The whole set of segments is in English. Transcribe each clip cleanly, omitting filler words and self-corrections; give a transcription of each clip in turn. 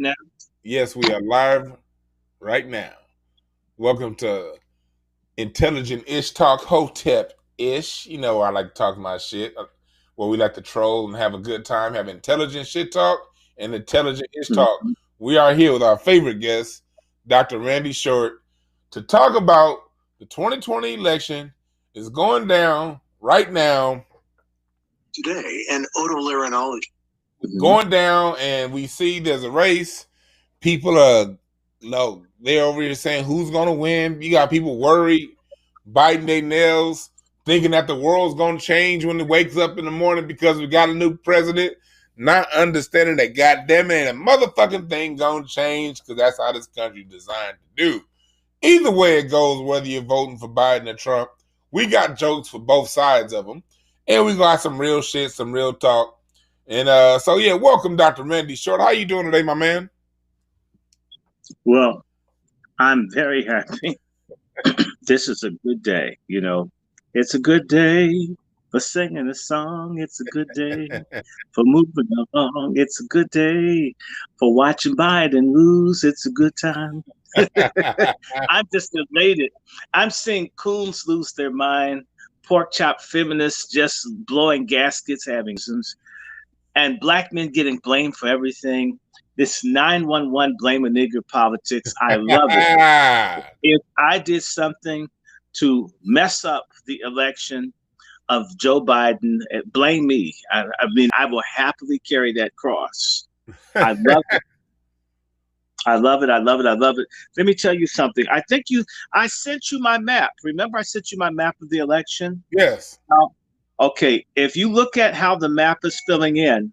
now? Yes, we are live right now. Welcome to Intelligent Ish Talk Hotep Ish. You know, I like to talk my shit where we like to troll and have a good time, have intelligent shit talk and intelligent ish talk. Mhm. We are here with our favorite guest, Dr. Randy Short, to talk about the 2020 election is going down right now. Today, an otolaryngologist. Going down, and we see there's a race. People are they're over here saying who's gonna win. You got people worried, biting their nails, thinking that the world's gonna change when it wakes up in the morning because we got a new president, not understanding that goddamn it, a motherfucking thing gonna change because that's how this country designed to do. Either way it goes, whether you're voting for Biden or Trump, we got jokes for both sides of them, and we got some real shit, some real talk. And so yeah, welcome, Dr. Randy Short. How you doing today, my man? Well, I'm very happy. This is a good day. You know, it's a good day for singing a song. It's a good day for moving along. It's a good day for watching Biden lose. It's a good time. I'm just elated. I'm seeing coons lose their mind, pork chop feminists just blowing gaskets, having and black men getting blamed for everything. This 911 blame a nigger politics, I love it. If I did something to mess up the election of Joe Biden, blame me. I mean, I will happily carry that cross. I love it. I love it. I love it. I love it. Let me tell you something. I sent you my map. Remember, I sent you my map of the election? Yes. Okay. If you look at how the map is filling in,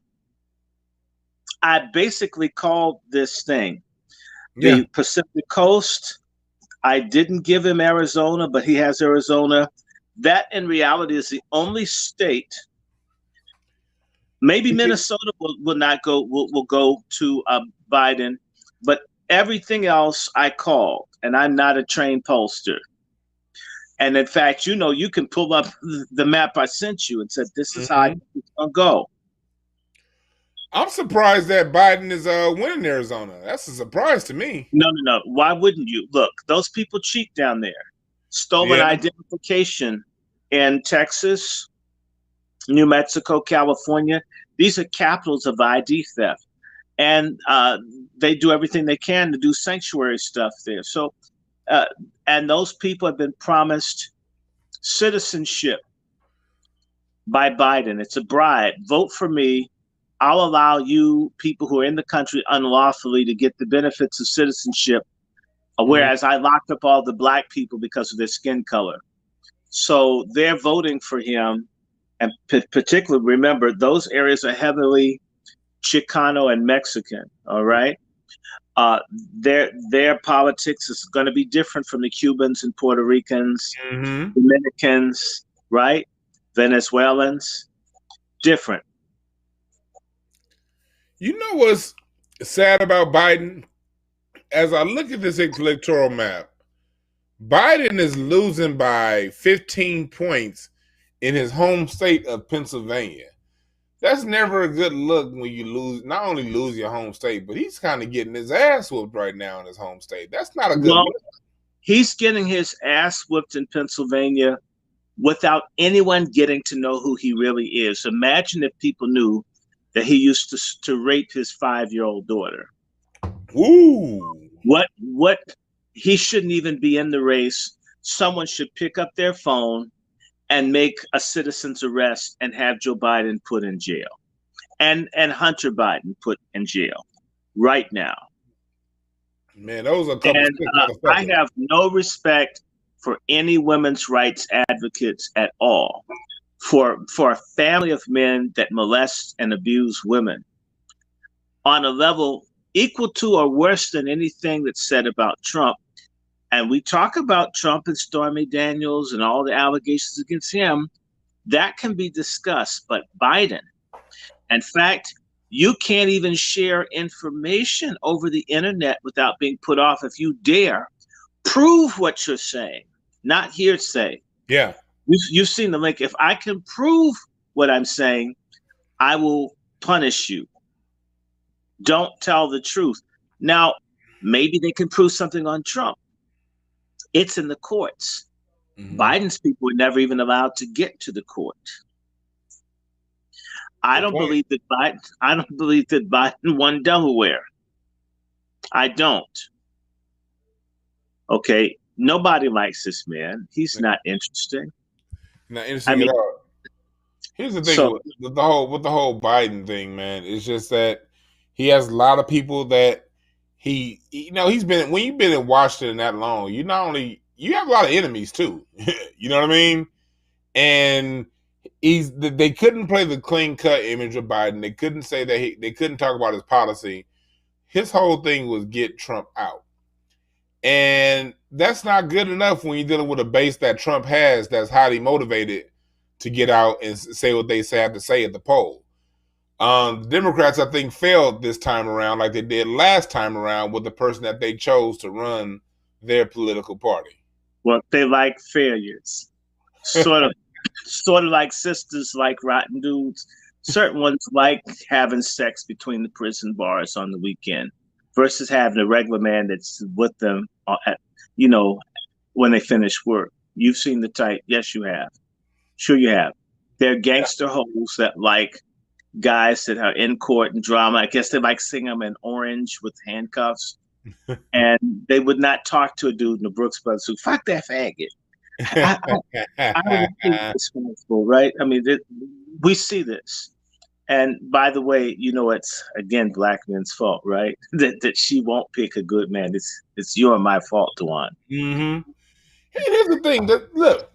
I basically called this thing the Pacific Coast. I didn't give him Arizona, but he has Arizona. That in reality is the only state. Maybe Minnesota will not go. Will go to Biden, but everything else I called, and I'm not a trained pollster. And in fact, you know, you can pull up the map I sent you and said, "This is how it's gonna go." I'm surprised that Biden is winning Arizona. That's a surprise to me. No. Why wouldn't you? Look, those people cheat down there. Stolen identification in Texas, New Mexico, California. These are capitals of ID theft. And they do everything they can to do sanctuary stuff there. So, and those people have been promised citizenship by Biden. It's a bribe. Vote for me. I'll allow you people who are in the country unlawfully to get the benefits of citizenship, whereas I locked up all the black people because of their skin color. So they're voting for him. And particularly, remember, those areas are heavily Chicano and Mexican, all right? Their politics is going to be different from the Cubans and Puerto Ricans, Dominicans, right? Venezuelans, different. You know what's sad about Biden? As I look at this electoral map, Biden is losing by 15 points in his home state of Pennsylvania. That's never a good look when you lose, not only lose your home state, but he's kind of getting his ass whooped right now in his home state. That's not a good look. He's getting his ass whooped in Pennsylvania without anyone getting to know who he really is. Imagine if people knew that he used to rape his 5-year-old daughter. Ooh. What he shouldn't even be in the race. Someone should pick up their phone and make a citizen's arrest and have Joe Biden put in jail. And Hunter Biden put in jail right now. Man, those are a couple I have no respect for any women's rights advocates at all. For a family of men that molest and abuse women on a level equal to or worse than anything that's said about Trump. And we talk about Trump and Stormy Daniels and all the allegations against him. That can be discussed, but Biden, in fact, you can't even share information over the internet without being put off if you dare prove what you're saying, not hearsay. Yeah. You've seen the link. If I can prove what I'm saying, I will punish you. Don't tell the truth. Now, maybe they can prove something on Trump. It's in the courts. Biden's people were never even allowed to get to the court. I don't believe that Biden won Delaware. I don't. Okay, nobody likes this man. He's not interesting. Not interesting at all. Here's the thing with the whole Biden thing, man. It's just that he has a lot of people that he's been, when you've been in Washington that long, you have a lot of enemies too. You know what I mean? And they couldn't play the clean cut image of Biden. They couldn't say that they couldn't talk about his policy. His whole thing was get Trump out. And that's not good enough when you're dealing with a base that Trump has that's highly motivated to get out and say what they have to say at the poll. The Democrats, I think, failed this time around like they did last time around with the person that they chose to run their political party. Well, they like failures. Sort of like sisters like rotten dudes. Certain ones like having sex between the prison bars on the weekend versus having a regular man that's with them when they finish work. You've seen the type. Yes, you have. Sure you have. They're gangster hoes that like guys that are in court and drama. I guess they like seeing them in orange with handcuffs. And they would not talk to a dude in the Brooks Brothers who, fuck that faggot. I don't think it's responsible, right? I mean, we see this. And by the way, it's, again, black men's fault, right? That she won't pick a good man. It's your and my fault, Dwan. Mm-hmm. Here's the thing. Look,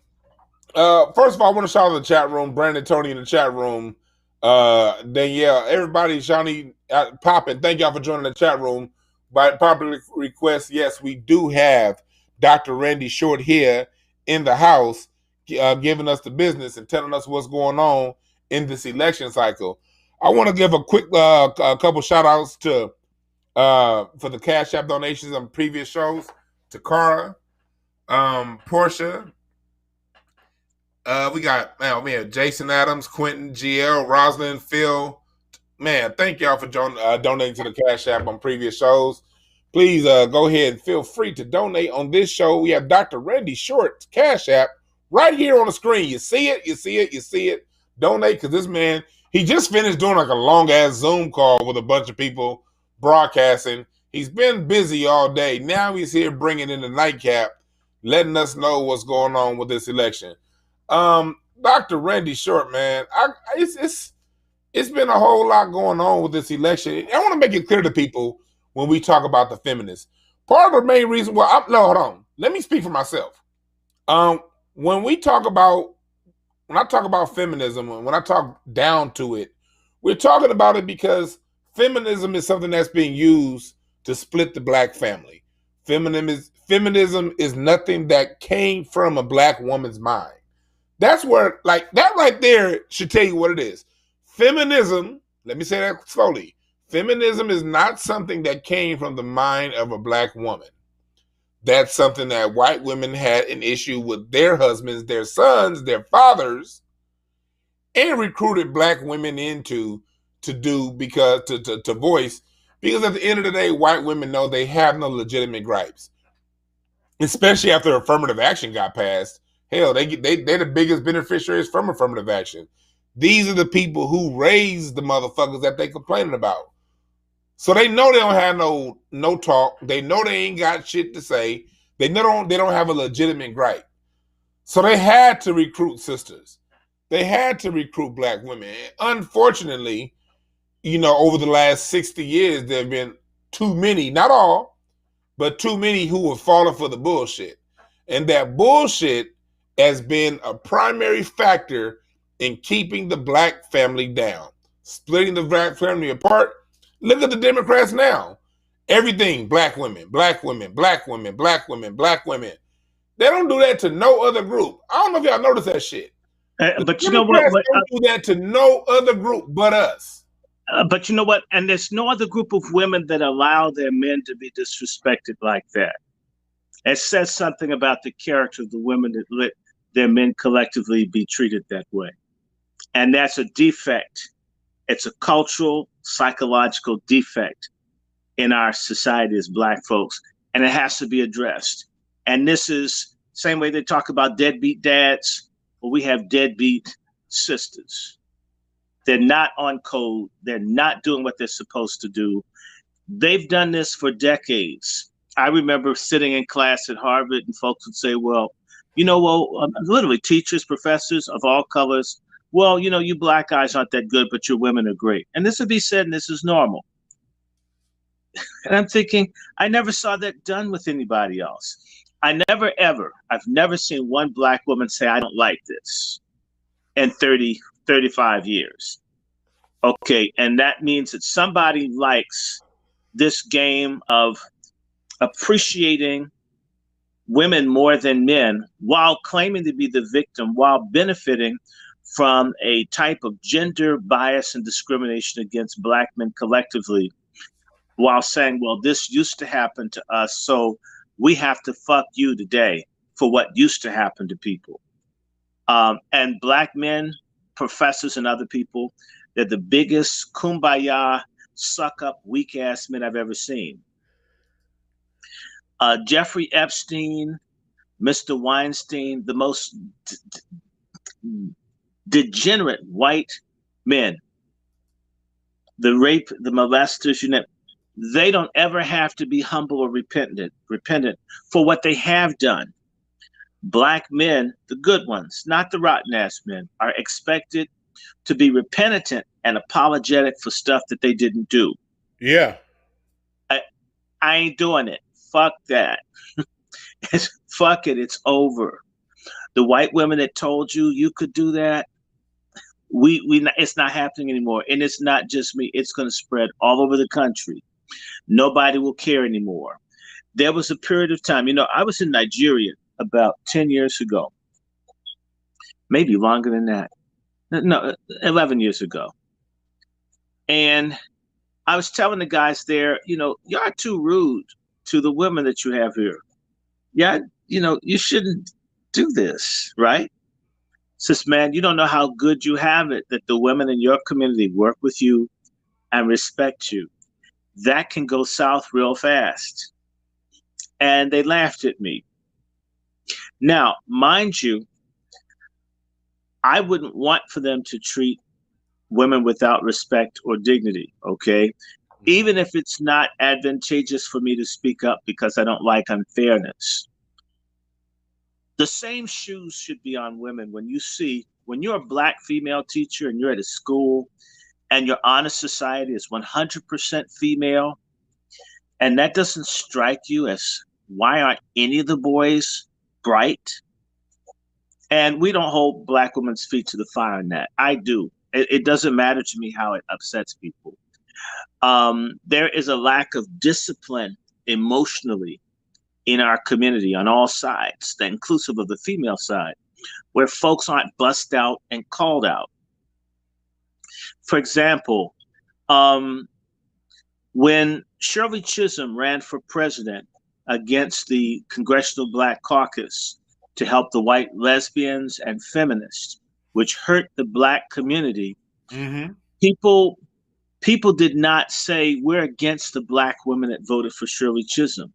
first of all, I want to shout out the chat room. Brandon, Tony in the chat room. Danielle, everybody, Shawnee, Poppin', thank y'all for joining the chat room. By popular request, yes, we do have Dr. Randy Short here in the house, giving us the business and telling us what's going on in this election cycle. I want to give a quick a couple shout outs to for the Cash App donations on previous shows to Cara, Portia. We got Jason Adams, Quentin, GL, Rosalind, Phil. Man, thank y'all for donating to the Cash App on previous shows. Please go ahead and feel free to donate on this show. We have Dr. Randy Short's Cash App right here on the screen. You see it, you see it, you see it. Donate, because this man, he just finished doing like a long-ass Zoom call with a bunch of people broadcasting. He's been busy all day. Now he's here bringing in the nightcap, letting us know what's going on with this election. Dr. Randy Short, man, it's been a whole lot going on with this election. I want to make it clear to people when we talk about the feminists. Part of the main reason, hold on. Let me speak for myself. When I talk about feminism, when I talk down to it, we're talking about it because feminism is something that's being used to split the black family. Feminism is nothing that came from a black woman's mind. That's where, like, that right there should tell you what it is. Feminism, let me say that slowly. Feminism is not something that came from the mind of a black woman. That's something that white women had an issue with their husbands, their sons, their fathers, and recruited black women into to do because to voice. Because at the end of the day, white women know they have no legitimate gripes, especially after affirmative action got passed. Hell, they're the biggest beneficiaries from affirmative action. These are the people who raised the motherfuckers that they complaining about. So they know they don't have no talk. They know they ain't got shit to say. They don't have a legitimate gripe. So they had to recruit sisters. They had to recruit black women. Unfortunately, over the last 60 years, there have been too many, not all, but too many who have fallen for the bullshit. And that bullshit has been a primary factor in keeping the black family down, splitting the black family apart. Look at the Democrats now. Everything, black women, black women, black women, black women, black women. They don't do that to no other group. I don't know if y'all notice that shit. But you know what? They don't do that to no other group but us. But you know what? And there's no other group of women that allow their men to be disrespected like that. It says something about the character of the women that let their men collectively be treated that way. And that's a defect. It's a cultural, psychological defect in our society as Black folks, and it has to be addressed. And this is same way they talk about deadbeat dads. Well, we have deadbeat sisters. They're not on code. They're not doing what they're supposed to do. They've done this for decades. I remember sitting in class at Harvard and folks would say, well, literally teachers, professors of all colors, well, you Black guys aren't that good, but your women are great. And this would be said, and this is normal. And I'm thinking, I never saw that done with anybody else. I've never seen one Black woman say, I don't like this in 30, 35 years. Okay, and that means that somebody likes this game of appreciating women more than men while claiming to be the victim, while benefiting from a type of gender bias and discrimination against Black men collectively, while saying, well, this used to happen to us, so we have to fuck you today for what used to happen to people. And Black men, professors and other people, they're the biggest kumbaya, suck up, weak ass men I've ever seen. Jeffrey Epstein, Mr. Weinstein, the most degenerate white men, the rape, the molesters, they don't ever have to be humble or repentant for what they have done. Black men, the good ones, not the rotten ass men, are expected to be repentant and apologetic for stuff that they didn't do. Yeah. I ain't doing it. Fuck that. Fuck it. It's over. The white women that told you could do that, it's not happening anymore. And it's not just me. It's going to spread all over the country. Nobody will care anymore. There was a period of time, I was in Nigeria about 10 years ago, maybe longer than that. No, 11 years ago. And I was telling the guys there, y'all are too rude to the women that you have here. Yeah, you shouldn't do this, right? Says, man, you don't know how good you have it that the women in your community work with you and respect you. That can go south real fast. And they laughed at me. Now, mind you, I wouldn't want for them to treat women without respect or dignity, okay? Even if it's not advantageous for me to speak up because I don't like unfairness. The same shoes should be on women when you're a Black female teacher and you're at a school and your honor society is 100% female, and that doesn't strike you as, why aren't any of the boys bright? And we don't hold Black women's feet to the fire on that. I do. It doesn't matter to me how it upsets people. There is a lack of discipline emotionally in our community on all sides, inclusive of the female side, where folks aren't bussed out and called out. For example, when Shirley Chisholm ran for president against the Congressional Black Caucus to help the white lesbians and feminists, which hurt the Black community, people did not say, we're against the Black women that voted for Shirley Chisholm.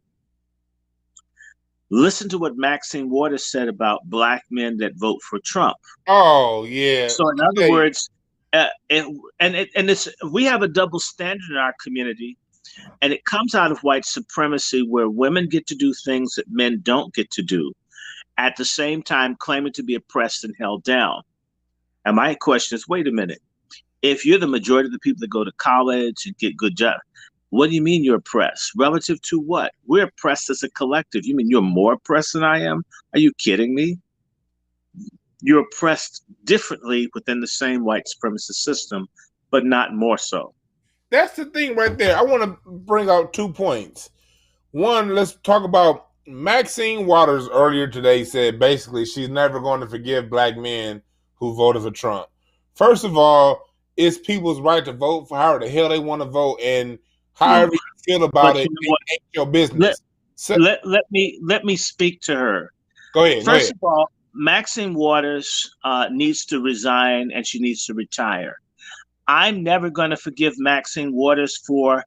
Listen to what Maxine Waters said about Black men that vote for Trump. Oh, yeah. So in other words, we have a double standard in our community, and it comes out of white supremacy, where women get to do things that men don't get to do, at the same time claiming to be oppressed and held down. And my question is, wait a minute. If you're the majority of the people that go to college and get good jobs, what do you mean you're oppressed? Relative to what? We're oppressed as a collective. You mean you're more oppressed than I am? Are you kidding me? You're oppressed differently within the same white supremacist system, but not more so. That's the thing right there. I want to bring out 2 points. One, let's talk about Maxine Waters earlier today said basically she's never going to forgive Black men who voted for Trump. First of all, it's people's right to vote for however the hell they want to vote, and however you feel about it, it ain't your business. Let me speak to her. Go ahead. First of all, Maxine Waters needs to resign and she needs to retire. I'm never going to forgive Maxine Waters for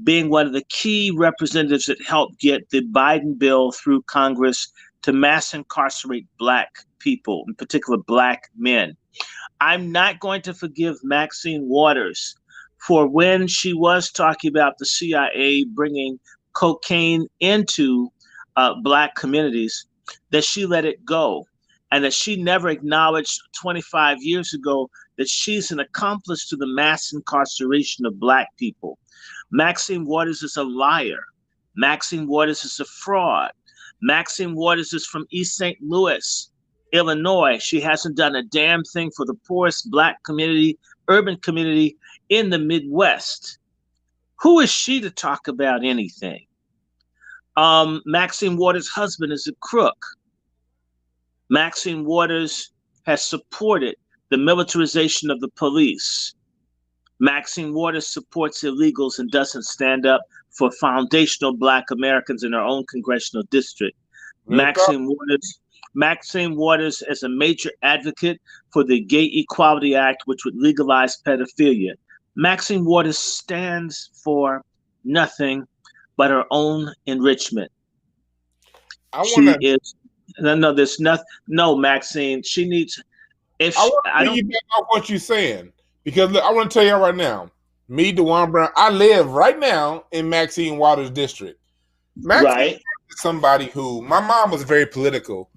being one of the key representatives that helped get the Biden bill through Congress to mass incarcerate Black people, in particular Black men. I'm not going to forgive Maxine Waters for when she was talking about the CIA bringing cocaine into Black communities, that she let it go, and that she never acknowledged 25 years ago that she's an accomplice to the mass incarceration of Black people. Maxine Waters is a liar. Maxine Waters is a fraud. Maxine Waters is from East St. Louis, Illinois. She hasn't done a damn thing for the poorest Black community, urban community in the Midwest. Who is she to talk about anything? Maxine Waters' husband is a crook. Maxine Waters has supported the militarization of the police. Maxine Waters supports illegals and doesn't stand up for foundational Black Americans in her own congressional district. Maxine Waters is a major advocate for the Gay Equality Act, which would legalize pedophilia. Maxine Waters stands for nothing but her own enrichment. There's nothing. No, Maxine, she needs. I want to piggyback off what you're saying, because look, I want to tell you right now, me, DwannBrown, I live right now in Maxine Waters' district. Maxine is somebody who, my mom was very political.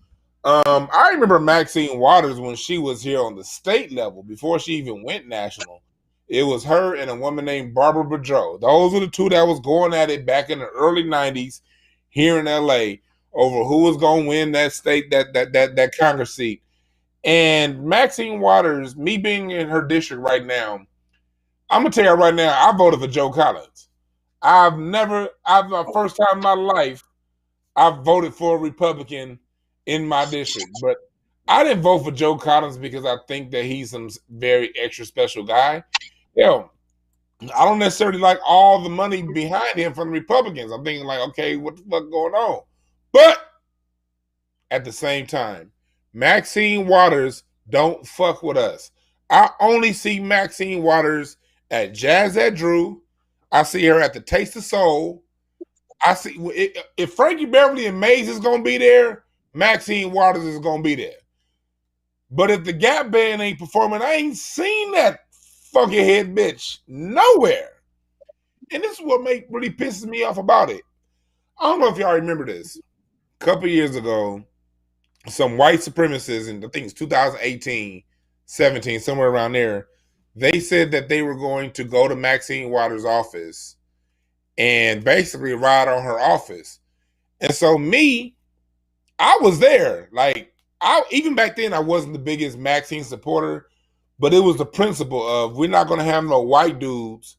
I remember Maxine Waters when she was here on the state level, before she even went national. It was her and a woman named Barbara Boudreaux. Those were the two that was going at it back in the early 90s here in LA over who was going to win that state, that Congress seat. And Maxine Waters, me being in her district right now, I'm going to tell you right now, I voted for Joe Collins. My first time in my life, I've voted for a Republican in my district. But I didn't vote for Joe Collins because I think that he's some very extra special guy. I don't necessarily like all the money behind him from the Republicans. I'm thinking like, okay, what the fuck going on? But at the same time, Maxine Waters don't fuck with us. I only see Maxine Waters at Jazz at Drew. I see her at the Taste of Soul. I see if Frankie Beverly and Maze is gonna be there, Maxine Waters is gonna be there. But if the Gap Band ain't performing, I ain't seen that funky head bitch nowhere. And this is what really pisses me off about it. I don't know if y'all remember this. A couple years ago, some white supremacists, and I think it's 2018, 17, somewhere around there, they said that they were going to go to Maxine Waters' office and basically ride on her office. And so I was there. Like, even back then, I wasn't the biggest Maxine supporter, but it was the principle of we're not going to have no white dudes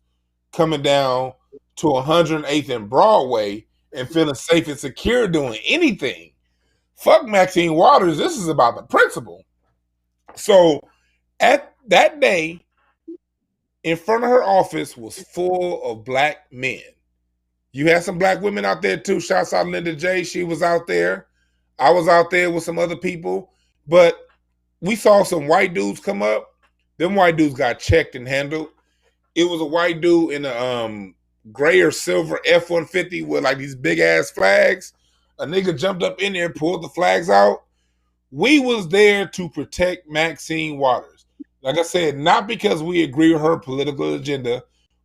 coming down to 108th and Broadway and feeling safe and secure doing anything. Fuck Maxine Waters. This is about the principle. So at that day, in front of her office was full of Black men. You had some Black women out there too. Shouts out Linda J. She was out there. I was out there with some other people. But we saw some white dudes come up. Them white dudes got checked and handled. It was a white dude in a gray or silver F-150 with like these big ass flags. A nigga jumped up in there, pulled the flags out. We was there to protect Maxine Waters. Like I said, not because we agree with her political agenda.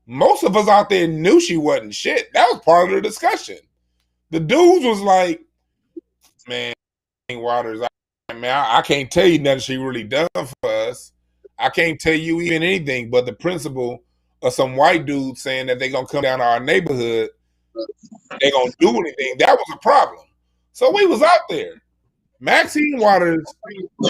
Most of us out there knew she wasn't shit. That was part of the discussion. The dudes was like, man, Waters, I can't tell you nothing she really done for us. I can't tell you even anything but the principle of some white dudes saying that they're going to come down to our neighborhood. They're going to do anything. That was a problem. So we was out there. Maxine Waters, in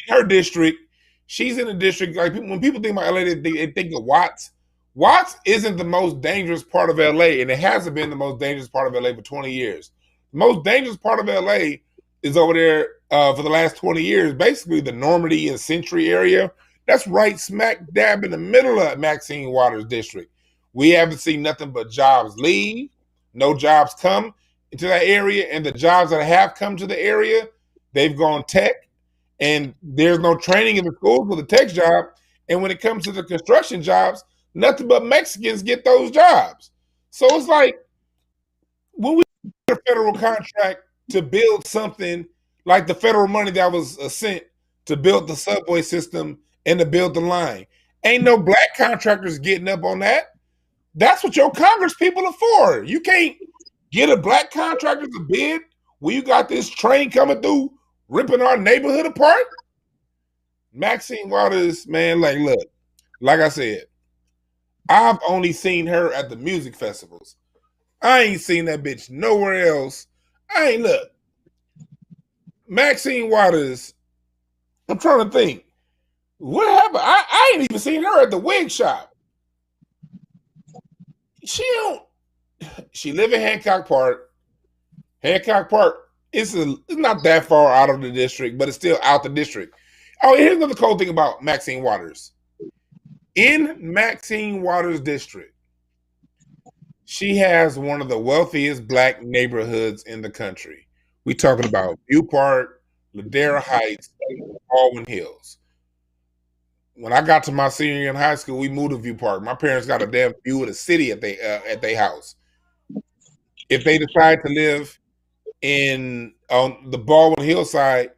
her district, she's in a district, like when people think about LA, they think of Watts. Watts isn't the most dangerous part of LA, and it hasn't been the most dangerous part of LA for 20 years. The most dangerous part of LA is over there for the last 20 years, basically the Normandy and Century area. That's right smack dab in the middle of Maxine Waters district. We haven't seen nothing but jobs leave, no jobs come into that area, and the jobs that have come to the area, they've gone tech, and there's no training in the schools for the tech job. And when it comes to the construction jobs, nothing but Mexicans get those jobs. So it's like when we get a federal contract to build something like the federal money that was sent to build the subway system and to build the line, ain't no black contractors getting up on that. That's what your Congress people are for. You can't get a black contractor to bid when you got this train coming through ripping our neighborhood apart. Maxine Waters, man, like, look, like I said, I've only seen her at the music festivals. I ain't seen that bitch nowhere else. Look. Maxine Waters, I'm trying to think. What happened? I ain't even seen her at the wig shop. She live in Hancock Park. Hancock Park it's not that far out of the district, but it's still out the district. Oh, here's another cool thing about Maxine Waters. In Maxine Waters district, she has one of the wealthiest black neighborhoods in the country. We talking about View Park, Ladera Heights, Baldwin Hills. When I got to my senior year in high school, we moved to View Park. My parents got a damn view of the city at their house. If they decide to live on the Baldwin Hills side,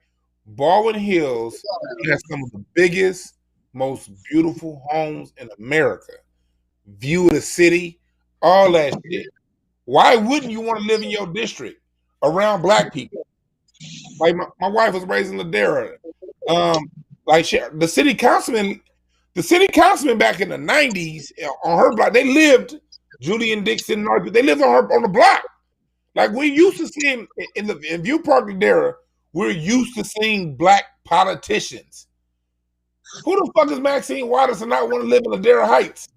Baldwin Hills has some of the biggest, most beautiful homes in America. View of the city, all that shit. Why wouldn't you want to live in your district around black people? Like my wife was raised in Ladera. The city councilman back in the 90s on her block, they lived, Julian Dixon, they lived on the block. Like we used to see in View Park, Ladera, we're used to seeing black politicians. Who the fuck is Maxine Waters and not want to live in Ladera Heights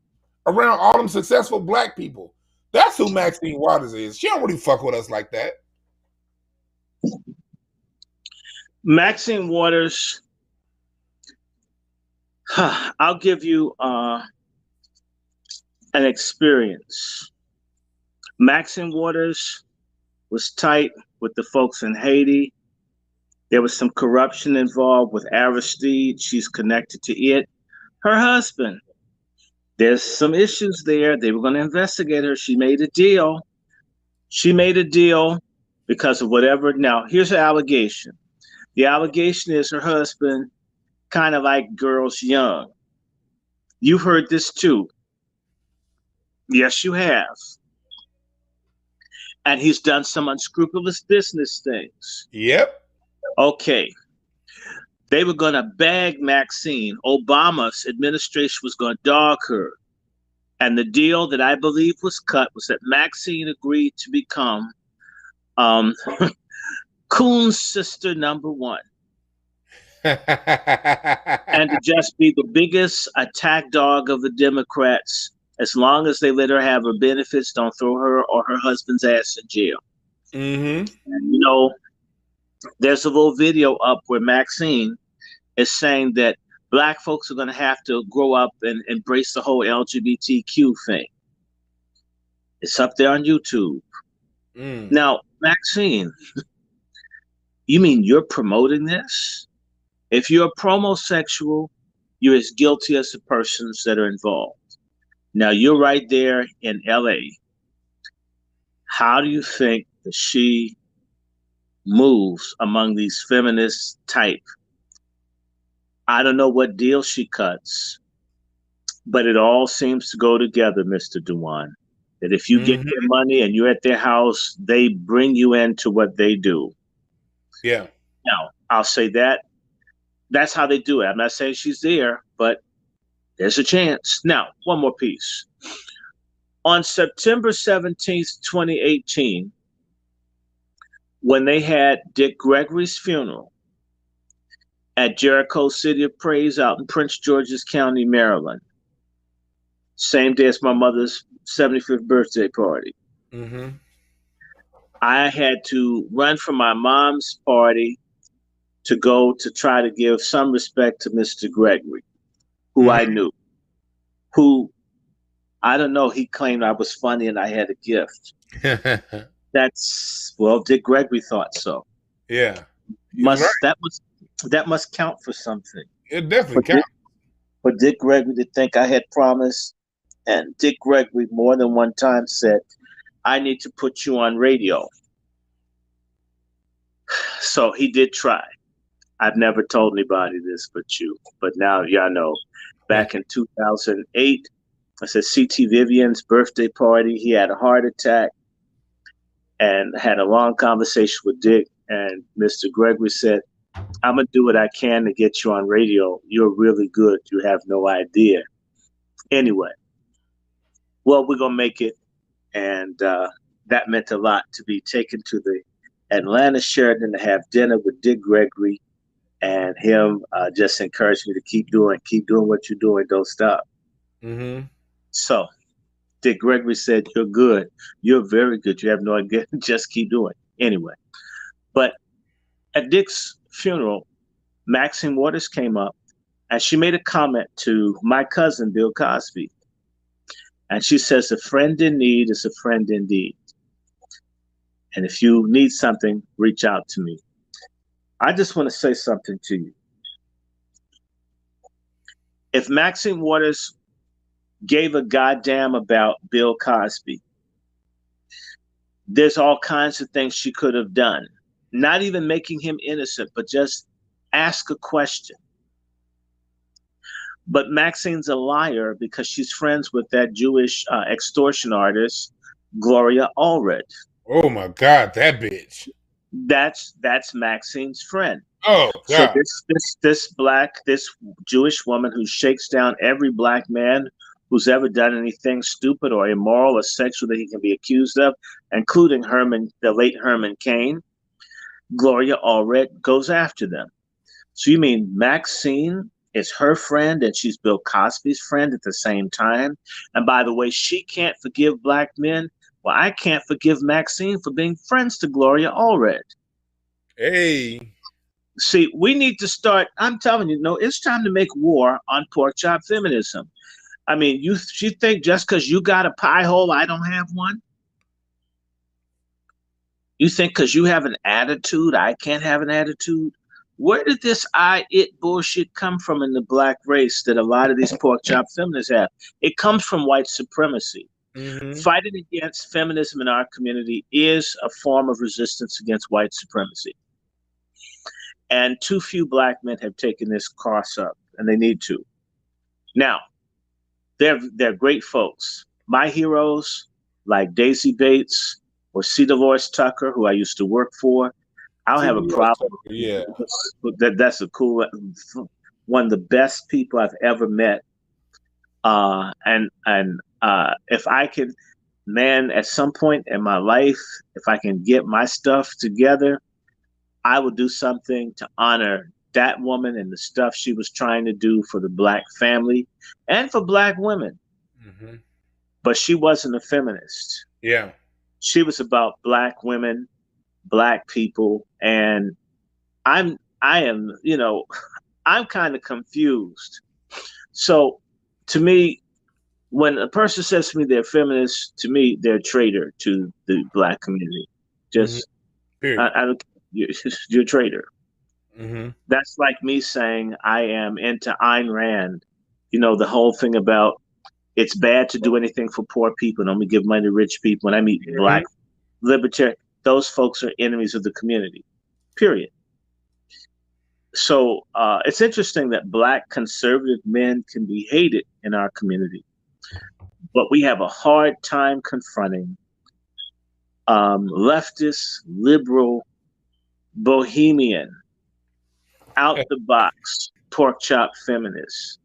around all them successful black people? That's who Maxine Waters is. She don't really fuck with us like that. Maxine Waters, I'll give you an experience. Maxine Waters was tight with the folks in Haiti. There was some corruption involved with Aristide. She's connected to it. Her husband, there's some issues there. They were going to investigate her. She made a deal. Because of whatever. Now, here's the allegation. The allegation is her husband kind of like girls young. You've heard this too. Yes, you have. And he's done some unscrupulous business things. Yep. Okay. They were going to bag Maxine. Obama's administration was going to dog her. And the deal that I believe was cut was that Maxine agreed to become Coon's sister number one. And to just be the biggest attack dog of the Democrats, as long as they let her have her benefits, don't throw her or her husband's ass in jail. Mm-hmm. And, there's a little video up where Maxine is saying that black folks are going to have to grow up and embrace the whole LGBTQ thing. It's up there on YouTube. Now, Maxine, you mean you're promoting this? If you're a promosexual, you're as guilty as the persons that are involved. Now, you're right there in LA. How do you think that she moves among these feminist type? I don't know what deal she cuts, but it all seems to go together, Mr. Dwann. That if you get their money and you're at their house, they bring you into what they do. Yeah. Now, I'll say that. That's how they do it. I'm not saying she's there, but there's a chance. Now, one more piece. On September 17th, 2018, when they had Dick Gregory's funeral at Jericho City of Praise out in Prince George's County, Maryland, same day as my mother's 75th birthday party. Mm-hmm. I had to run from my mom's party to go to try to give some respect to Mr. Gregory, who I knew, who, I don't know, he claimed I was funny and I had a gift. Dick Gregory thought so. Yeah. That must count for something. It definitely counts. For Dick Gregory to think I had promised And Dick Gregory more than one time said, I need to put you on radio. So he did try. I've never told anybody this but you. But now y'all know. Back in 2008, I said C.T. Vivian's birthday party. He had a heart attack and had a long conversation with Dick. And Mr. Gregory said, I'm going to do what I can to get you on radio. You're really good. You have no idea. Anyway, well, we're going to make it. And that meant a lot to be taken to the Atlanta Sheraton to have dinner with Dick Gregory, and him just encouraged me to keep doing what you're doing. Don't stop. Mm-hmm. So Dick Gregory said, you're good. You're very good. You have no idea. Just keep doing. Anyway, but at Dick's funeral, Maxine Waters came up and she made a comment to my cousin, Bill Cosby. And she says, a friend in need is a friend indeed. And if you need something, reach out to me. I just want to say something to you. If Maxine Waters gave a goddamn about Bill Cosby, there's all kinds of things she could have done. Not even making him innocent, but just ask a question. But Maxine's a liar because she's friends with that Jewish extortion artist, Gloria Allred. Oh my God, that bitch. That's Maxine's friend. Oh God. So this Jewish woman who shakes down every black man who's ever done anything stupid or immoral or sexual that he can be accused of, including the late Herman Cain, Gloria Allred goes after them. So you mean Maxine is her friend and she's Bill Cosby's friend at the same time? And by the way, she can't forgive black men. Well, I can't forgive Maxine for being friends to Gloria Allred. Hey. See, we need to start, I'm telling you, it's time to make war on pork chop feminism. I mean, you think just because you got a pie hole, I don't have one? You think because you have an attitude, I can't have an attitude? Where did this it bullshit come from in the black race that a lot of these pork chop feminists have? It comes from white supremacy. Mm-hmm. Fighting against feminism in our community is a form of resistance against white supremacy. And too few black men have taken this cross up, and they need to. Now, they're great folks. My heroes, like Daisy Bates or C. DeLore's Tucker, who I used to work for, I'll have a problem. Yeah, that's a cool one of the best people I've ever met. And if I can, man, at some point in my life, if I can get my stuff together, I will do something to honor that woman and the stuff she was trying to do for the black family and for black women. Mm-hmm. But she wasn't a feminist. Yeah. She was about black women, black people, and I am, I'm kind of confused. So to me, when a person says to me they're feminist, to me, they're a traitor to the black community. Just, mm-hmm. You're a traitor. Mm-hmm. That's like me saying I am into Ayn Rand. The whole thing about it's bad to do anything for poor people and only give money to rich people. When I meet mm-hmm. black libertarian, those folks are enemies of the community, period. So it's interesting that black conservative men can be hated in our community, but we have a hard time confronting leftist, liberal, bohemian, out the box, pork chop feminists.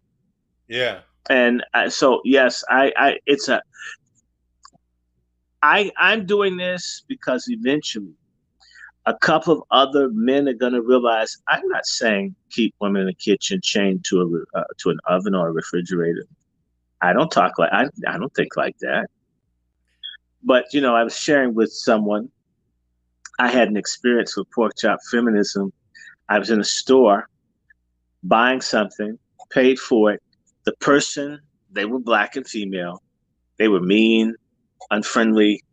Yeah. And so, yes, I'm doing this because eventually a couple of other men are going to realize I'm not saying keep women in the kitchen chained to an oven or a refrigerator. I don't talk like I don't think like that. But I was sharing with someone. I had an experience with pork chop feminism. I was in a store buying something, paid for it. The person, they were black and female. They were mean, unfriendly,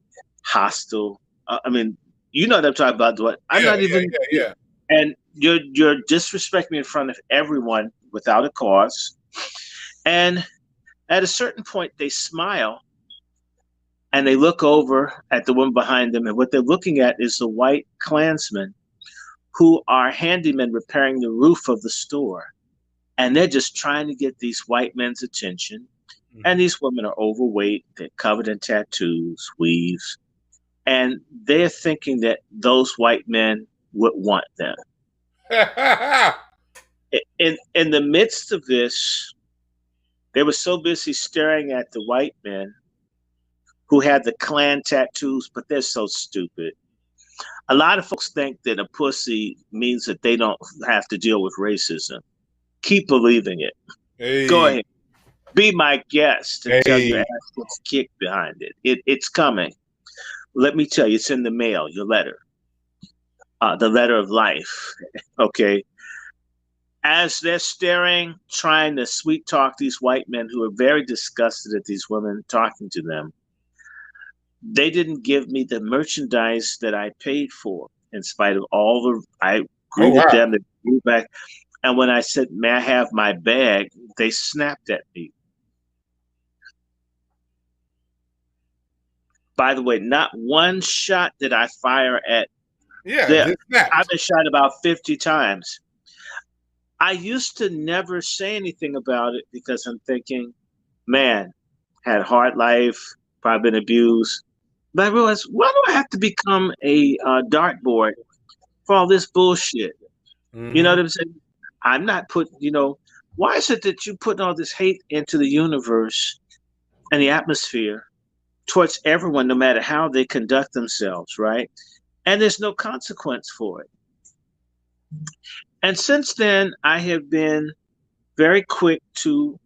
hostile. I mean, you know what I'm talking about. What I'm not even. Yeah. And you're disrespecting me in front of everyone without a cause. And At a certain point, they smile and they look over at the woman behind them. And what they're looking at is the white Klansmen who are handymen repairing the roof of the store. And they're just trying to get these white men's attention. Mm-hmm. And these women are overweight. They're covered in tattoos, weaves. And they're thinking that those white men would want them. In the midst of this, they were so busy staring at the white men who had the Klan tattoos, but they're so stupid. A lot of folks think that a pussy means that they don't have to deal with racism. Keep believing it. Hey. Go ahead. Be my guest until your ass gets kicked behind it. It's coming. Let me tell you, it's in the mail, your letter. The letter of life. Okay. As they're staring, trying to sweet talk these white men who are very disgusted at these women talking to them, they didn't give me the merchandise that I paid for, in spite of all the, I greeted them, they grew back. And when I said, may I have my bag, they snapped at me. By the way, not one shot did I fire at them. I've been shot about 50 times. I used to never say anything about it because I'm thinking, man, had a hard life, probably been abused. But I realized, why do I have to become a dartboard for all this bullshit? Mm-hmm. You know what I'm saying? I'm not putting, why is it that you put all this hate into the universe and the atmosphere towards everyone, no matter how they conduct themselves, right? And there's no consequence for it. And since then, I have been very quick to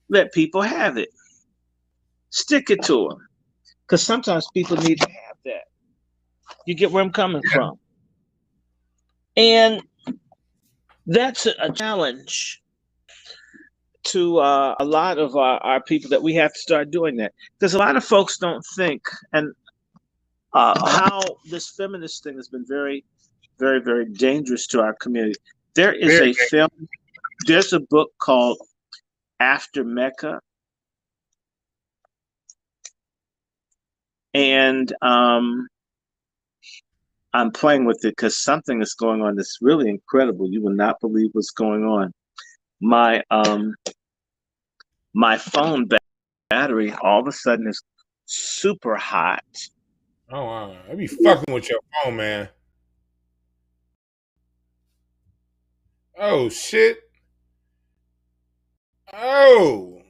let people have it. Stick it to them. Because sometimes people need to have that. You get where I'm coming from. And that's a challenge to a lot of our people, that we have to start doing that. Because a lot of folks don't think, and how this feminist thing has been very, very, very dangerous to our community. There is a film, there's a book called After Mecca. And I'm playing with it because something is going on that's really incredible. You will not believe what's going on. My phone battery all of a sudden is super hot. Oh wow! I be fucking with your phone, man. Oh shit! Oh.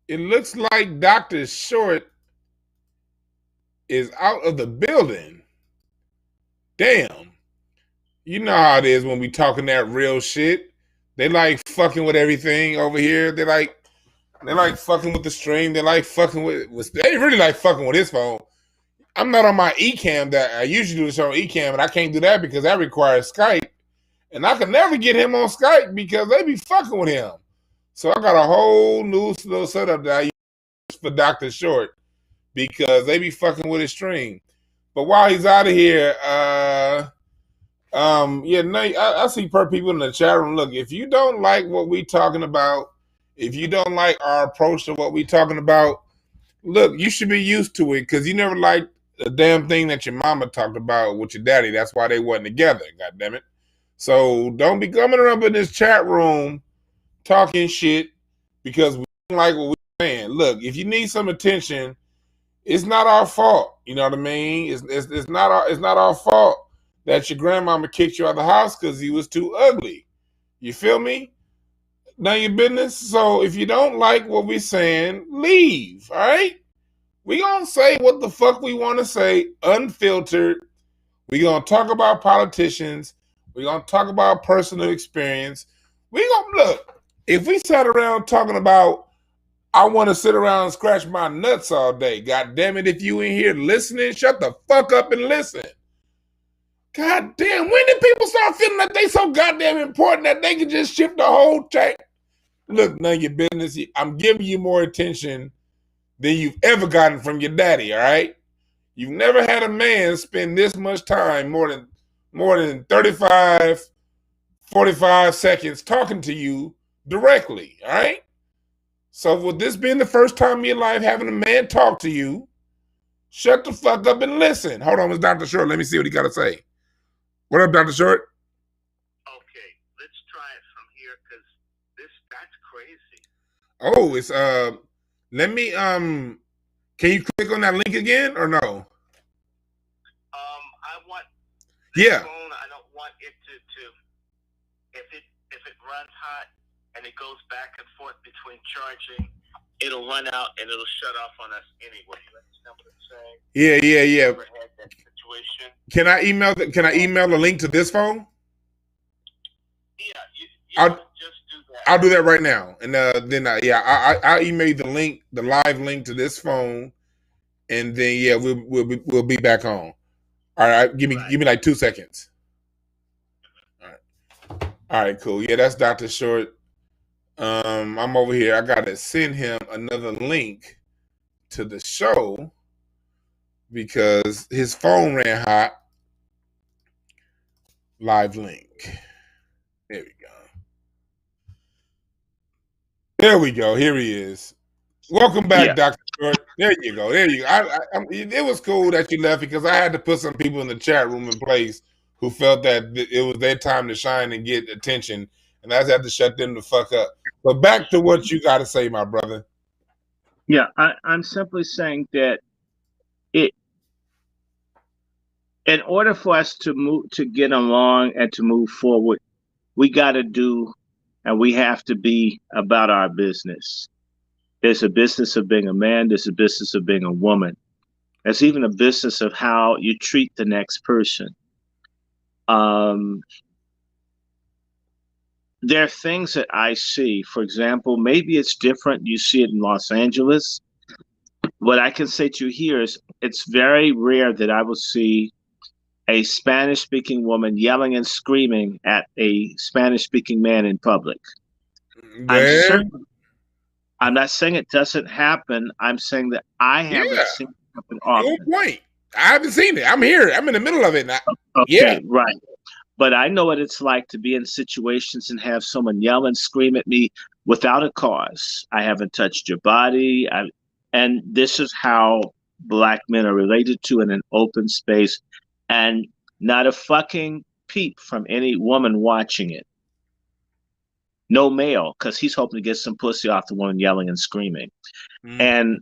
It looks like Dr. Short is out of the building. Damn. You know how it is when we talking that real shit. They like fucking with everything over here. They like fucking with the stream. They like fucking with they really like fucking with his phone. I'm not on my eCam. That I usually do this on eCam, and I can't do that because that requires Skype. And I can never get him on Skype because they be fucking with him. So I got a whole new little setup that I use for Dr. Short because they be fucking with his stream. But while he's out of here, I see per people in the chat room. Look, if you don't like what we talking about, if you don't like our approach to what we talking about, look, you should be used to it because you never liked the damn thing that your mama talked about with your daddy. That's why they wasn't together. God damn it. So don't be coming up in this chat room talking shit because we don't like what we're saying. Look, if you need some attention, it's not our fault. You know what I mean? It's not our fault that your grandmama kicked you out of the house because he was too ugly. You feel me? None of your business. So if you don't like what we're saying, leave. All right? We gonna say what the fuck we want to say, unfiltered. We gonna talk about politicians. We gonna talk about personal experience. We gonna look. If we sat around talking about, I want to sit around and scratch my nuts all day. God damn it, if you in here listening, shut the fuck up and listen. God damn, when did people start feeling that they so goddamn important that they can just shift the whole tank? Look, none of your business. I'm giving you more attention than you've ever gotten from your daddy, all right? You've never had a man spend this much time, more than 35, 45 seconds talking to you directly. All right. So with this being the first time in your life having a man talk to you, shut the fuck up and listen. Hold on, it's Dr. Short. Let me see what he got to say. What up, Dr. Short? Okay, let's try it from here because that's crazy. Oh, it's let me can you click on that link again or no? I want Yeah. phone. I don't want it to if it runs hot and it goes back and forth between charging, it'll run out and it'll shut off on us anyway. You understand what I'm saying? Yeah. Never had that situation. Can I email the link to this phone? Yeah, I'll just do that. I'll do that right now, and then I'll email you the link, the live link to this phone, and then we'll be back on. All right, give me like 2 seconds. All right, cool. Yeah, that's Dr. Short. I'm over here. I gotta send him another link to the show because his phone ran hot. Live link. There we go. There we go. Here he is. Welcome back, Dr. Short. There you go. It was cool that you left because I had to put some people in the chat room in place who felt that it was their time to shine and get attention, and I just had to shut them the fuck up. But back to what you got to say, my brother. Yeah, I'm simply saying that in order for us to get along and to move forward, we got to do and we have to be about our business. There's a business of being a man. There's a business of being a woman. There's even a business of how you treat the next person. There are things that I see. For example, maybe it's different. You see it in Los Angeles. What I can say to you here is it's very rare that I will see a Spanish-speaking woman yelling and screaming at a Spanish-speaking man in public. I'm not saying it doesn't happen. I'm saying that I haven't seen it happen often. Good point. I haven't seen it. I'm here. I'm in the middle of it now. Okay, right. But I know what it's like to be in situations and have someone yell and scream at me without a cause. I haven't touched your body. And this is how Black men are related to in an open space. And not a fucking peep from any woman watching it. No male, because he's hoping to get some pussy off the woman yelling and screaming. And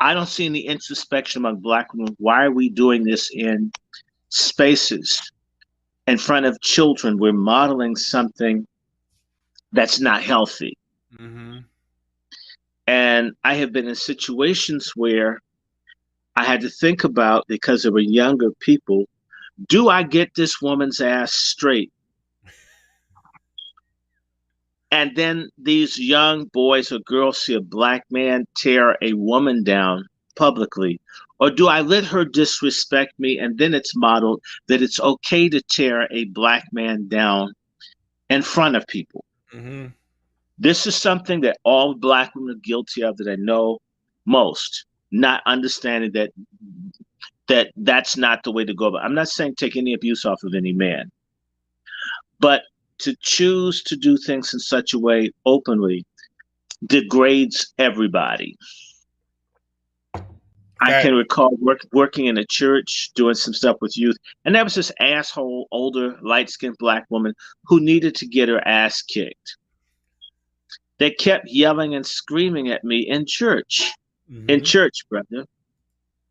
I don't see any introspection among Black women. Why are we doing this in spaces in front of children? We're modeling something that's not healthy. And I have been in situations where I had to think about, because there were younger people, do I get this woman's ass straight? And then these young boys or girls see a Black man tear a woman down publicly. Or do I let her disrespect me, and then it's modeled that it's okay to tear a Black man down in front of people? This is something that all Black women are guilty of, that I know most, not understanding that that's not the way to go about it. I'm not saying take any abuse off of any man, but to choose to do things in such a way openly degrades everybody. I can recall working in a church, doing some stuff with youth, and there was this asshole, older, light-skinned Black woman who needed to get her ass kicked. They kept yelling and screaming at me in church. In church, brother.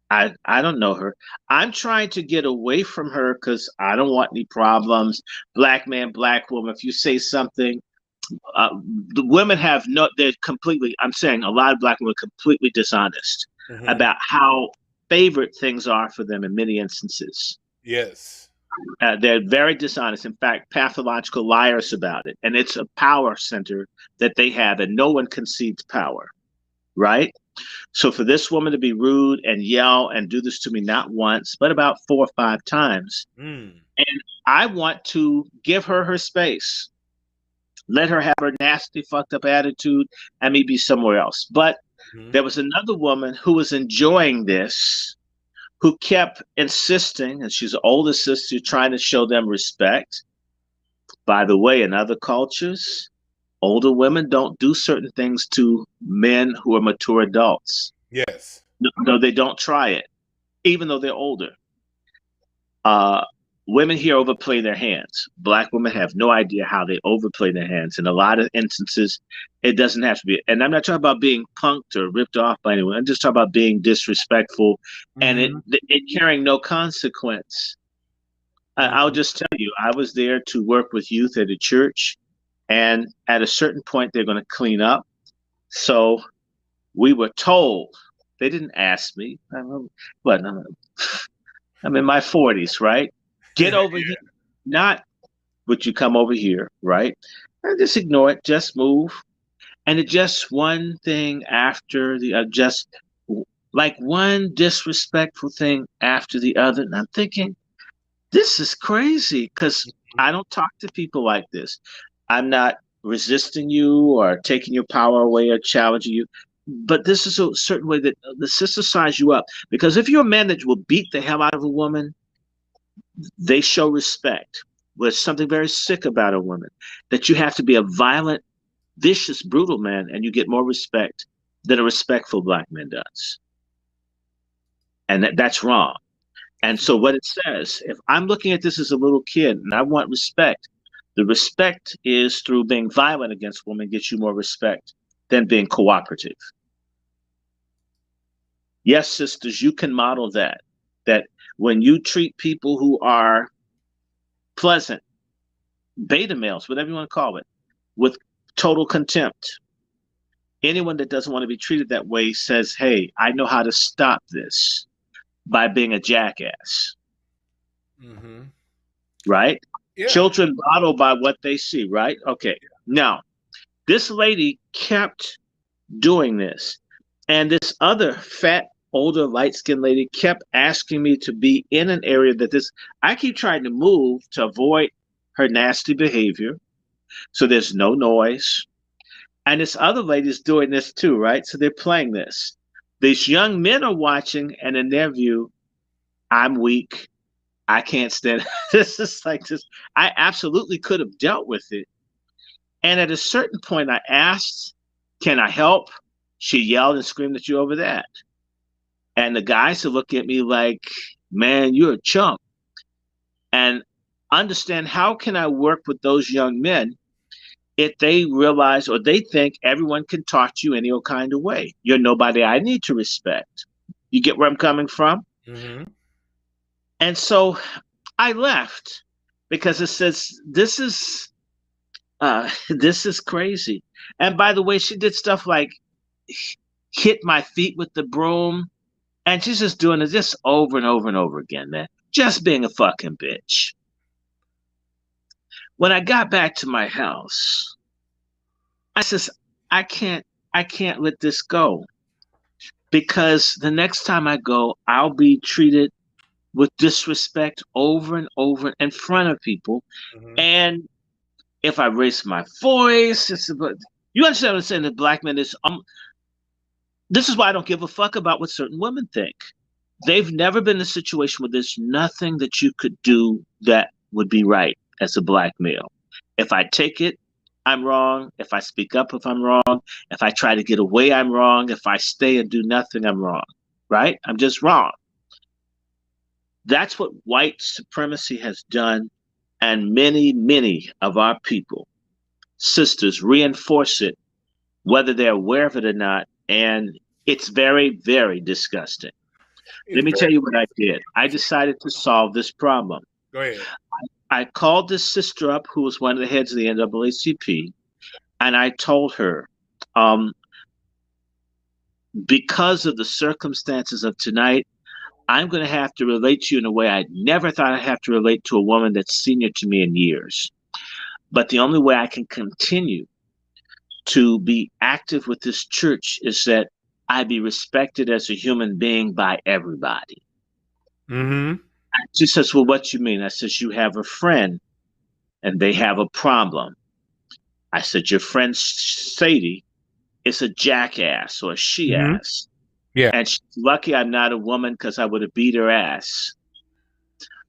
I don't know her. I'm trying to get away from her because I don't want any problems. Black man, Black woman. If you say something, the women they're completely, I'm saying a lot of Black women are completely dishonest about how favorite things are for them in many instances. Yes. They're very dishonest. In fact, pathological liars about it. And it's a power center that they have, and no one concedes power, right? So for this woman to be rude and yell and do this to me not once, but about 4 or 5 times, and I want to give her space. Let her have her nasty, fucked up attitude and me be somewhere else. But there was another woman who was enjoying this, who kept insisting, and she's an older sister, trying to show them respect. By the way, in other cultures, older women don't do certain things to men who are mature adults. Yes. No, they don't try it, even though they're older. Women here overplay their hands. Black women have no idea how they overplay their hands. In a lot of instances, it doesn't have to be. And I'm not talking about being punked or ripped off by anyone. I'm just talking about being disrespectful and it carrying no consequence. I'll just tell you, I was there to work with youth at a church, and at a certain point, they're going to clean up. So we were told, they didn't ask me, I'm in my 40s, right? Get over here. Not would you come over here, right? And just ignore it, just move. And it just one thing after the just like one disrespectful thing after the other. And I'm thinking, this is crazy because I don't talk to people like this. I'm not resisting you or taking your power away or challenging you. But this is a certain way that the sister size you up. Because if you're a man that will beat the hell out of a woman, they show respect. There's something very sick about a woman, that you have to be a violent, vicious, brutal man, and you get more respect than a respectful black man does. And that's wrong. And so what it says, if I'm looking at this as a little kid and I want respect, the respect is through being violent against women gets you more respect than being cooperative. Yes, sisters, you can model that when you treat people who are pleasant, beta males, whatever you want to call it, with total contempt, anyone that doesn't want to be treated that way says, hey, I know how to stop this by being a jackass. Right? Yeah. Children model by what they see, right? Okay. Now, this lady kept doing this. And this other fat, older, light-skinned lady kept asking me to be in an area that I keep trying to move to avoid her nasty behavior. So there's no noise. And this other lady's doing this too, right? So they're playing this. These young men are watching, and in their view, I'm weak. I can't stand it. This is like this. I absolutely could have dealt with it. And at a certain point, I asked, can I help? She yelled and screamed at you over that. And the guys would look at me like, man, you're a chump. And understand, how can I work with those young men if they realize or they think everyone can talk to you any old kind of way? You're nobody I need to respect. You get where I'm coming from? And so I left because it says, this is crazy. And by the way, she did stuff like hit my feet with the broom. And she's just doing it just over and over and over again, man. Just being a fucking bitch. When I got back to my house, I says, I can't let this go. Because the next time I go, I'll be treated with disrespect over and over in front of people. And if I raise my voice, you understand what I'm saying? The black man is, this is why I don't give a fuck about what certain women think. They've never been in a situation where there's nothing that you could do that would be right as a black male. If I take it, I'm wrong. If I speak up, if I'm wrong. If I try to get away, I'm wrong. If I stay and do nothing, I'm wrong. Right? I'm just wrong. That's what white supremacy has done. And many, many of our people, sisters, reinforce it, whether they're aware of it or not. And it's very, very disgusting. Let me tell you what I did. I decided to solve this problem. Go ahead. I called this sister up who was one of the heads of the NAACP, and I told her, because of the circumstances of tonight, I'm going to have to relate to you in a way I never thought I'd have to relate to a woman that's senior to me in years. But the only way I can continue to be active with this church is that I be respected as a human being by everybody. She says, well, what you mean? I says, you have a friend and they have a problem. I said, your friend Sadie is a jackass or a she-ass. Yeah. And she's lucky I'm not a woman because I would have beat her ass.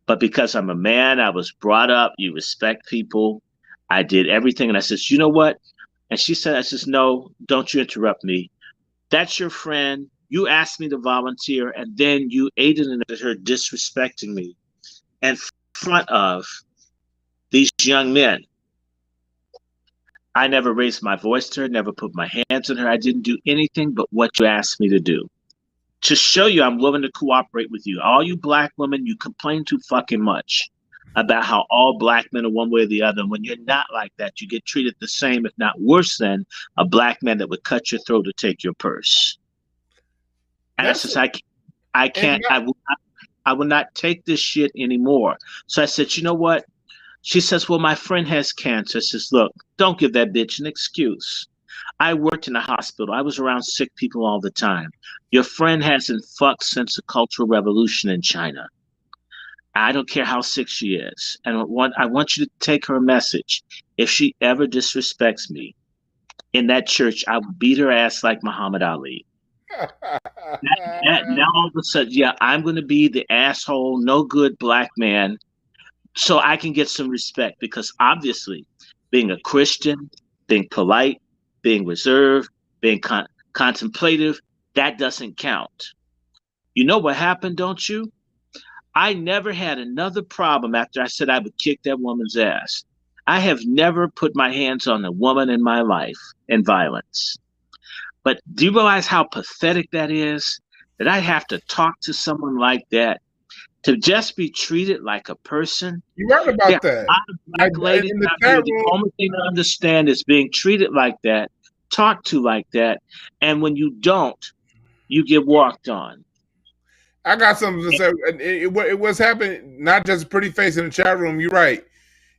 But because I'm a man, I was brought up, you respect people. I did everything. And I says, you know what? And she said, I says, no, don't you interrupt me. That's your friend. You asked me to volunteer, and then you aided and abetted her disrespecting me in front of these young men. I never raised my voice to her, never put my hands on her. I didn't do anything but what you asked me to do. To show you I'm willing to cooperate with you. All you black women, you complain too fucking much about how all black men are one way or the other. And when you're not like that, you get treated the same, if not worse than a black man that would cut your throat to take your purse. And I says, I will not take this shit anymore. So I said, you know what? She says, well, my friend has cancer. I says, look, don't give that bitch an excuse. I worked in a hospital. I was around sick people all the time. Your friend hasn't fucked since the Cultural Revolution in China. I don't care how sick she is. And I want you to take her message. If she ever disrespects me in that church, I will beat her ass like Muhammad Ali. Now all of a sudden, yeah, I'm going to be the asshole, no good black man so I can get some respect, because obviously being a Christian, being polite, being reserved, being contemplative, that doesn't count. You know what happened, don't you? I never had another problem after I said I would kick that woman's ass. I have never put my hands on a woman in my life in violence. But do you realize how pathetic that is? That I have to talk to someone like that to just be treated like a person? You're right about that. Black ladies out here, the only thing to understand is being treated like that, talked to like that, and when you don't, you get walked on. I got something to say. It was happening, not just a pretty face in the chat room. You're right.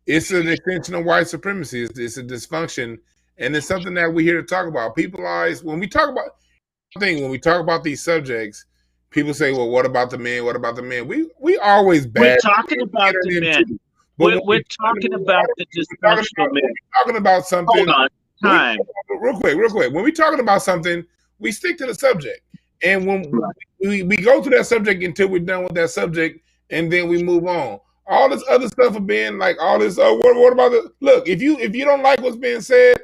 It's an extension of white supremacy. It's a dysfunction, and it's something that we're here to talk about. People always, when we talk about these subjects, people say, "Well, what about the men? What about the men?" We always bad. We're talking about the men. We're talking about the dysfunctional men. We're talking about something. Hold on. Time. Real quick. When we're talking about something, we stick to the subject. And when we go to that subject until we're done with that subject, and then we move on. All this other stuff of being like all this. What about the look? If you don't like what's being said,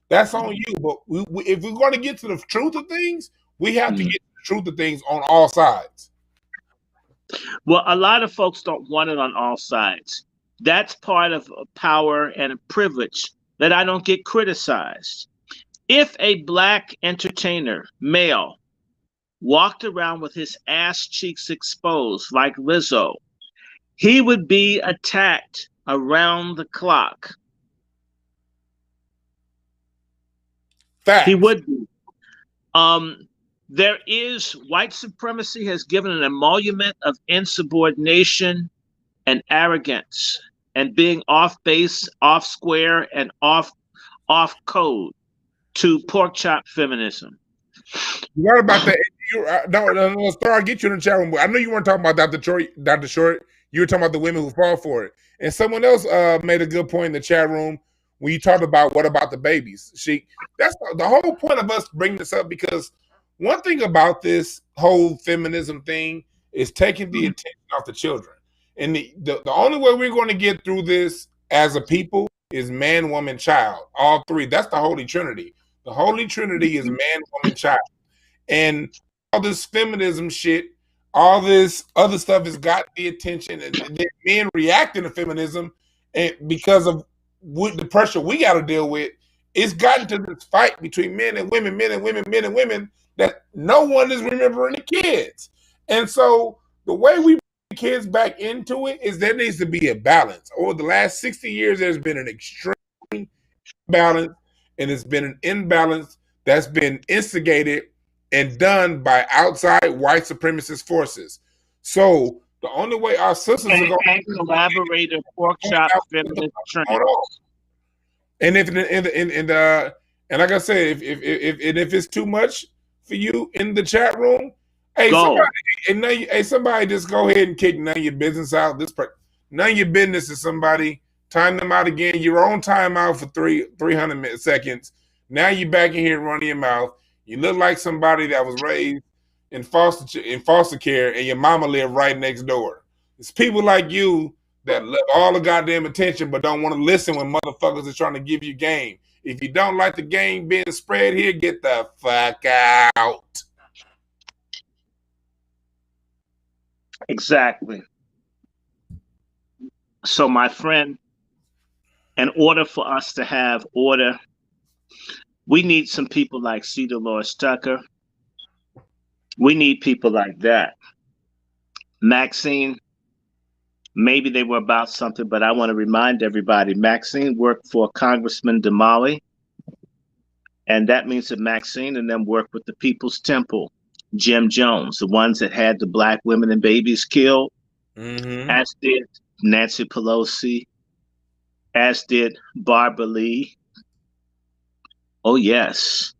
that's on you. But if we're going to get to the truth of things, we have to get to the truth of things on all sides. Well, a lot of folks don't want it on all sides. That's part of power and a privilege that I don't get criticized. If a black entertainer, male, walked around with his ass cheeks exposed like Lizzo, he would be attacked around the clock. Fact. He would be. There is, white supremacy has given an emolument of insubordination and arrogance and being off base, off square, and off code to pork chop feminism. You heard about that? I'll get you in the chat room. I know you weren't talking about Dr. Short. You were talking about the women who fall for it. And someone else made a good point in the chat room when you talked about what about the babies. That's the whole point of us bringing this up, because one thing about this whole feminism thing is taking the attention off the children. And the only way we're going to get through this as a people is man, woman, child. All three. That's the Holy Trinity. The Holy Trinity is man, woman, child. And all this feminism shit, all this other stuff has got the attention, and then men reacting to feminism, and because of the pressure we got to deal with, it's gotten to this fight between men and women, that no one is remembering the kids. And so the way we bring kids back into it is there needs to be a balance. Over the last 60 years, there's been an extreme balance, and it's been an imbalance that's been instigated and done by outside white supremacist forces. So the only way our sisters are going to collaborate a pork chop feminist trend. And and like I said, if it's too much for you in the chat room, hey, somebody just go ahead and kick none of your business out. None of your business is somebody. Time them out again. You're on timeout for 300 seconds. Now you're back in here running your mouth. You look like somebody that was raised in foster care, and your mama lived right next door. It's people like you that love all the goddamn attention but don't want to listen when motherfuckers are trying to give you game. If you don't like the game being spread here, get the fuck out. Exactly. So, my friend, in order for us to have order, we need some people like C. Dolores Tucker. We need people like that. Maxine, maybe they were about something, but I want to remind everybody, Maxine worked for Congressman Damali, and that means that Maxine and them worked with the People's Temple, Jim Jones, the ones that had the black women and babies killed, as did Nancy Pelosi, as did Barbara Lee. Oh, yes.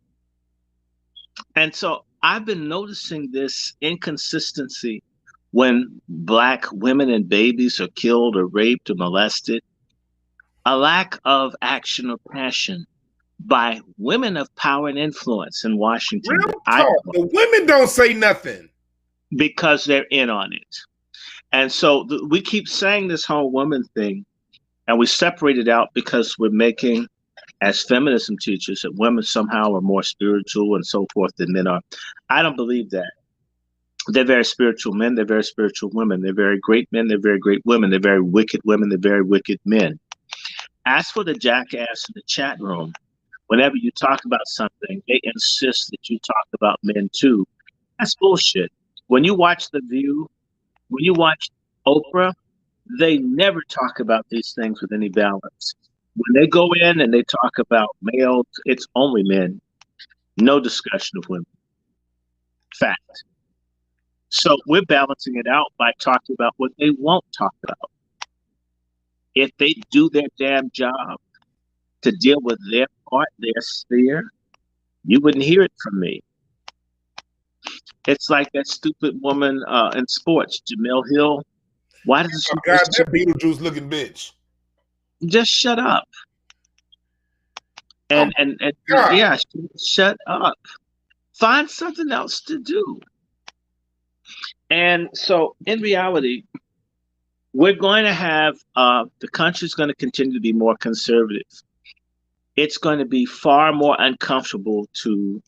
And so I've been noticing this inconsistency when black women and babies are killed or raped or molested. A lack of action or passion by women of power and influence in Washington. The women don't say nothing. Because they're in on it. And so we keep saying this whole woman thing, and we separate it out because we're making, as feminism teachers, that women somehow are more spiritual and so forth than men are. I don't believe that. They're very spiritual men. They're very spiritual women. They're very great men. They're very great women. They're very wicked women. They're very wicked men. As for the jackass in the chat room, whenever you talk about something, they insist that you talk about men too. That's bullshit. When you watch The View, when you watch Oprah, they never talk about these things with any balance. When they go in and they talk about males, it's only men. No discussion of women. Fact. So we're balancing it out by talking about what they won't talk about. If they do their damn job to deal with their part, their sphere, you wouldn't hear it from me. It's like that stupid woman in sports, Jamel Hill. Why does she? God, that Beetlejuice looking bitch. Just shut up. And yeah, shut up. Find something else to do. And so, in reality, we're going to have the country's going to continue to be more conservative. It's going to be far more uncomfortable to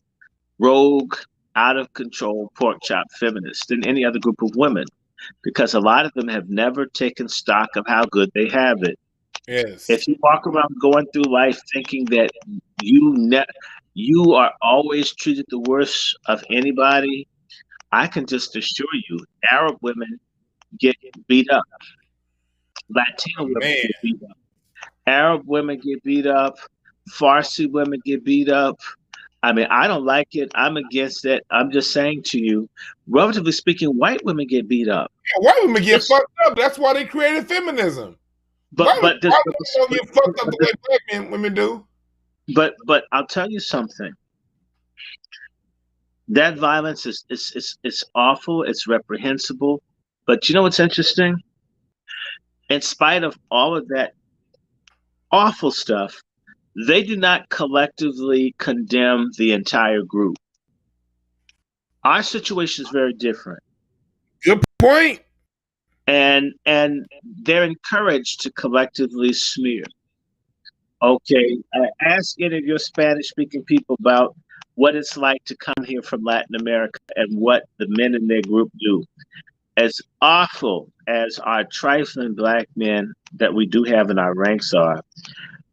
rogue, out of control, pork chop feminists than any other group of women, because a lot of them have never taken stock of how good they have it. Yes. If you walk around going through life thinking that you are always treated the worst of anybody, I can just assure you, Arab women get beat up. Latino women get beat up. Arab women get beat up. Farsi women get beat up. I mean, I don't like it. I'm against it. I'm just saying to you, relatively speaking, white women get beat up. Yeah, white women get fucked up. That's why they created feminism. But white women don't get fucked up the way black women do. But I'll tell you something. That violence is awful. It's reprehensible. But you know what's interesting? In spite of all of that awful stuff, they do not collectively condemn the entire group. Our situation is very different. Good point. And they're encouraged to collectively smear. Okay, ask any of your Spanish-speaking people about what it's like to come here from Latin America and what the men in their group do. As awful as our trifling black men that we do have in our ranks are,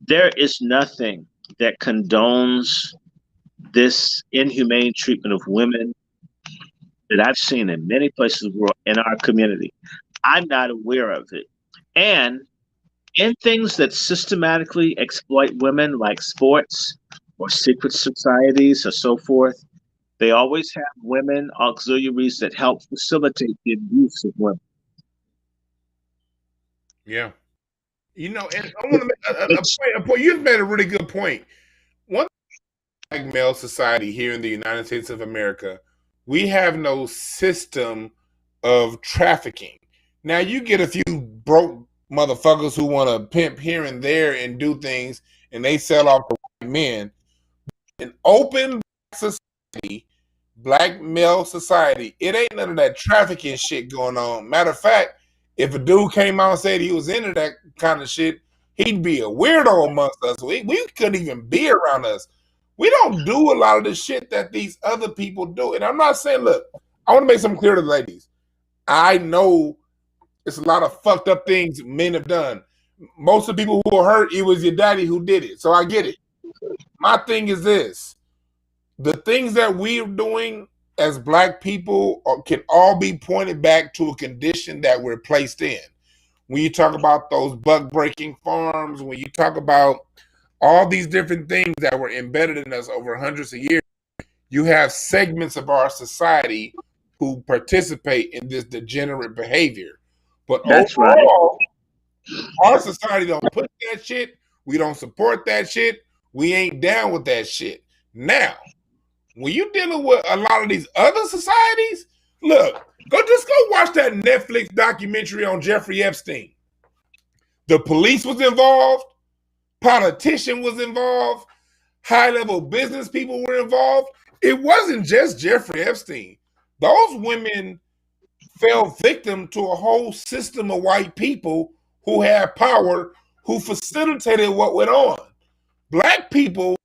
there is nothing that condones this inhumane treatment of women that I've seen in many places in the world in our community. I'm not aware of it. And in things that systematically exploit women, like sports or secret societies or so forth, they always have women auxiliaries that help facilitate the abuse of women. Yeah. You know, and I want to make a point. You made a really good point. One black male society here in the United States of America, we have no system of trafficking. Now, you get a few broke motherfuckers who want to pimp here and there and do things, and they sell off to white men. An open society, black male society, it ain't none of that trafficking shit going on. Matter of fact, if a dude came out and said he was into that kind of shit, he'd be a weirdo amongst us. We couldn't even be around us. We don't do a lot of the shit that these other people do. And I'm not saying, look, I want to make something clear to the ladies. I know it's a lot of fucked up things men have done. Most of the people who are hurt, it was your daddy who did it. So I get it. My thing is this. The things that we're doing as Black people can all be pointed back to a condition that we're placed in. When you talk about those buck-breaking farms, when you talk about all these different things that were embedded in us over hundreds of years, you have segments of our society who participate in this degenerate behavior. But That's overall, our society don't put that shit. We don't support that shit. We ain't down with that shit. Now, when you're dealing with a lot of these other societies, look, go watch that Netflix documentary on Jeffrey Epstein. The police was involved, politician was involved, high-level business people were involved. It wasn't just Jeffrey Epstein. Those women fell victim to a whole system of white people who had power, who facilitated what went on. Black people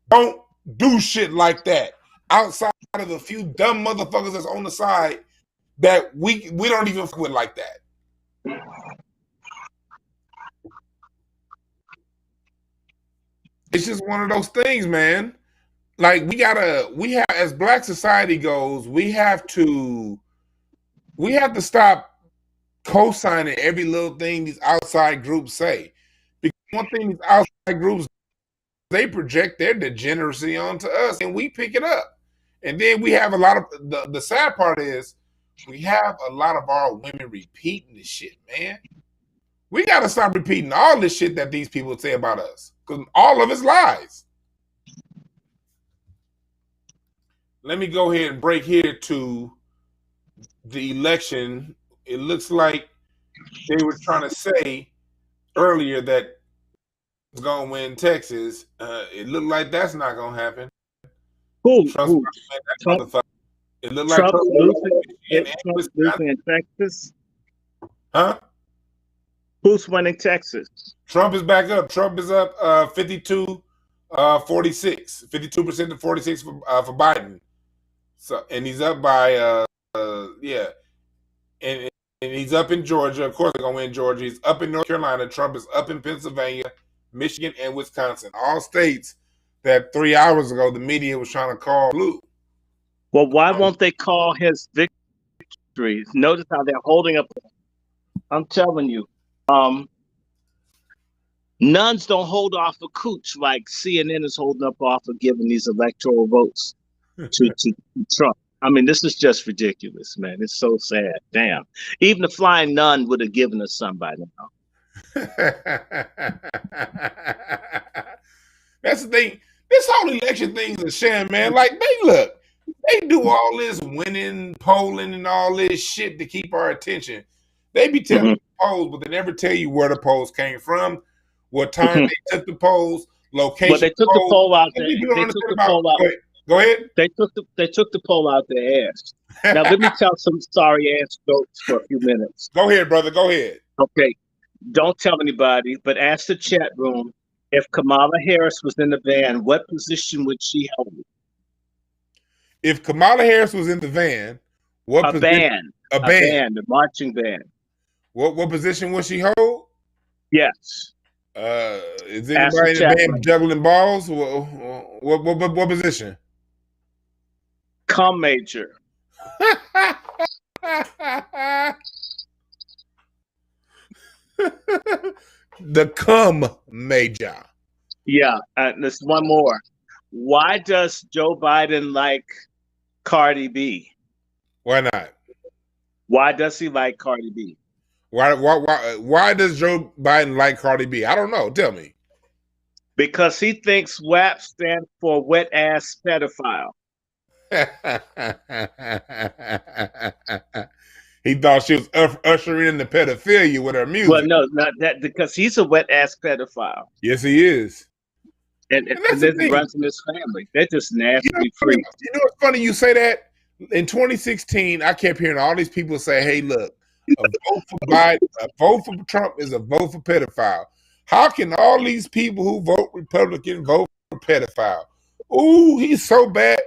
don't do shit like that outside of a few dumb motherfuckers that's on the side that we don't even fuck with like that. It's just one of those things, man. Like we have, as Black society goes, we have to stop co-signing every little thing these outside groups say. Because one thing these outside groups, they project their degeneracy onto us and we pick it up. And then we have a lot of, the sad part is, we have a lot of our women repeating this shit, man. We got to stop repeating all this shit that these people say about us. Because all of it's lies. Let me go ahead and break here to the election. It looks like they were trying to say earlier that it's going to win Texas. It looked like that's not going to happen. Who? Trump? It looked like Trump losing in Texas? Huh? Who's winning Texas? Trump is back up. Trump is up 52-46. 52% to 46 for Biden. So, and he's up by and he's up in Georgia. Of course, they're gonna win Georgia. He's up in North Carolina. Trump is up in Pennsylvania, Michigan, and Wisconsin. All states that 3 hours ago the media was trying to call blue. Well, why won't they call his victory? Notice how they're holding up. I'm telling you, nuns don't hold off of cooch like CNN is holding up off of giving these electoral votes to Trump. I mean, this is just ridiculous, man. It's so sad. Damn. Even the flying nun would have given us some by now. That's the thing. This whole election thing is a sham, man. Like, they do all this winning, polling, and all this shit to keep our attention. They be telling the polls, but they never tell you where the polls came from, what time they took the polls, location. But they took the poll out there. They took the poll out. Go ahead. They took the poll out their ass. Now let me tell some sorry ass jokes for a few minutes. Go ahead, brother. Go ahead. Okay. Don't tell anybody, but ask the chat room if Kamala Harris was in the van, what position would she hold? If Kamala Harris was in the van, what position? A band, the marching band. What position would she hold? Yes. Is anybody in the band juggling balls? What position? Cum major. The cum major. Yeah, there's one more. Why does Joe Biden like Cardi B? Why not? Why does he like Cardi B? Why does Joe Biden like Cardi B? I don't know. Tell me. Because he thinks WAP stands for wet ass pedophile. He thought she was ushering in the pedophilia with her music. Well, no, not that, because he's a wet ass pedophile. Yes, he is. And then he runs in his family. They're just nasty freaks. You know what's funny? You say that. In 2016, I kept hearing all these people say, "Hey, look, a vote for Biden, a vote for Trump is a vote for pedophile." How can all these people who vote Republican vote for pedophile? Ooh, he's so bad.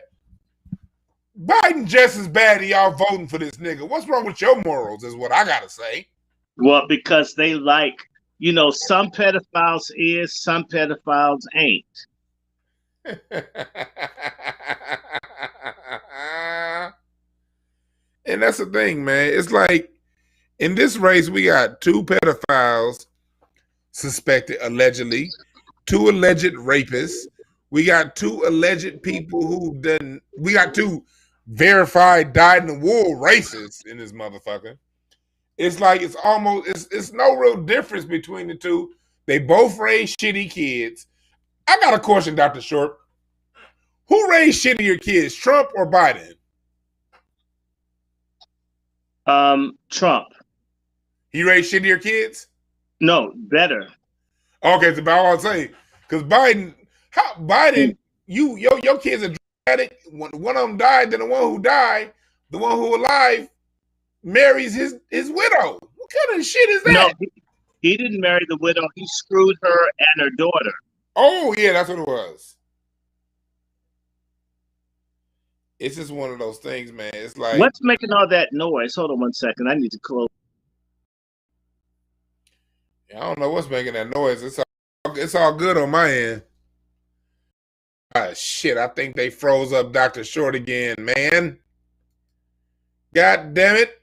Biden just as bad as y'all voting for this nigga. What's wrong with your morals is what I gotta say. Well, because they like, some pedophiles is, some pedophiles ain't. And that's the thing, man. It's like in this race, we got 2 pedophiles suspected allegedly, 2 alleged rapists. We got 2 alleged people who done. We got 2 verified dyed-in-the-wool racists in this motherfucker. It's like it's no real difference between the 2. They both raised shitty kids. I got a question, Dr. Short. Who raised shittier kids, Trump or Biden? Trump. He raised shittier kids? No, better. Okay, so I was saying, because Biden, your kids are dramatic. One of them died, then the one who died, the one who alive, marries his widow. What kind of shit is that? No, he didn't marry the widow. He screwed her and her daughter. Oh yeah, that's what it was. It's just one of those things, man. It's like, what's making all that noise? Hold on one second. I need to close. I don't know what's making that noise. It's all good on my end. Ah, shit, I think they froze up Dr. Short again, man. God damn it.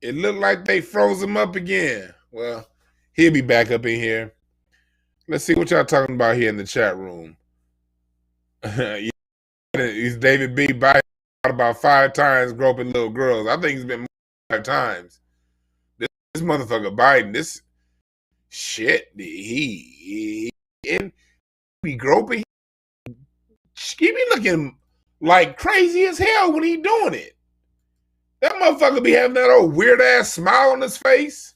It looked like they froze him up again. Well, he'll be back up in here. Let's see what y'all talking about here in the chat room. He's David B. Biden about 5 times groping little girls. I think he's been more than 5 times. This motherfucker Biden, this shit, he be groping. He be looking like crazy as hell when he doing it. That motherfucker be having that old weird ass smile on his face.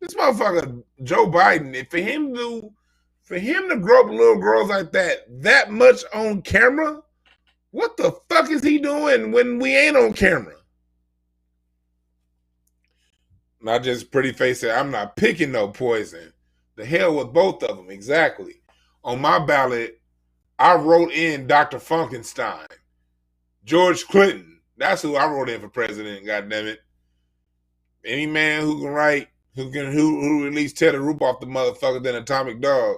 This motherfucker Joe Biden, for him to grope little girls like that much on camera, what the fuck is he doing when we ain't on camera? Not just pretty face said, I'm not picking no poison. The hell with both of them, exactly. On my ballot, I wrote in Dr. Funkenstein. George Clinton. That's who I wrote in for president, goddammit. Any man who can write, who released Teddy Roop off the motherfucker than Atomic Dog.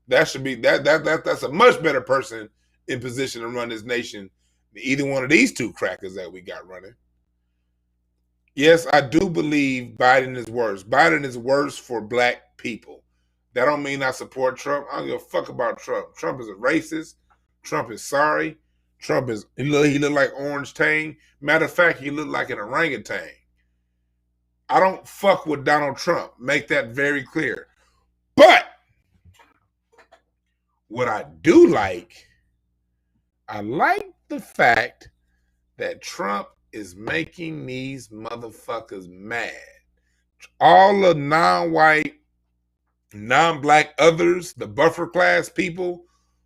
That should be that's a much better person in position to run this nation than either one of these 2 crackers that we got running. Yes, I do believe Biden is worse. Biden is worse for black people. That don't mean I support Trump. I don't give a fuck about Trump. Trump is a racist. Trump is sorry. He look like Orange Tang. Matter of fact, he look like an orangutan. I don't fuck with Donald Trump. Make that very clear. But what I do like, I like the fact that Trump is making these motherfuckers mad. All the non-white, non-black others, the buffer class people,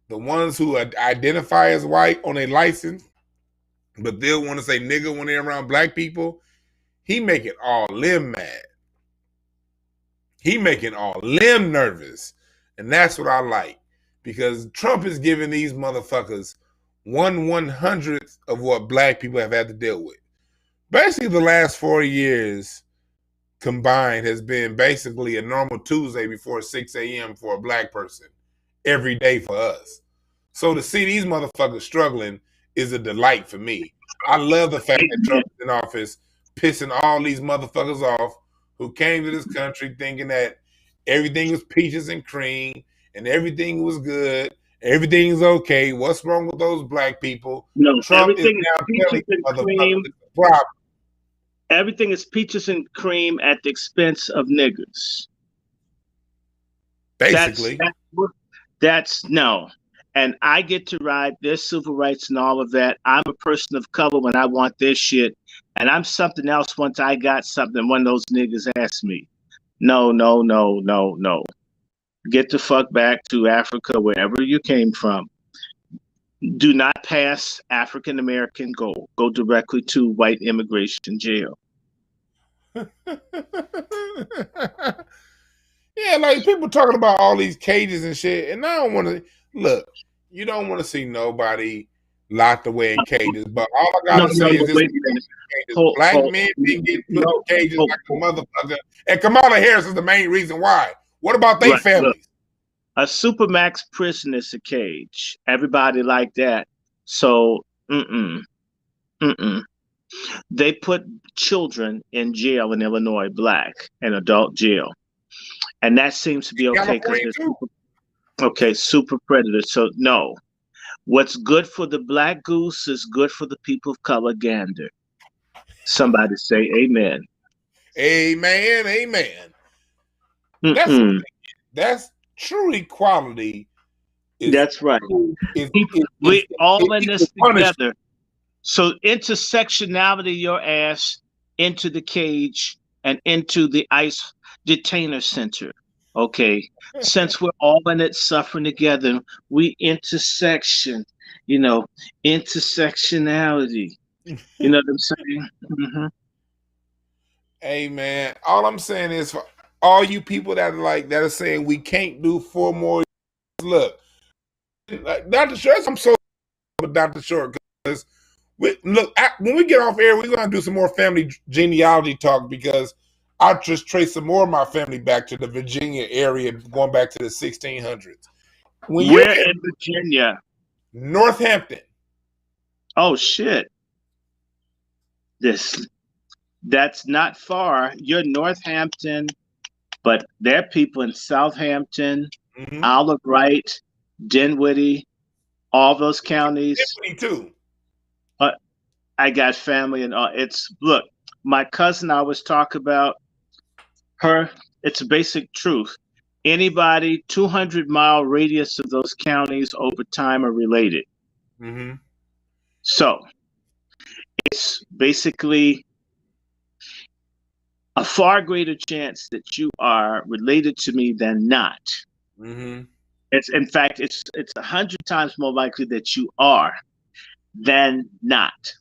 the ones who identify as white on a license, but they'll want to say nigga when they're around black people, he making all them mad. He making all them nervous. And that's what I like. Because Trump is giving these motherfuckers 1/100th of what black people have had to deal with. Basically, the last 4 years combined has been basically a normal Tuesday before 6 a.m. for a black person every day for us. So to see these motherfuckers struggling is a delight for me. I love the fact that Trump is in office pissing all these motherfuckers off who came to this country thinking that everything was peaches and cream and everything was good. Everything's okay. What's wrong with those black people? No, Trump is now telling motherfuckers it's a problem. Everything is peaches and cream at the expense of niggas. Basically. That's no. And I get to ride their civil rights and all of that. I'm a person of color when I want this shit. And I'm something else once I got something when those niggas ask me. No. Get the fuck back to Africa, wherever you came from. Do not pass African American gold. Go directly to white immigration jail. Yeah, like people talking about all these cages and shit, and I don't want to look. You don't want to see nobody locked away in cages, but all I No, gotta no, say no, is this: wait a minute. black men been getting put in cages like a motherfucker, and Kamala Harris is the main reason why. What about their families? Look, a supermax prison is a cage. Everybody like that. So, they put children in jail in Illinois, black, and adult jail, and that seems to be okay because they're super predators. So no, what's good for the black goose is good for the people of color gander. Somebody say amen. Amen, amen. That's true equality. That's right. We all in this together. So intersectionality your ass into the cage and into the ICE detainer center. Okay. Since we're all in it suffering together, we intersectionality. You know what I'm saying? Mm-hmm. Hey man, all I'm saying is for all you people that are saying we can't do 4 more years, look, Dr. Short, I'm so with Dr. Short because when we get off air, we're gonna do some more family genealogy talk because I just traced some more of my family back to the Virginia area, going back to the 1600s. Where in Virginia? Northampton. Oh shit! That's not far. You're Northampton, but there are people in Southampton, Isle of Wight, Dinwiddie, all those counties. Dinwiddie too. I got family and look, my cousin I was talking about, her, it's a basic truth. Anybody 200-mile radius of those counties over time are related. So it's basically a far greater chance that you are related to me than not. It's in fact, it's 100 times more likely that you are than not.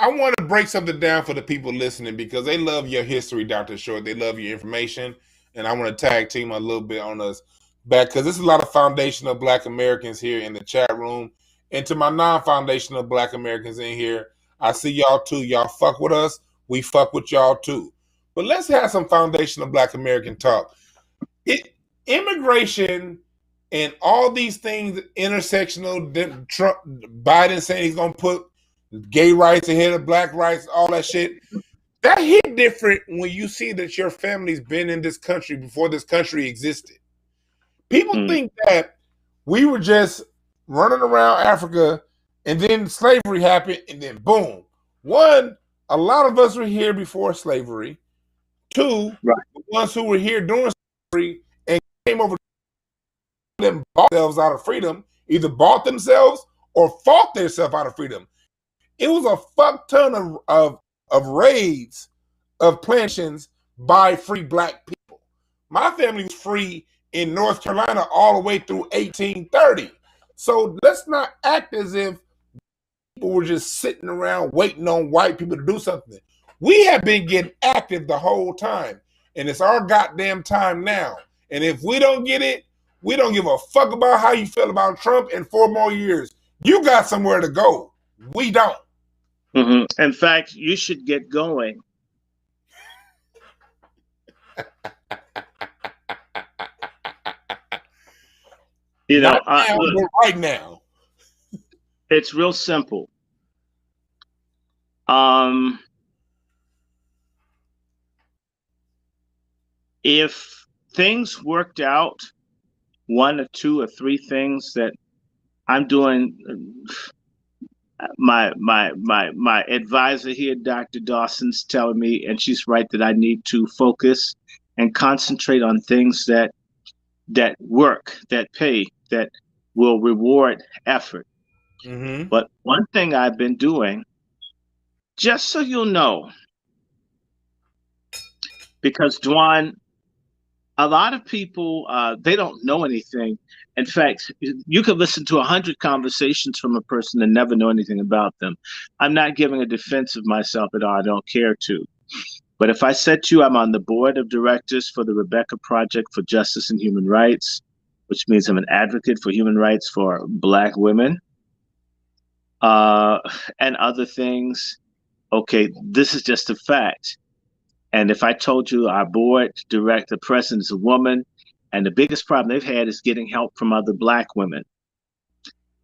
I want to break something down for the people listening because they love your history, Dr. Short. They love your information. And I want to tag team a little bit on us back because there's a lot of foundational Black Americans here in the chat room. And to my non-foundational Black Americans in here, I see y'all too. Y'all fuck with us. We fuck with y'all too. But let's have some foundational Black American talk. Immigration and all these things, intersectional, Trump, Biden saying he's going to put gay rights ahead of black rights, all that shit. That hit different when you see that your family's been in this country before this country existed. People think that we were just running around Africa and then slavery happened and then boom. One, a lot of us were here before slavery. Two, the ones who were here during slavery and came over and bought themselves out of freedom, either bought themselves or fought themselves out of freedom. It was a fuck ton of raids of plantations by free black people. My family was free in North Carolina all the way through 1830. So let's not act as if people were just sitting around waiting on white people to do something. We have been getting active the whole time, and it's our goddamn time now. And if we don't get it, we don't give a fuck about how you feel about Trump in 4 more years. You got somewhere to go. We don't. In fact, you should get going. Right now. It's real simple. If things worked out, 1 or 2 or 3 things that I'm doing. My advisor here, Dr. Dawson's telling me, and she's right, that I need to focus and concentrate on things that work, that pay, that will reward effort. But one thing I've been doing, just so you'll know, because Dwan, a lot of people, they don't know anything. In fact, you could listen to 100 conversations from a person and never know anything about them. I'm not giving a defense of myself at all. I don't care to. But if I said to you, I'm on the board of directors for the Rebecca Project for Justice and Human Rights, which means I'm an advocate for human rights for Black women, and other things, okay, this is just a fact. And if I told you our board director president is a woman, and the biggest problem they've had is getting help from other Black women,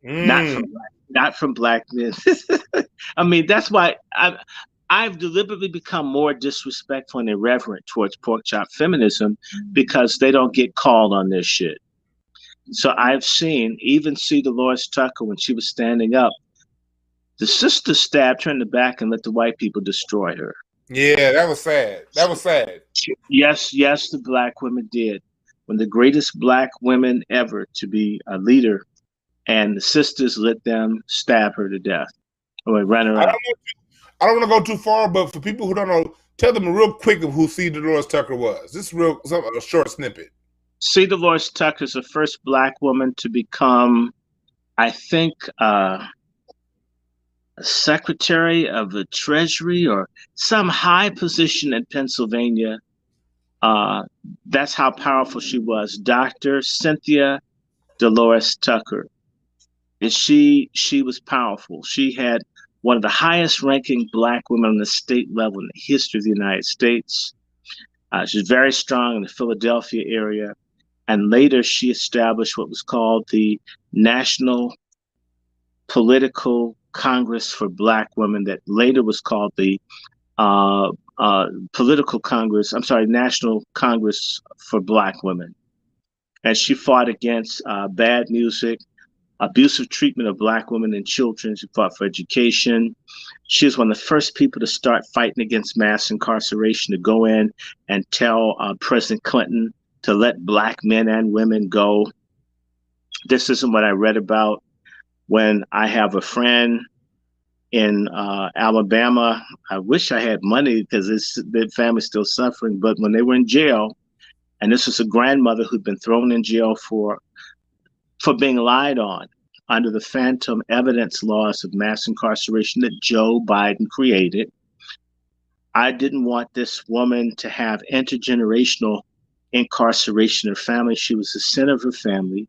not from Black men. I mean, that's why I've deliberately become more disrespectful and irreverent towards pork chop feminism, because they don't get called on this shit. So I've seen, even see Dolores Tucker, when she was standing up, the sister stabbed her in the back and let the white people destroy her. Yeah, that was sad. That was sad. Yes, the Black women did. When the greatest Black women ever to be a leader, and the sisters let them stab her to death. Or ran her out. I don't want to go too far, but for people who don't know, tell them real quick of who C. Dolores Tucker was. This is a short snippet. C. Dolores Tucker is the first Black woman to become, I think, a secretary of the Treasury or some high position in Pennsylvania. That's how powerful she was. Dr. Cynthia Dolores Tucker. And she was powerful. She had one of the highest ranking Black women on the state level in the history of the United States. She's very strong in the Philadelphia area. And later she established what was called the National Political Congress for Black Women, that later was called the National Congress for Black Women. And she fought against bad music, abusive treatment of Black women and children. She fought for education. She was one of the first people to start fighting against mass incarceration, to go in and tell President Clinton to let Black men and women go. This isn't what I read about. When I have a friend in Alabama, I wish I had money because their family's still suffering, but when they were in jail, and this was a grandmother who'd been thrown in jail for being lied on under the phantom evidence laws of mass incarceration that Joe Biden created. I didn't want this woman to have intergenerational incarceration in her family. She was the center of her family,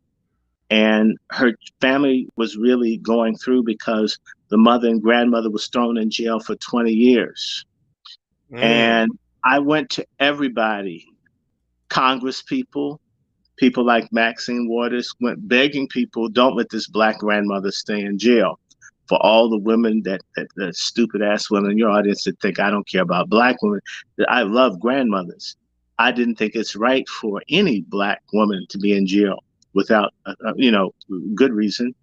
and her family was really going through because the mother and grandmother was thrown in jail for 20 years. And I went to everybody, Congress people like Maxine Waters, went begging people, don't let this Black grandmother stay in jail. For all the women that stupid ass women in your audience that think I don't care about Black women, I love grandmothers. I didn't think it's right for any Black woman to be in jail without, good reason.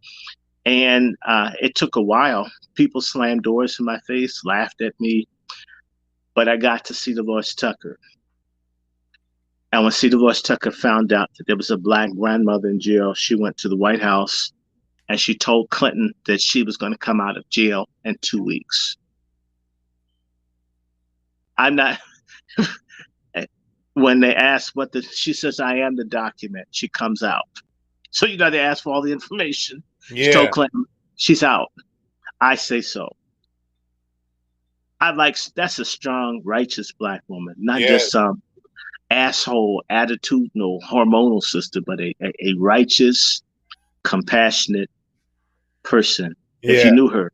And it took a while. People slammed doors in my face, laughed at me, but I got to see Dolores Tucker. And when C. Dolores Tucker found out that there was a Black grandmother in jail, she went to the White House and she told Clinton that she was going to come out of jail in 2 weeks. I'm not. When they asked she says, I am the document. She comes out. So, they asked for all the information. Yeah. She told Clinton, she's out. I say so. That's a strong, righteous Black woman, not just some asshole, attitudinal, hormonal sister, but a righteous, compassionate person. Yeah. If you knew her,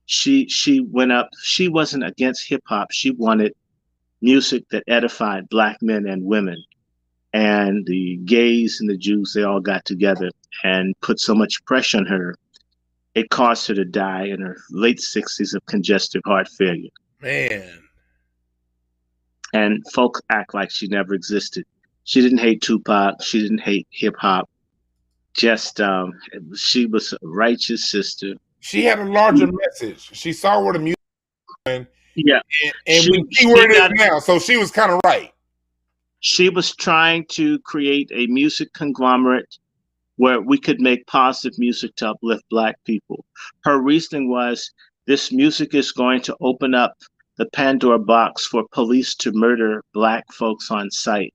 she went up. She wasn't against hip hop. She wanted music that edified Black men and women. And the gays and the Jews, they all got together and put so much pressure on her, it caused her to die in her late 60s of congestive heart failure. Man. And folks act like she never existed. She didn't hate Tupac. She didn't hate hip hop. Just she was a righteous sister. She had a larger message. She saw where the music went. Yeah. And we see where it is now. So she was kind of right. She was trying to create a music conglomerate where we could make positive music to uplift Black people. Her reasoning was this music is going to open up the Pandora box for police to murder Black folks on sight.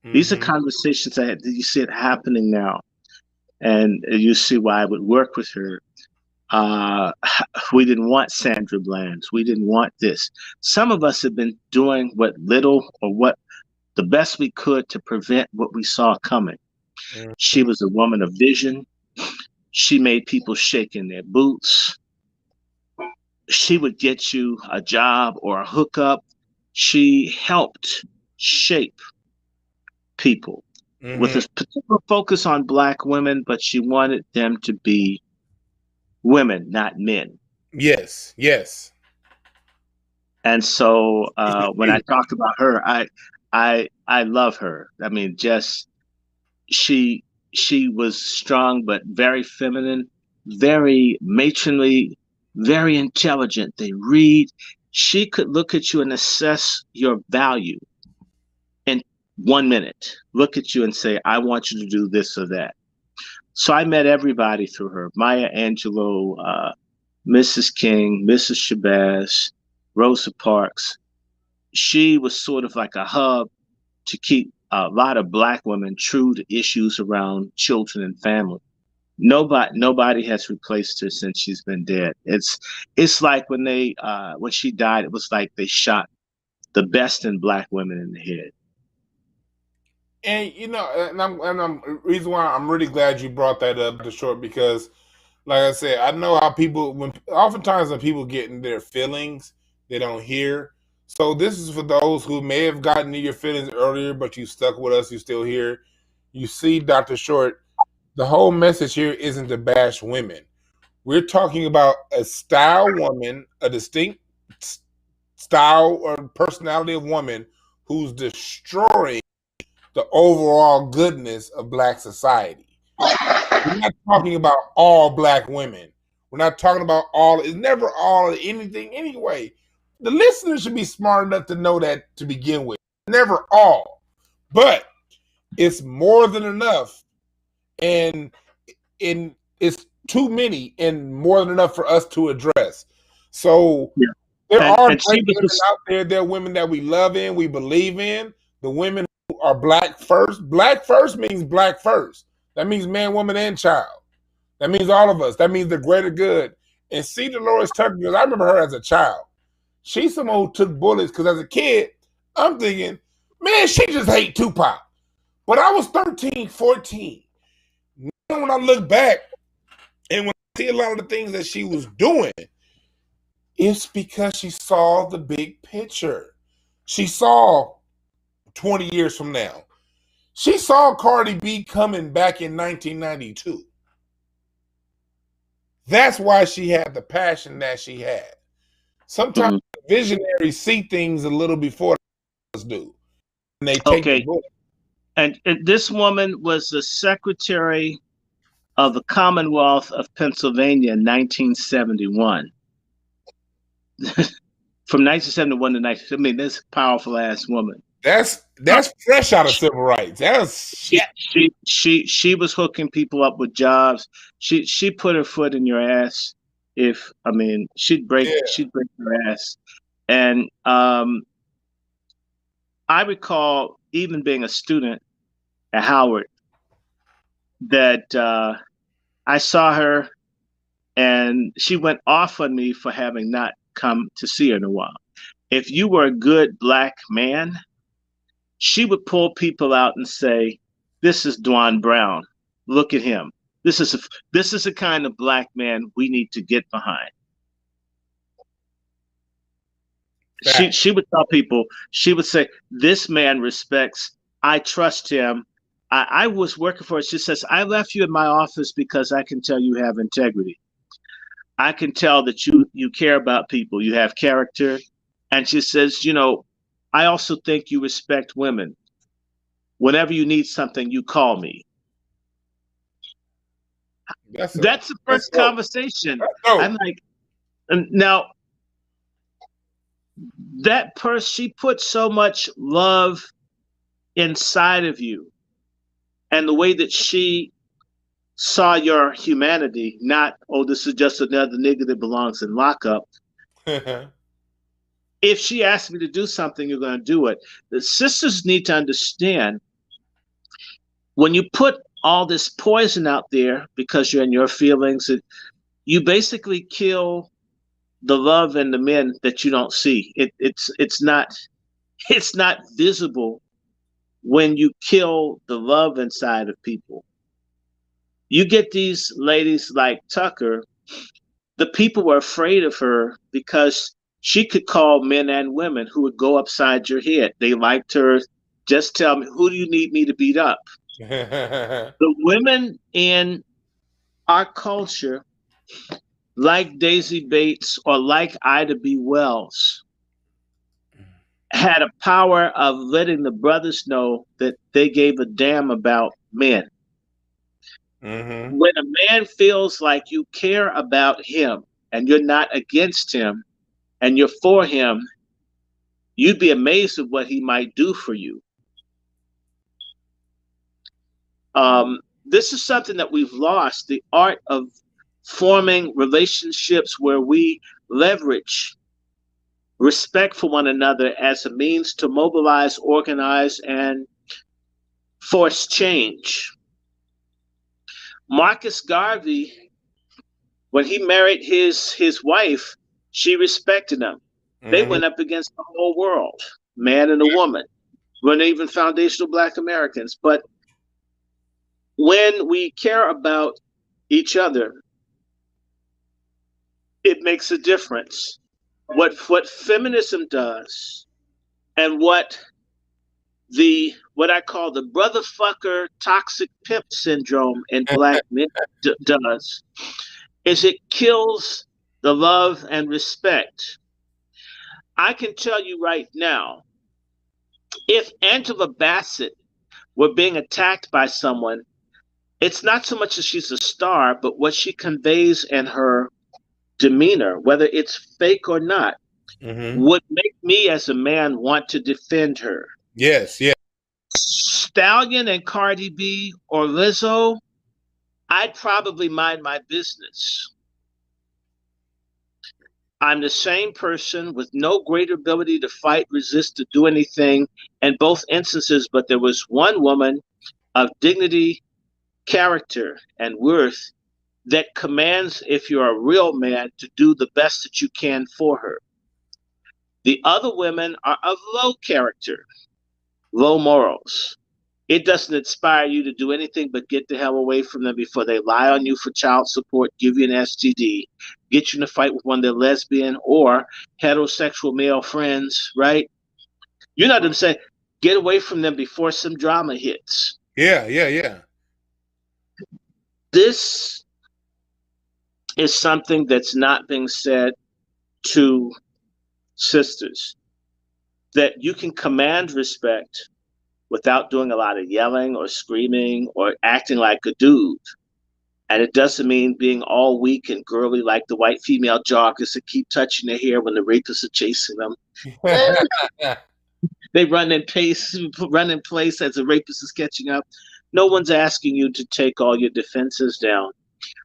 Mm-hmm. These are conversations that you see it happening now. And you see why I would work with her. We didn't want Sandra Bland's. We didn't want this. Some of us have been doing what little or what the best we could to prevent what we saw coming. Mhm. She was a woman of vision. She made people shake in their boots. She would get you a job or a hookup. She helped shape people with a particular focus on Black women, but she wanted them to be women, not men. Yes, yes. And so when I talk about her, I love her. I mean, just she was strong but very feminine, very matronly, very intelligent. They read. She could look at you and assess your value in 1 minute. Look at you and say, "I want you to do this or that." So I met everybody through her: Maya Angelou, Mrs. King, Mrs. Shabazz, Rosa Parks. She was sort of like a hub to keep a lot of Black women true to issues around children and family. Nobody has replaced her since she's been dead. It's like when she died, it was like they shot the best in Black women in the head. And you know, I'm reason why I'm really glad you brought that up to short, because like I said, I know how oftentimes when people get in their feelings, they don't hear. So this is for those who may have gotten in your feelings earlier, but you stuck with us, you still here. You see, Dr. Short, the whole message here isn't to bash women. We're talking about a style woman, a distinct style or personality of woman who's destroying the overall goodness of Black society. We're not talking about all Black women. We're not talking about all. It's never all anything anyway. The listeners should be smart enough to know that to begin with. Never all. But it's more than enough. And it's too many and more than enough for us to address. So there are great women out there. There are women that we love in, we believe in. The women who are Black first. Black first means Black first. That means man, woman, and child. That means all of us. That means the greater good. And see Dolores Tucker, because I remember her as a child. She's someone who took bullets, because as a kid, I'm thinking, man, she just hate Tupac. But I was 13, 14. Now when I look back and when I see a lot of the things that she was doing, it's because she saw the big picture. She saw 20 years from now. She saw Cardi B coming back in 1992. That's why she had the passion that she had. Sometimes visionaries see things a little before others do. And they take the bullet. And this woman was the secretary of the Commonwealth of Pennsylvania in 1971. From 1971 to 19, I mean, this powerful ass woman. That's fresh out of civil rights. She was hooking people up with jobs. She put her foot in your ass. She'd break her ass. And I recall even being a student at Howard that I saw her and she went off on me for having not come to see her in a while. If you were a good Black man, she would pull people out and say, "This is DwannBrown. Look at him. This is the kind of Black man we need to get behind." She would tell people, she would say, "This man respects, I trust him. I was working for her." She says, "I left you in my office because I can tell you have integrity. I can tell that you care about people, you have character." And she says, "I also think you respect women. Whenever you need something, you call me." That's the first conversation. I'm like, now that person, she put so much love inside of you, and the way that she saw your humanity, not, "Oh, this is just another nigga that belongs in lockup." If she asked me to do something, you're going to do it. The sisters need to understand, when you put all this poison out there because you're in your feelings, you basically kill the love in the men that you don't see. It's not it's not visible when you kill the love inside of people. You get these ladies like Tucker, the people were afraid of her because she could call men and women who would go upside your head. They liked her. Just tell me, who do you need me to beat up? The women in our culture, like Daisy Bates or like Ida B. Wells, had a power of letting the brothers know that they gave a damn about men. Mm-hmm. When a man feels like you care about him and you're not against him and you're for him, you'd be amazed at what he might do for you. This is something that we've lost, the art of forming relationships where we leverage respect for one another as a means to mobilize, organize, and force change. Marcus Garvey, when he married his wife, she respected him. They went up against the whole world, man and a woman, weren't even foundational Black Americans. But when we care about each other, it makes a difference. What feminism does, and what I call the brother fucker toxic pimp syndrome in Black men does, is it kills the love and respect. I can tell you right now, if Angela Bassett were being attacked by someone, it's not so much that she's a star, but what she conveys in her demeanor, whether it's fake or not, would make me as a man want to defend her. Yes, yes. Stallion and Cardi B or Lizzo, I'd probably mind my business. I'm the same person with no great ability to fight, resist, to do anything in both instances, but there was one woman of dignity, character, and worth that commands, if you're a real man, to do the best that you can for her. The other women are of low character, low morals. It doesn't inspire you to do anything but get the hell away from them before they lie on you for child support, give you an STD, get you in a fight with one of their lesbian or heterosexual male friends, right? You know what I'm saying? Get away from them before some drama hits. Yeah. This is something that's not being said to sisters, that you can command respect without doing a lot of yelling or screaming or acting like a dude. And it doesn't mean being all weak and girly like the white female joggers that keep touching their hair when the rapists are chasing them. They run in place as the rapist is catching up. No one's asking you to take all your defenses down.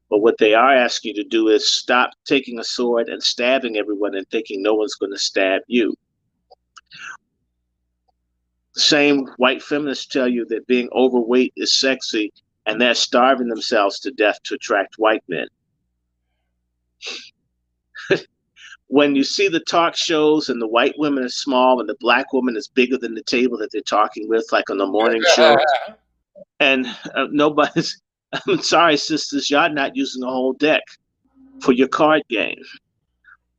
But what they are asking you to do is stop taking a sword and stabbing everyone and thinking no one's going to stab you. Same white feminists tell you that being overweight is sexy, and they're starving themselves to death to attract white men. When you see the talk shows and the white women are small and the Black woman is bigger than the table that they're talking with, like on the morning show, and nobody's, I'm sorry, sisters, y'all not using a whole deck for your card game.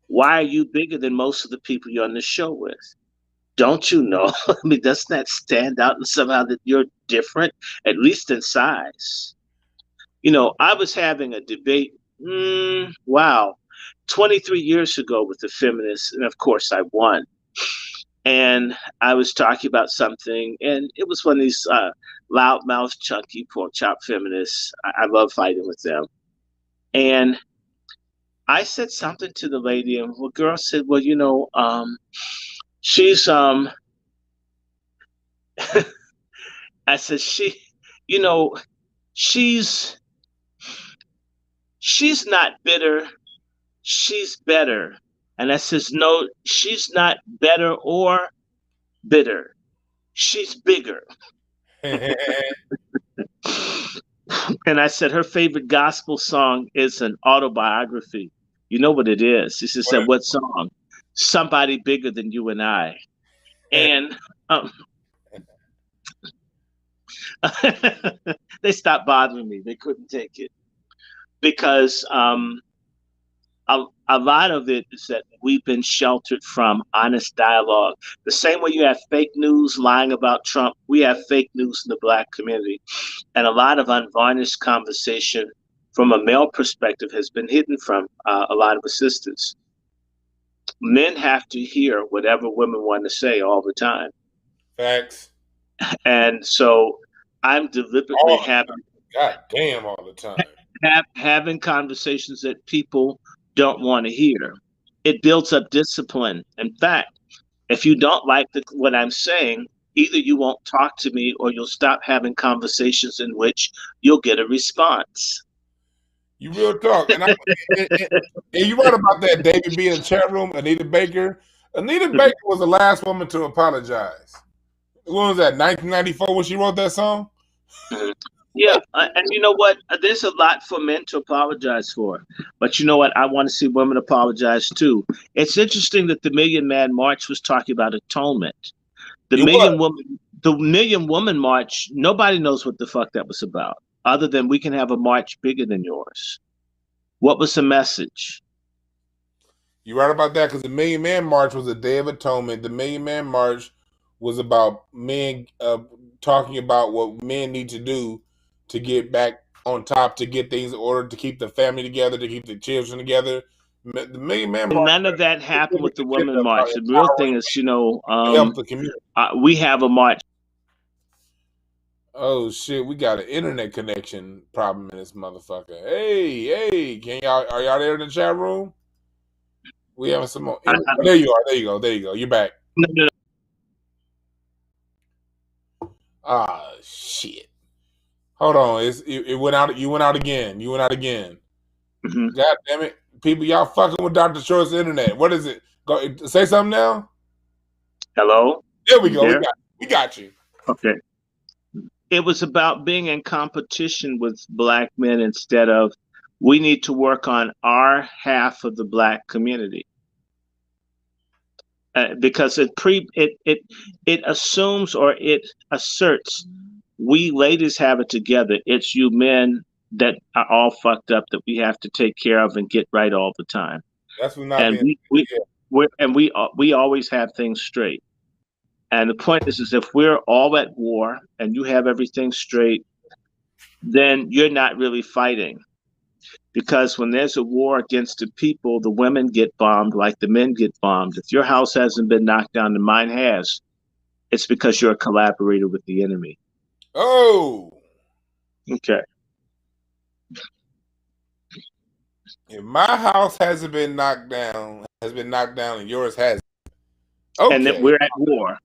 Why are you bigger than most of the people you're on the show with? Don't you know? I mean, doesn't that stand out and somehow that you're different, at least in size? You know, I was having a debate, 23 years ago with the feminists, and of course I won. And I was talking about something, and it was one of these loudmouth, chunky, pork chop feminists. I love fighting with them. And I said something to the lady, and the girl said, well, you know, she's I said, she's not bitter, she's better. And I says, no, she's not better or bitter, she's bigger. And I said her favorite gospel song is an autobiography. You know what it is? She said, "What song?" "Somebody Bigger Than You and I." And um, they stopped bothering me. They couldn't take it because a lot of it is that we've been sheltered from honest dialogue. The same way you have fake news lying about Trump, we have fake news in the Black community. And a lot of unvarnished conversation from a male perspective has been hidden from a lot of assistants. Men have to hear whatever women want to say all the time. Facts. And so I'm deliberately having, God damn, all the time. Having conversations that people don't want to hear. It builds up discipline. In fact, if you don't like what I'm saying, either you won't talk to me or you'll stop having conversations in which you'll get a response. You real talk. And you're right about that, David B in the chat room, Anita Baker. Anita Baker was the last woman to apologize. When was that, 1994 when she wrote that song? Yeah, and you know what? There's a lot for men to apologize for. But you know what? I want to see women apologize too. It's interesting that the Million Man March was talking about atonement. The Million Woman March, nobody knows what the fuck that was about, other than we can have a march bigger than yours. What was the message? You're right about that, because the Million Man March was a Day of Atonement. The Million Man March was about men talking about what men need to do to get back on top, to get things in order, to keep the family together, to keep the children together. The Million Man March. None of that happened with the Women March. The real thing is, help the community. We have a march. Oh shit, we got an internet connection problem in this motherfucker. Hey, are y'all there in the chat room? We having some more. There you are. There you go. You're back. No. Ah, shit. Hold on. It went out. You went out again. Mm-hmm. God damn it. People, y'all fucking with Dr. Short's internet. What is it? Go say something now. Hello? There we go. We got you. Okay. It was about being in competition with Black men instead of we need to work on our half of the Black community. Because it assumes or it asserts we ladies have it together. It's you men that are all fucked up that we have to take care of and get right all the time. That's what not and we always have things straight. And the point is if we're all at war and you have everything straight, then you're not really fighting. Because when there's a war against the people, the women get bombed like the men get bombed. If your house hasn't been knocked down and mine has, it's because you're a collaborator with the enemy. Oh. Okay. If my house hasn't been knocked down, and yours hasn't. Okay. And that we're at war.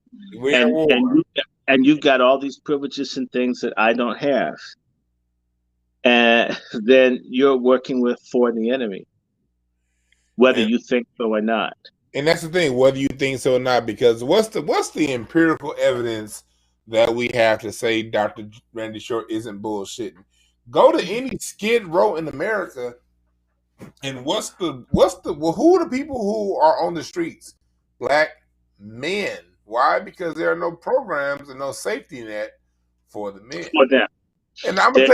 And you've got all these privileges and things that I don't have. And then you're working for the enemy, whether you think so or not. And that's the thing, whether you think so or not, because what's the empirical evidence that we have to say Dr. Randy Short isn't bullshitting? Go to any Skid Row in America, and who are the people who are on the streets? Black men. Why? Because there are no programs and no safety net for the men. For them. And I'm gonna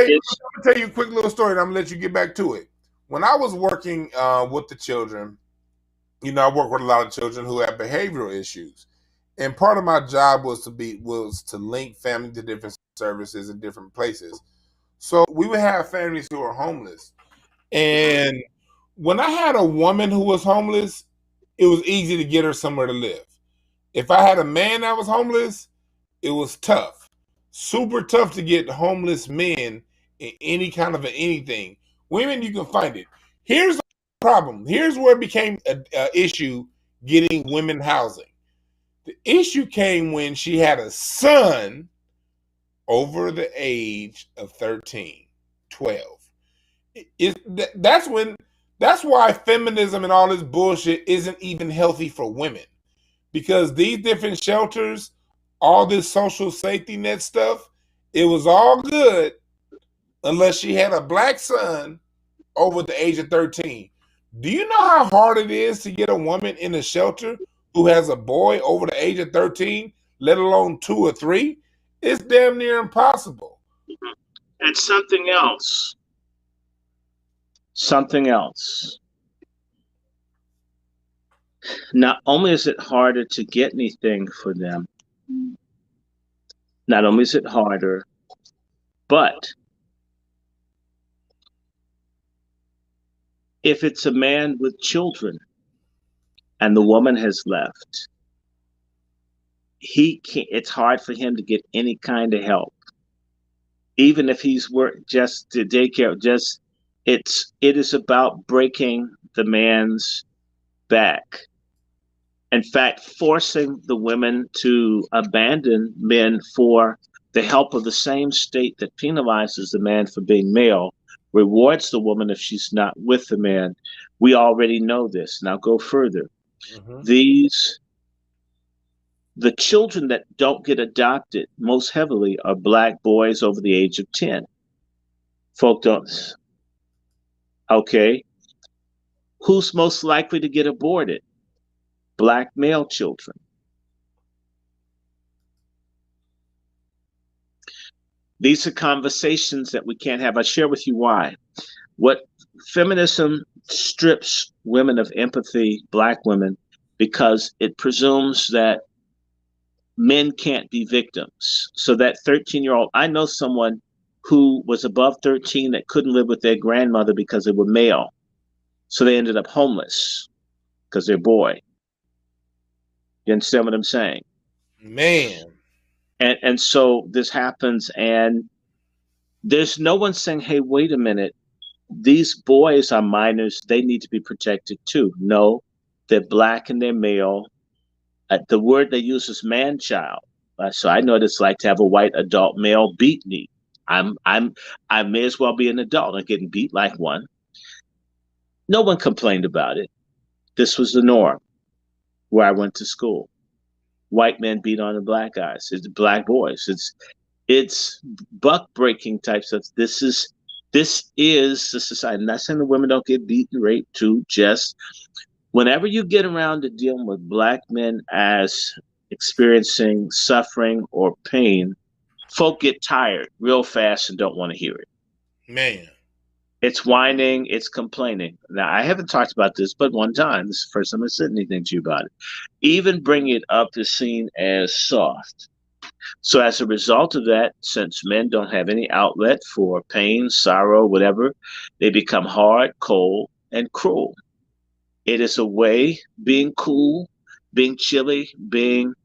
tell you a quick little story, and I'm gonna let you get back to it. When I was working with the children, I work with a lot of children who have behavioral issues, and part of my job was to link family to different services in different places. So we would have families who are homeless, and when I had a woman who was homeless, it was easy to get her somewhere to live. If I had a man that was homeless, it was tough. Super tough to get homeless men in any kind of anything. Women, you can find it. Here's the problem. Here's where it became an issue getting women housing. The issue came when she had a son over the age of 13, 12. That's why feminism and all this bullshit isn't even healthy for women. Because these different shelters, all this social safety net stuff, it was all good unless she had a black son over the age of 13. Do you know how hard it is to get a woman in a shelter who has a boy over the age of 13, let alone 2 or 3? It's damn near impossible. And something else. Not only is it harder to get anything for them, not only is it harder, but if it's a man with children and the woman has left, it's hard for him to get any kind of help. Even if he's worked just to daycare, it is about breaking the man's back. In fact, forcing the women to abandon men for the help of the same state that penalizes the man for being male, rewards the woman if she's not with the man. We already know this. Now go further. The children that don't get adopted most heavily are black boys over the age of 10. Folk don't. Okay. Who's most likely to get aborted? Black male children. These are conversations that we can't have. I share with you why. What feminism strips women of empathy, black women, because it presumes that men can't be victims. So that 13-year-old, I know someone who was above 13 that couldn't live with their grandmother because they were male. So they ended up homeless because they're boy. You understand what I'm saying? Man. And so this happens, and there's no one saying, hey, wait a minute, these boys are minors, they need to be protected too. No, they're black and they're male. The word they use is man-child. So I know what it's like to have a white adult male beat me. I may as well be an adult. I'm getting beat like one. No one complained about it. This was the norm where I went to school. White men beat on the black guys. It's black boys. It's buck breaking type stuff. This is the society. I'm not saying the women don't get beaten, raped too. Just whenever you get around to dealing with black men as experiencing suffering or pain, folk get tired real fast and don't want to hear it. Man. It's whining, it's complaining. Now, I haven't talked about this, but one time, this is the first time I said anything to you about it. Even bringing it up is seen as soft. So as a result of that, since men don't have any outlet for pain, sorrow, whatever, they become hard, cold, and cruel. It is a way, being cool, being chilly, being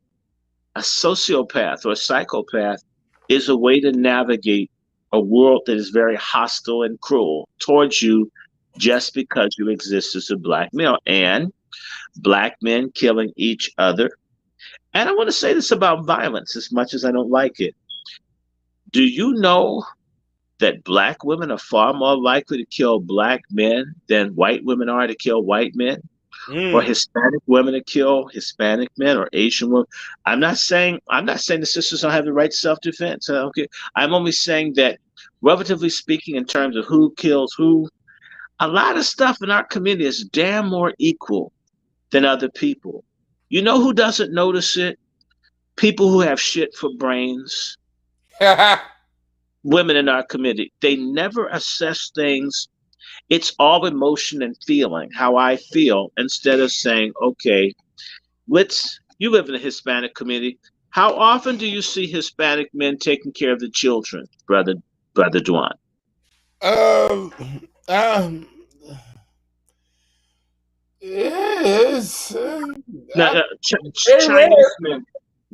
a sociopath or a psychopath is a way to navigate a world that is very hostile and cruel towards you just because you exist as a black male, and black men killing each other. And I want to say this about violence, as much as I don't like it. Do you know that black women are far more likely to kill black men than white women are to kill white men? Or Hispanic women to kill Hispanic men, or Asian women? I'm not saying the sisters don't have the right to self-defense. Okay. I'm only saying that, relatively speaking, in terms of who kills who, a lot of stuff in our community is damn more equal than other people. You know who doesn't notice it? People who have shit for brains. Women in our community. They never assess things. It's all emotion and feeling, how I feel, instead of saying, okay, you live in a Hispanic community. How often do you see Hispanic men taking care of the children, Brother Dwan? Yes.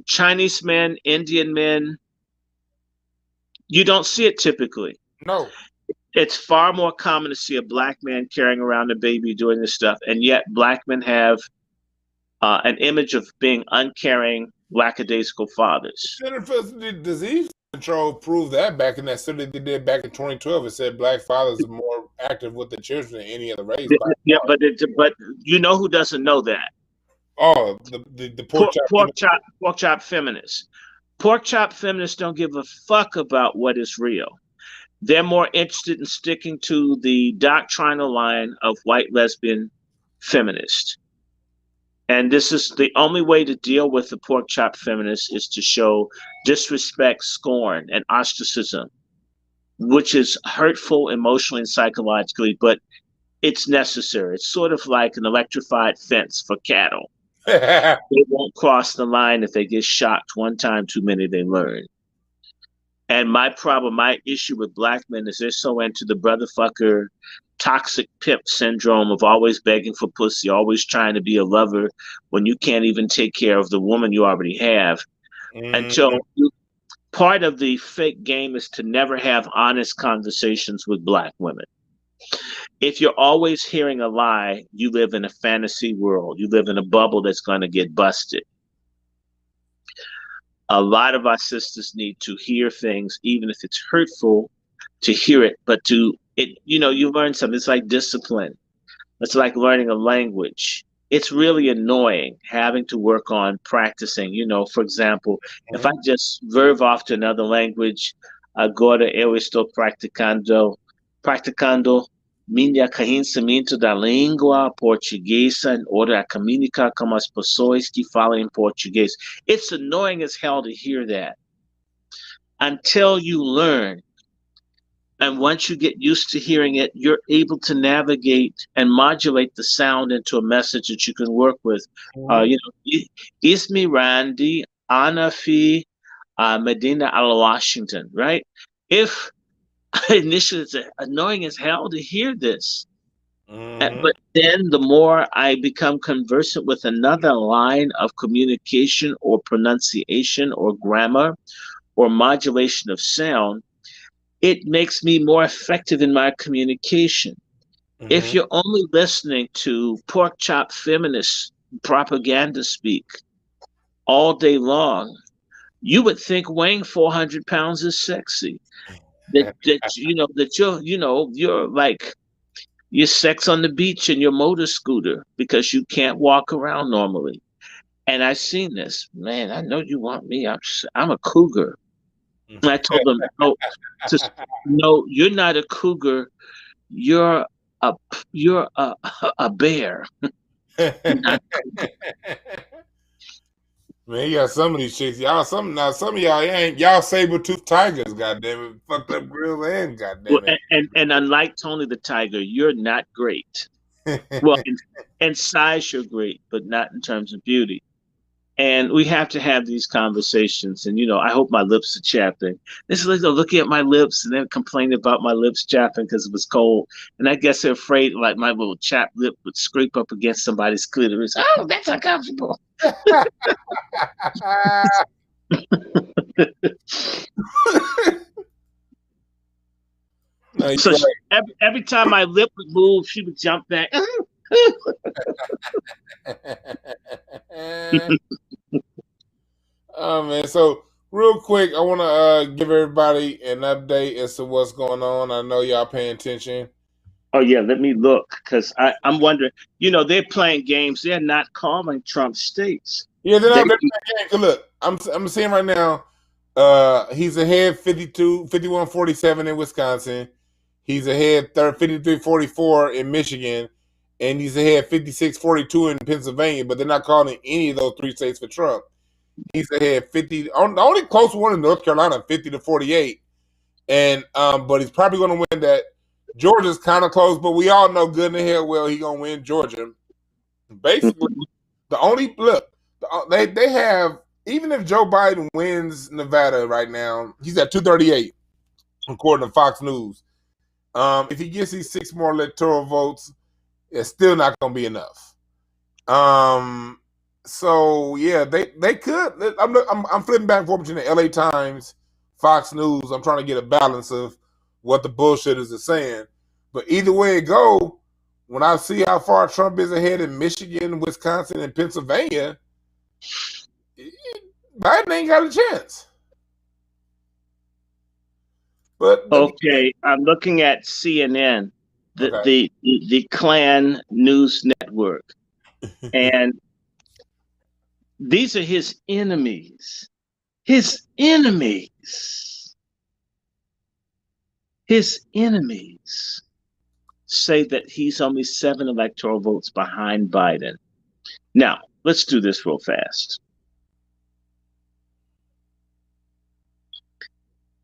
Chinese men, Indian men, you don't see it typically. No. It's far more common to see a black man carrying around a baby doing this stuff, and yet black men have an image of being uncaring, lackadaisical fathers. Center for Disease Control proved that back in that study they did back in 2012. It said black fathers are more active with the children than any other race. Yeah, but you know who doesn't know that? Oh, the pork chop feminists. Pork chop feminists don't give a fuck about what is real. They're more interested in sticking to the doctrinal line of white lesbian feminist. And this is the only way to deal with the pork chop feminist is to show disrespect, scorn, and ostracism, which is hurtful emotionally and psychologically, but it's necessary. It's sort of like an electrified fence for cattle. They won't cross the line. If they get shocked one time too many, they learn. And my problem, my issue with black men is they're so into the brotherfucker toxic pimp syndrome of always begging for pussy, always trying to be a lover when you can't even take care of the woman you already have. Until part of the fake game is to never have honest conversations with black women. If you're always hearing a lie, you live in a fantasy world. You live in a bubble that's going to get busted. A lot of our sisters need to hear things, even if it's hurtful, to hear it, but you learn something. It's like discipline. It's like learning a language. It's really annoying having to work on practicing. For example, if I just verve off to another language, agora eu estou practicando minha conhecimento da língua portuguesa in order to comunicar com as pessoas que falam em português. It's annoying as hell to hear that until you learn. And once you get used to hearing it, you're able to navigate and modulate the sound into a message that you can work with. Ismi Randy, Anafi, Medina Al Washington, right? If initially it's annoying as hell to hear this. But then the more I become conversant with another line of communication or pronunciation or grammar or modulation of sound, it makes me more effective in my communication. If you're only listening to pork chop feminist propaganda speak all day long, you would think weighing 400 pounds is sexy. You're like you're sex on the beach in your motor scooter because you can't walk around normally. And I've seen this. Man, I know you want me. I'm a cougar. And I told them, no, you're not a cougar. You're a bear. Man, you got some of these chicks. Some of y'all ain't. Y'all saber-toothed tigers, goddamn it. Fucked up grills and goddamn it. And unlike Tony the Tiger, you're not great. Well, in size, you're great, but not in terms of beauty. And we have to have these conversations. And, I hope my lips are chapping. This is like they're looking at my lips and then complaining about my lips chapping because it was cold. And I guess they're afraid like my little chapped lip would scrape up against somebody's clitoris. Oh, that's uncomfortable. No, so every time my lip would move, she would jump back. Oh man, so real quick, I want to give everybody an update as to what's going on. I know y'all paying attention. Oh yeah, let me look because I'm wondering. They're playing games. They're not calling Trump states. Yeah, they're playing games. Look, I'm seeing right now. He's ahead 51-47 in Wisconsin. He's ahead 53-44 in Michigan, and he's ahead 56-42 in Pennsylvania. But they're not calling any of those three states for Trump. He's ahead 50. The only close one in North Carolina, 50-48, and but he's probably going to win that. Georgia's kind of close, but we all know good and hell well he's going to win Georgia. Basically, the only look they have. Even if Joe Biden wins Nevada right now, he's at 238, according to Fox News. If he gets these 6 more electoral votes, it's still not going to be enough. So yeah, they could. I'm flipping back and forth between the LA Times, Fox News. I'm trying to get a balance of what the bullshitters are saying. But either way it go, when I see how far Trump is ahead in Michigan, Wisconsin, and Pennsylvania, Biden ain't got a chance. But okay, I'm looking at CNN, the Klan News Network, and these are his enemies. His enemies. His enemies say that he's only 7 electoral votes behind Biden. Now, let's do this real fast.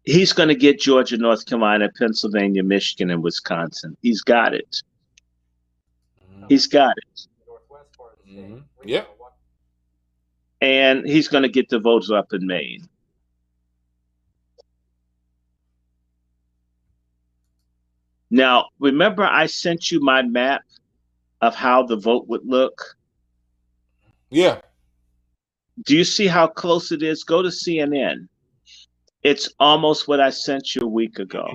He's going to get Georgia, North Carolina, Pennsylvania, Michigan, and Wisconsin. He's got it. He's got it. Yeah. And he's going to get the votes up in Maine. Now, remember I sent you my map of how the vote would look? Yeah. Do you see how close it is? Go to CNN. It's almost what I sent you a week ago.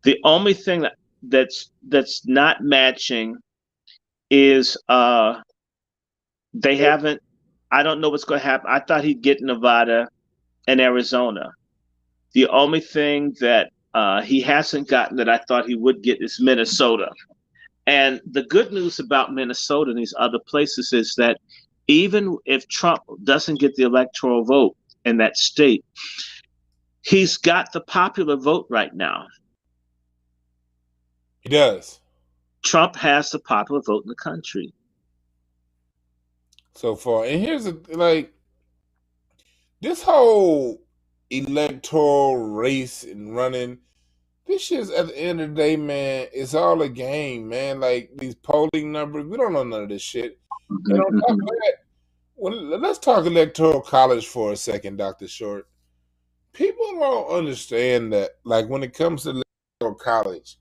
The only thing that's not matching is they haven't. I don't know what's going to happen. I thought he'd get Nevada and Arizona. The only thing that he hasn't gotten that I thought he would get is Minnesota. And the good news about Minnesota and these other places is that even if Trump doesn't get the electoral vote in that state, he's got the popular vote right now. He does. Trump has the popular vote in the country. So far. And here's this whole electoral race and running, this shit's at the end of the day, man, it's all a game, man. Like these polling numbers, we don't know none of this shit. And on top of that, let's talk electoral college for a second, Dr. Short. People don't understand that, like when it comes to electoral college,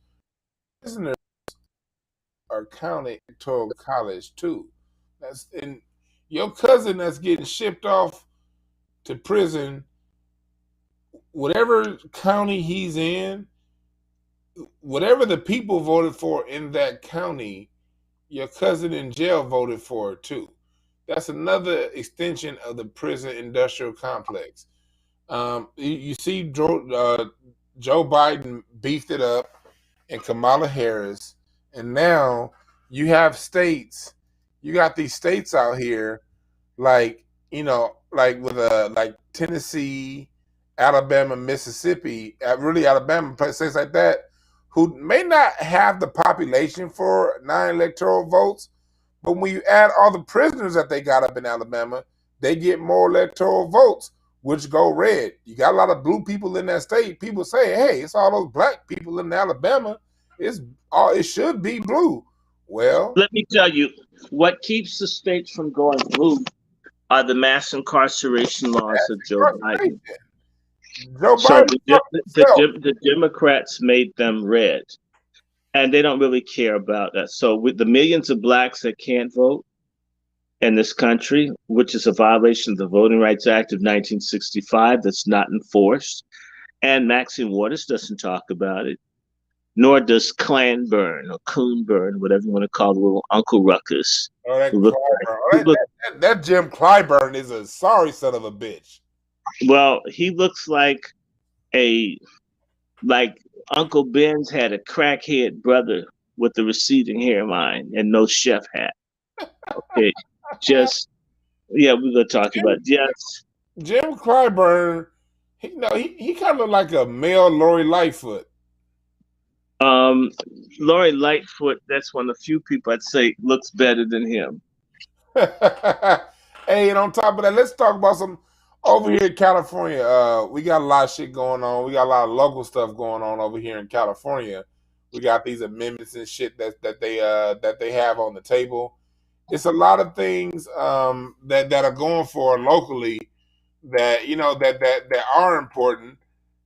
prisoners are counted electoral college too. And your cousin that's getting shipped off to prison, whatever county he's in, whatever the people voted for in that county, your cousin in jail voted for it too. That's another extension of the prison industrial complex. You see Joe Biden beefed it up and Kamala Harris, and now you have states. You got these states out here, like with like Tennessee, Alabama, Mississippi, really Alabama, places like that, who may not have the population for 9 electoral votes, but when you add all the prisoners that they got up in Alabama, they get more electoral votes, which go red. You got a lot of blue people in that state. People say, hey, it's all those black people in Alabama. It should be blue. Well, let me tell you, what keeps the states from going blue are the mass incarceration laws of Joe Biden. So the Democrats made them red, and they don't really care about that. So with the millions of blacks that can't vote in this country, which is a violation of the Voting Rights Act of 1965 that's not enforced, and Maxine Waters doesn't talk about it, nor does Clanburn or Coonburn, whatever you want to call the little Uncle Ruckus. That Jim Clyburn is a sorry son of a bitch. Well, he looks like Uncle Ben's had a crackhead brother with a receding hairline and no chef hat. Okay, we're gonna talk about Jim Clyburn. He kind of looked like a male Lori Lightfoot. Lori Lightfoot, that's one of the few people I'd say looks better than him. Hey, and on top of that, let's talk about some over here in California. We got a lot of shit going on. We got a lot of local stuff going on over here in California. We got these amendments and shit that they have on the table. It's a lot of things that are going for locally that that are important.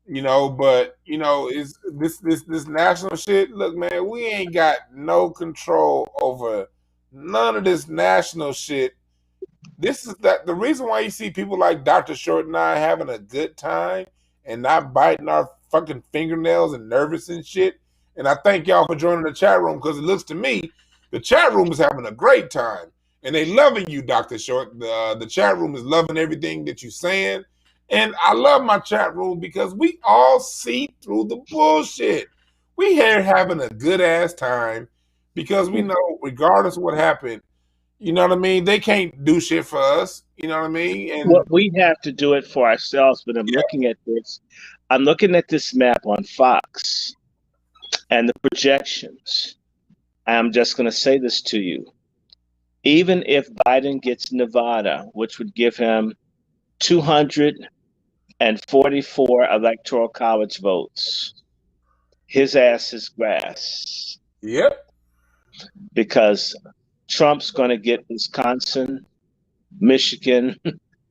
But is this national shit. Look, man, we ain't got no control over none of this national shit. This is the reason why you see people like Dr. Short and I having a good time and not biting our fucking fingernails and nervous and shit. And I thank y'all for joining the chat room, because it looks to me the chat room is having a great time and they loving you, Dr. Short. The chat room is loving everything that you're saying. And I love my chat room because we all see through the bullshit. We here having a good ass time because we know, regardless of what happened, You know what I mean? They can't do shit for us. You know what I mean? And What we have to do it for ourselves. But I'm looking at this. I'm looking at this map on Fox and the projections. I'm just going to say this to you. Even if Biden gets Nevada, which would give him 244 electoral college votes, his ass is grass. yep. Because Trump's going to get Wisconsin, Michigan,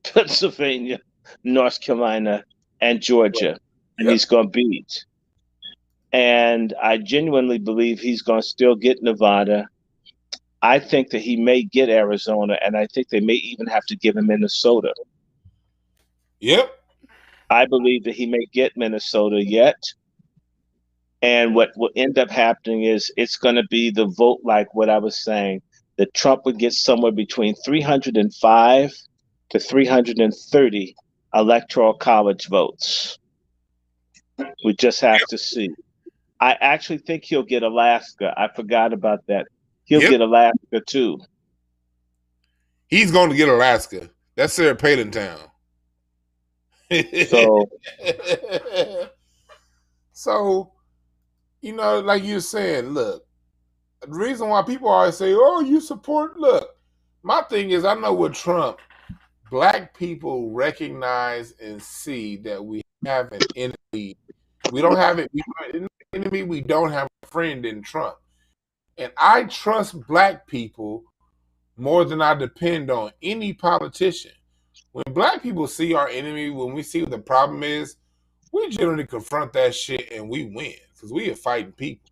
Pennsylvania, North Carolina, and Georgia, and he's going to beat. And I genuinely believe he's going to still get Nevada. I think that he may get Arizona, and I think they may even have to give him Minnesota. Yep. I believe that he may get Minnesota yet. And what will end up happening is it's going to be the vote like what I was saying, that Trump would get somewhere between 305 to 330 electoral college votes. We just have to see. I actually think he'll get Alaska. I forgot about that. He'll get Alaska too. He's going to get Alaska. That's Sarah Palin town. So, you know, like you're saying, look, the reason why people always say, oh, you support, look, my thing is, I know with Trump, black people recognize and see that we have an enemy. We don't have an enemy, we don't have a friend in Trump. And I trust black people more than I depend on any politician. When black people see our enemy, when we see what the problem is, we generally confront that shit and we win because we are fighting people.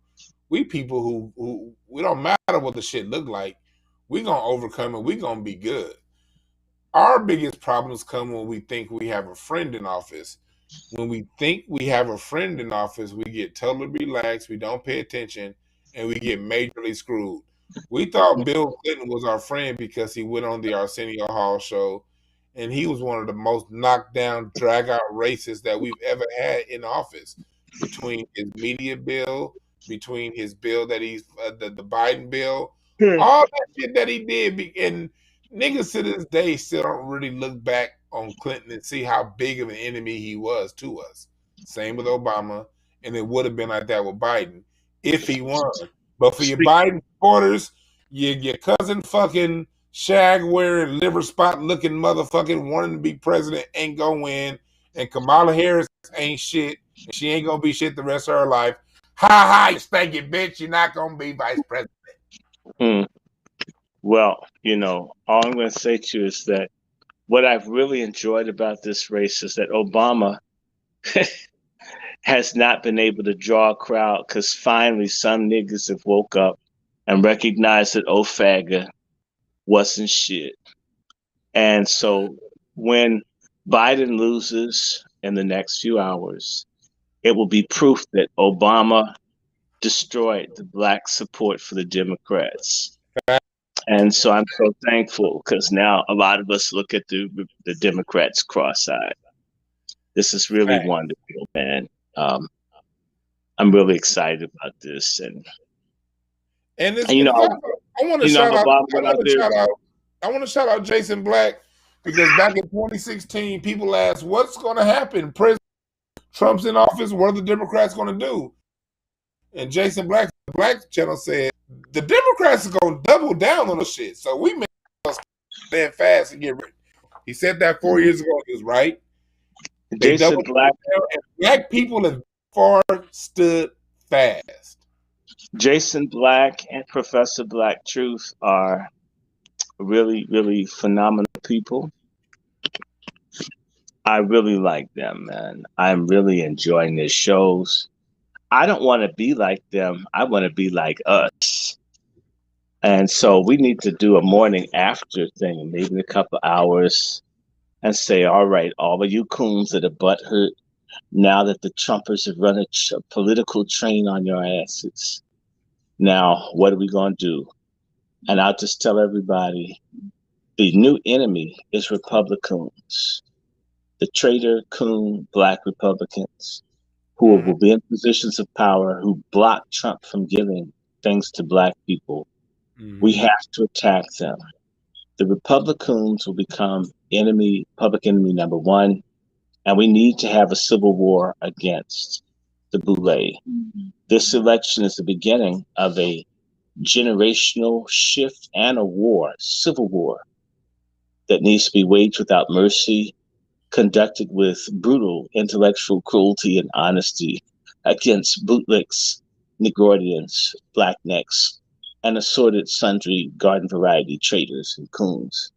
We people who we don't matter what the shit look like, we gonna overcome it. We gonna be good. Our biggest problems come when we think we have a friend in office. When we think we have a friend in office, we get totally relaxed. We don't pay attention, and we get majorly screwed. We thought Bill Clinton was our friend because he went on the Arsenio Hall show, and he was one of the most knocked down, drag out racists that we've ever had in office. Between his media bill, between his bill that he's the Biden bill, all that shit that he did, and niggas to this day still don't really look back on Clinton and see how big of an enemy he was to us. Same with Obama, and it would have been like that with Biden if he won. But for your Biden supporters, your cousin fucking shag wearing, liver spot looking motherfucking wanting to be president ain't gonna win, and Kamala Harris ain't shit, and she ain't gonna be shit the rest of her life. Ha ha, you stanky bitch, you're not gonna be vice president. Well, you know, all I'm going to say to you is that what I've really enjoyed about this race is that Obama has not been able to draw a crowd because finally some niggas have woke up and recognized that Ofaga wasn't shit. And so when Biden loses in the next few hours, it will be proof that Obama destroyed the black support for the Democrats. And so I'm so thankful because now a lot of us look at the Democrats cross-eyed. This is really wonderful, man. I'm really excited about this, and you know, I want to shout out Jason Black because back in 2016, people asked, "What's going to happen? President Trump's in office. What are the Democrats going to do?" And Jason Black, the Black Channel said, the Democrats are going to double down on the shit. So we may stand fast and get rid. He said that 4 years ago. He was right. Jason Black, and black people have far stood fast. Jason Black and Professor Black Truth are really, really phenomenal people. I really like them, man. I'm really enjoying their shows. I don't want to be like them. I want to be like us. And so we need to do a morning after thing, maybe a couple hours, and say, all right, all of you coons that are butthurt, now that the Trumpers have run a political train on your asses, now what are we going to do? And I'll just tell everybody, the new enemy is Republicans, the traitor, coon, black Republicans, who will be in positions of power, who block Trump from giving things to black people. We have to attack them. The Republicans will become public enemy number one, and we need to have a civil war against the boule. This election is the beginning of a generational shift and a war, civil war, that needs to be waged without mercy, conducted with brutal intellectual cruelty and honesty against bootlicks, Negroidians, blacknecks, and assorted sundry garden variety traitors and coons.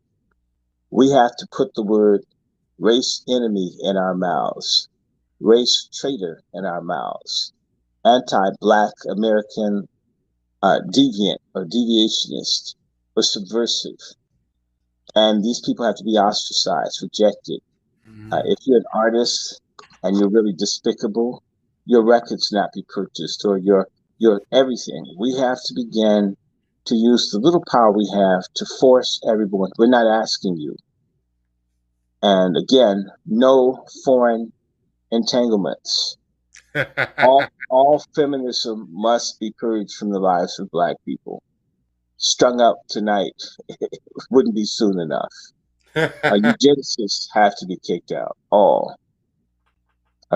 We have to put the word race enemy in our mouths, race traitor in our mouths, anti-Black American deviant or deviationist or subversive. And these people have to be ostracized, rejected. If you're an artist and you're really despicable, your records not be purchased or your everything. We have to begin to use the little power we have to force everyone. We're not asking you. And again, no foreign entanglements. all feminism must be purged from the lives of Black people. Strung up tonight wouldn't be soon enough. Eugenicists have to be kicked out. All.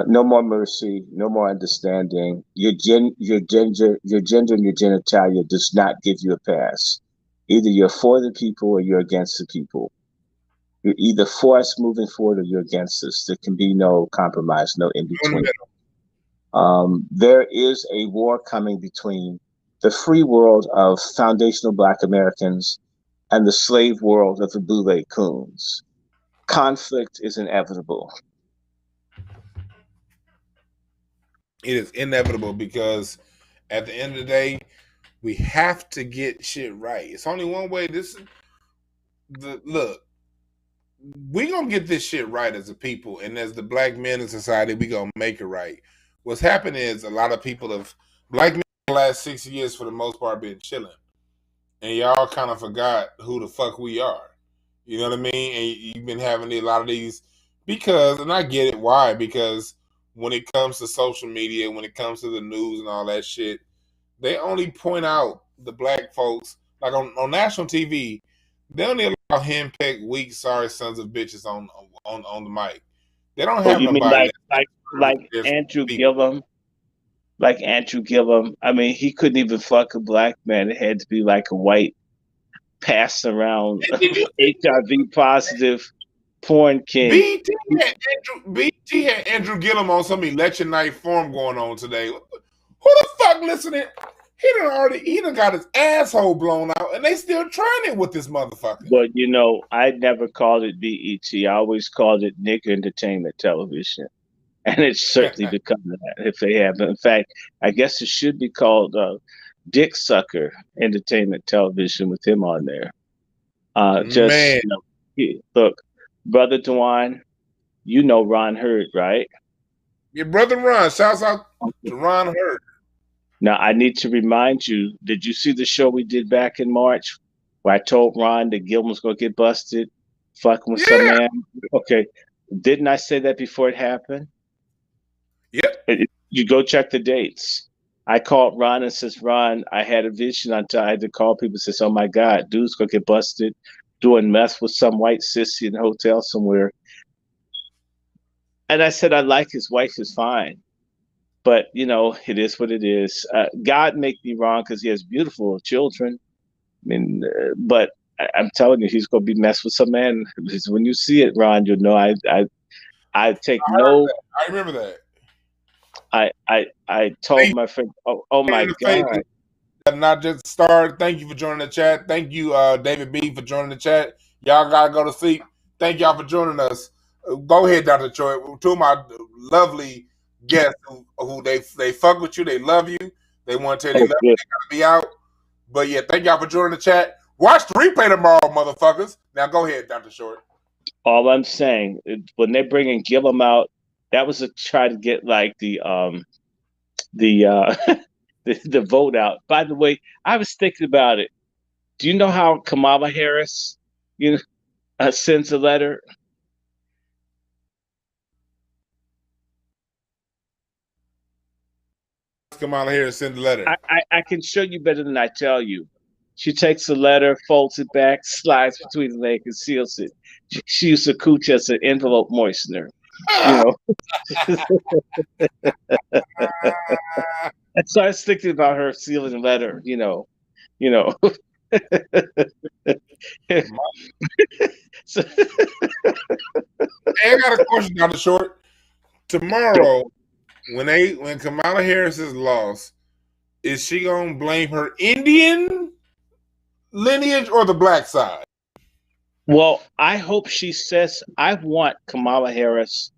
No more mercy. No more understanding. Your gender, and your genitalia does not give you a pass. Either you're for the people or you're against the people. You're either for us moving forward or you're against us. There can be no compromise, no in between. There is a war coming between the free world of foundational Black Americans and the slave world of the boule coons. Conflict is inevitable. It is inevitable because at the end of the day, we have to get shit right. It's only one way. Look, we gonna get this shit right as a people, and as the Black men in society, we gonna make it right. What's happened is a lot of people Black men in the last 6 years, for the most part, been chilling, and y'all kind of forgot who the fuck we are. You know what I mean? And you've been having a lot of these and I get it. Why? Because when it comes to social media, when it comes to the news and all that shit, they only point out the Black folks, like on national TV. They only allow henpecked, weak, sorry sons of bitches on the mic. They don't have nobody like Andrew Gillum. Like Andrew Gillum. I mean, he couldn't even fuck a Black man. It had to be like a white passing around HIV positive porn king. BT had Andrew Gillum on some election night forum going on today. Who the fuck listening? He done got his asshole blown out, and they still trying it with this motherfucker. But you know, I never called it BET. I always called it Nigger Entertainment Television, and it's certainly become that. If they have, in fact, I guess it should be called Dick Sucker Entertainment Television with him on there. Look, Brother Dwan, you know Ron Hurd, right? Your brother Ron. Shouts out to Ron Hurd. Now, I need to remind you, did you see the show we did back in March where I told Ron that Gilman's going to get busted fucking with some man? Okay. Didn't I say that before it happened? Yep. You go check the dates. I called Ron and says, Ron, I had a vision on time. I had to call people and says, oh my God, dude's going to get busted doing meth with some white sissy in a hotel somewhere. And I said, I like his wife is fine. But, you know, it is what it is. God make me wrong because he has beautiful children. I mean, but I'm telling you, he's going to be messed with some man. When you see it, Ron, you'll know I take no. I remember that. I told my friend, oh my God. Not just Star, thank you for joining the chat. Thank you, David B, for joining the chat. Y'all got to go to sleep. Thank y'all for joining us. Go ahead, Dr. Troy. Two of my lovely guests who they fuck with you, they love you, they want to tell you they love you, they gotta be out. But yeah, thank y'all for joining the chat. Watch the replay tomorrow, motherfuckers. Now go ahead, Dr. Short. All I'm saying, when they're bringing Gillum out, that was to try to get like the vote out. By the way, I was thinking about it. Do you know how Kamala Harris, sends a letter? Kamala Harris send the letter. I can show you better than I tell you. She takes the letter, folds it back, slides between the leg, and seals it. She used a cooch as an envelope moistener. You know, and so I was thinking about her sealing the letter. You know. So, Hey, I got a question, Dr. Short. Tomorrow, when Kamala Harris is lost, is she gonna blame her Indian lineage or the black side? well, I hope she says, I want Kamala Harris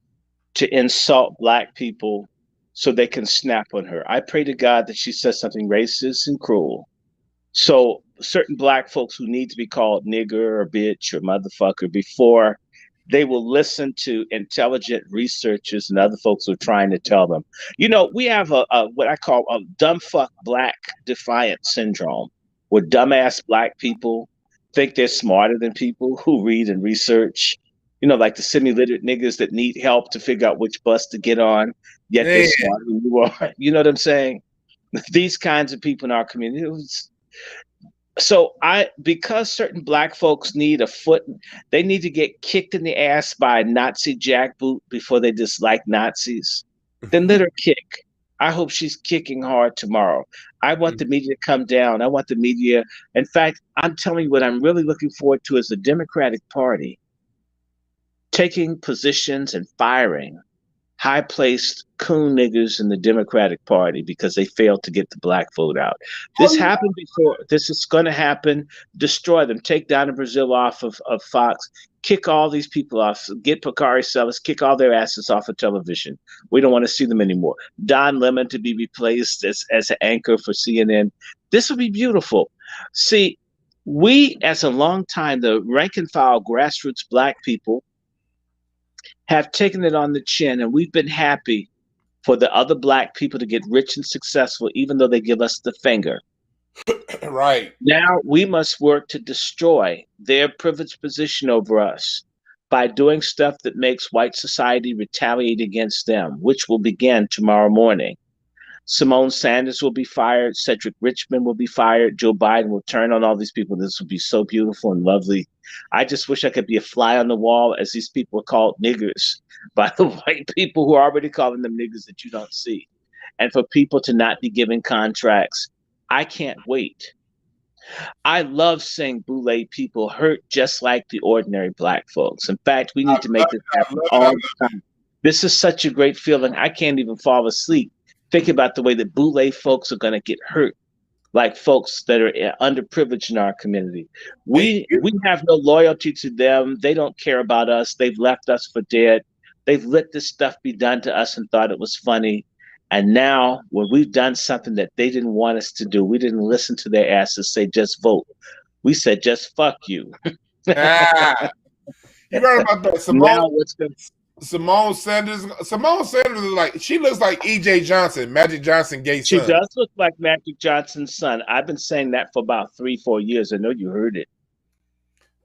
to insult black people so they can snap on her. I pray to God that she says something racist and cruel. So certain black folks who need to be called nigger or bitch or motherfucker before they will listen to intelligent researchers and other folks who are trying to tell them. We have a what I call a dumb fuck black defiant syndrome, where dumbass black people think they're smarter than people who read and research. Like the semi-literate niggas that need help to figure out which bus to get on, yet they're smarter than you are. You know what I'm saying? These kinds of people in our community. So because certain black folks need a foot, they need to get kicked in the ass by a Nazi jackboot before they dislike Nazis. Then let her kick. I hope she's kicking hard tomorrow. I want the media to come down. I want the media. In fact, I'm telling you what I'm really looking forward to is the Democratic Party taking positions and firing high-placed coon niggers in the Democratic Party because they failed to get the black vote out. This happened before. This is going to happen. Destroy them. Take Donna Brazile off of Fox. Kick all these people off. Get Pocari Sellers. Kick all their asses off of television. We don't want to see them anymore. Don Lemon to be replaced as an anchor for CNN. This will be beautiful. See, we, as a long time, the rank and file grassroots black people, have taken it on the chin, and we've been happy for the other black people to get rich and successful, even though they give us the finger. Right. Now we must work to destroy their privileged position over us by doing stuff that makes white society retaliate against them, which will begin tomorrow morning. Simone Sanders will be fired. Cedrick Richmond will be fired. Joe Biden will turn on all these people. This will be so beautiful and lovely. I just wish I could be a fly on the wall as these people are called niggers by the white people who are already calling them niggers that you don't see. And for people to not be given contracts. I can't wait. I love seeing Boule people hurt just like the ordinary black folks. In fact, we need to make this happen all the time. This is such a great feeling. I can't even fall asleep thinking about the way that Boule folks are going to get hurt, like folks that are underprivileged in our community. We have no loyalty to them. They don't care about us. They've left us for dead. They've let this stuff be done to us and thought it was funny. And now, when we've done something that they didn't want us to do, we didn't listen to their asses say, just vote. We said, just fuck you. You right about that, Simone Sanders is she looks like E.J. Johnson, Magic Johnson gay son. She does look like Magic Johnson's son. I've been saying that for about 3-4 years. I know you heard it.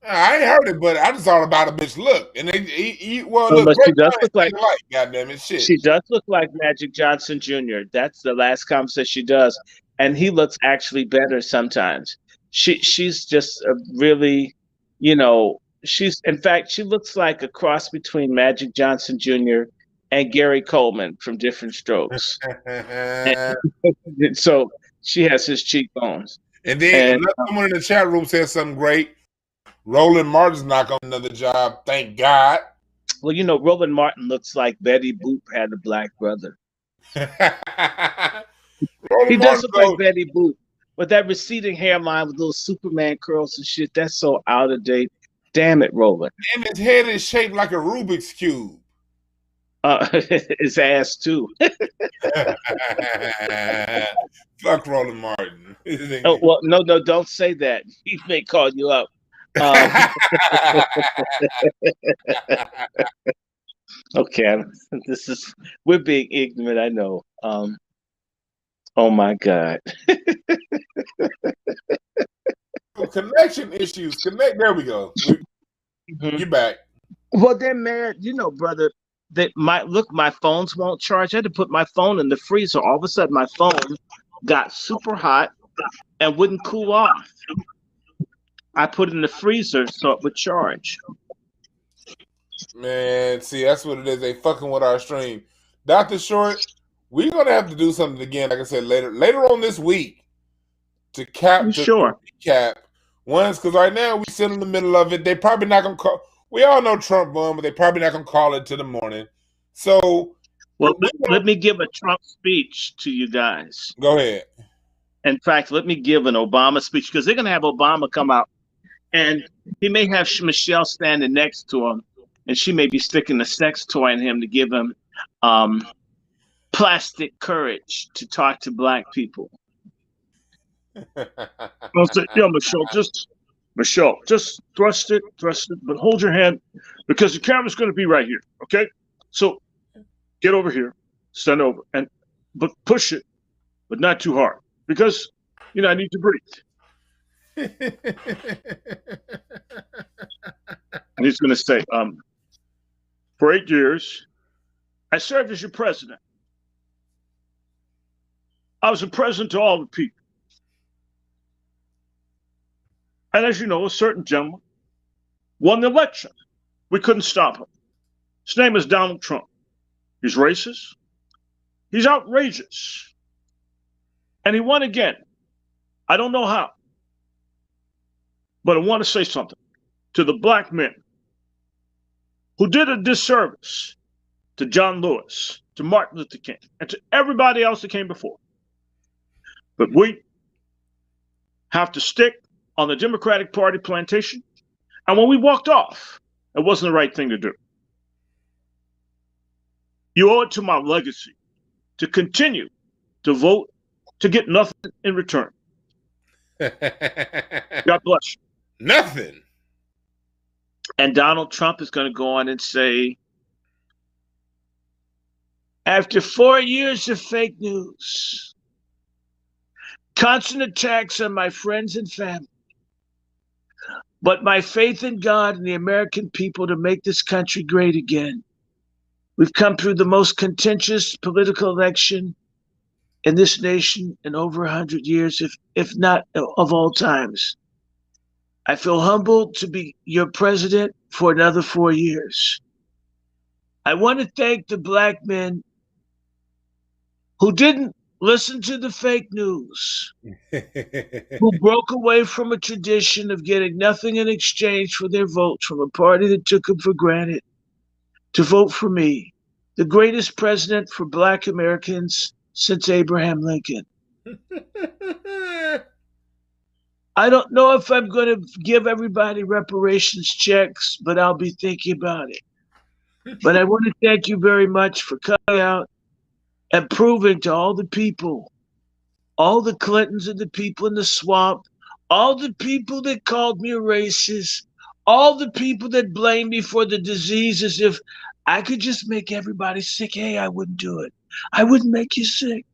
I ain't heard it, but I just thought about a bitch look. And she does look like, goddamn it, shit. She does look like Magic Johnson Jr. That's the last conversation she does. And he looks actually better sometimes. She's just a really, in fact, she looks like a cross between Magic Johnson Jr. and Gary Coleman from Different Strokes. So she has his cheekbones. And then someone in the chat room said something great. Roland Martin's not on another job, thank God. Well, Roland Martin looks like Betty Boop had a black brother. He does look like Betty Boop. With that receding hairline with little Superman curls and shit, that's so out of date. Damn it, Roland. And his head is shaped like a Rubik's Cube. His ass, too. Fuck Roland Martin. Oh, well, no, don't say that. He may call you up. Okay, we're being ignorant, I know. Oh my God. Connection issues. There we go. You're back. Well, then, man, brother, my phones won't charge. I had to put my phone in the freezer. All of a sudden, my phone got super hot. and wouldn't cool off. I put it in the freezer so it would charge. Man, see, that's what it is. They fucking with our stream. Dr. Short, we're gonna have to do something again, like I said, later on this week to recap. Once, because right now we still in the middle of it. They probably not gonna call. We all know Trump won, but they probably not gonna call it to the morning. So, well, let me give a Trump speech to you guys. Go ahead. In fact, let me give an Obama speech, because they're gonna have Obama come out, and he may have Michelle standing next to him, and she may be sticking a sex toy in him to give him plastic courage to talk to black people. I'll say, yeah, Michelle, just thrust it, but hold your hand, because the camera's going to be right here, okay? So get over here, stand over, but push it, but not too hard, because, I need to breathe. And he's going to say, for 8 years, I served as your president. I was a president to all the people. And as you know, a certain gentleman won the election. We couldn't stop him. His name is Donald Trump. He's racist. He's outrageous. And he won again. I don't know how. But I want to say something to the black men who did a disservice to John Lewis, to Martin Luther King, and to everybody else that came before. But we have to stick on the Democratic Party plantation. And when we walked off, it wasn't the right thing to do. You owe it to my legacy to continue to vote to get nothing in return. God bless you. Nothing. And Donald Trump is going to go on and say, after 4 years of fake news, constant attacks on my friends and family, but my faith in God and the American people to make this country great again. We've come through the most contentious political election in this nation in over 100 years, if not of all times. I feel humbled to be your president for another 4 years. I want to thank the black men who didn't listen to the fake news, who broke away from a tradition of getting nothing in exchange for their votes from a party that took them for granted, to vote for me, the greatest president for black Americans since Abraham Lincoln. I don't know if I'm going to give everybody reparations checks, but I'll be thinking about it. But I want to thank you very much for coming out and proving to all the people, all the Clintons and the people in the swamp, all the people that called me a racist, all the people that blame me for the disease as if I could just make everybody sick. Hey, I wouldn't do it. I wouldn't make you sick.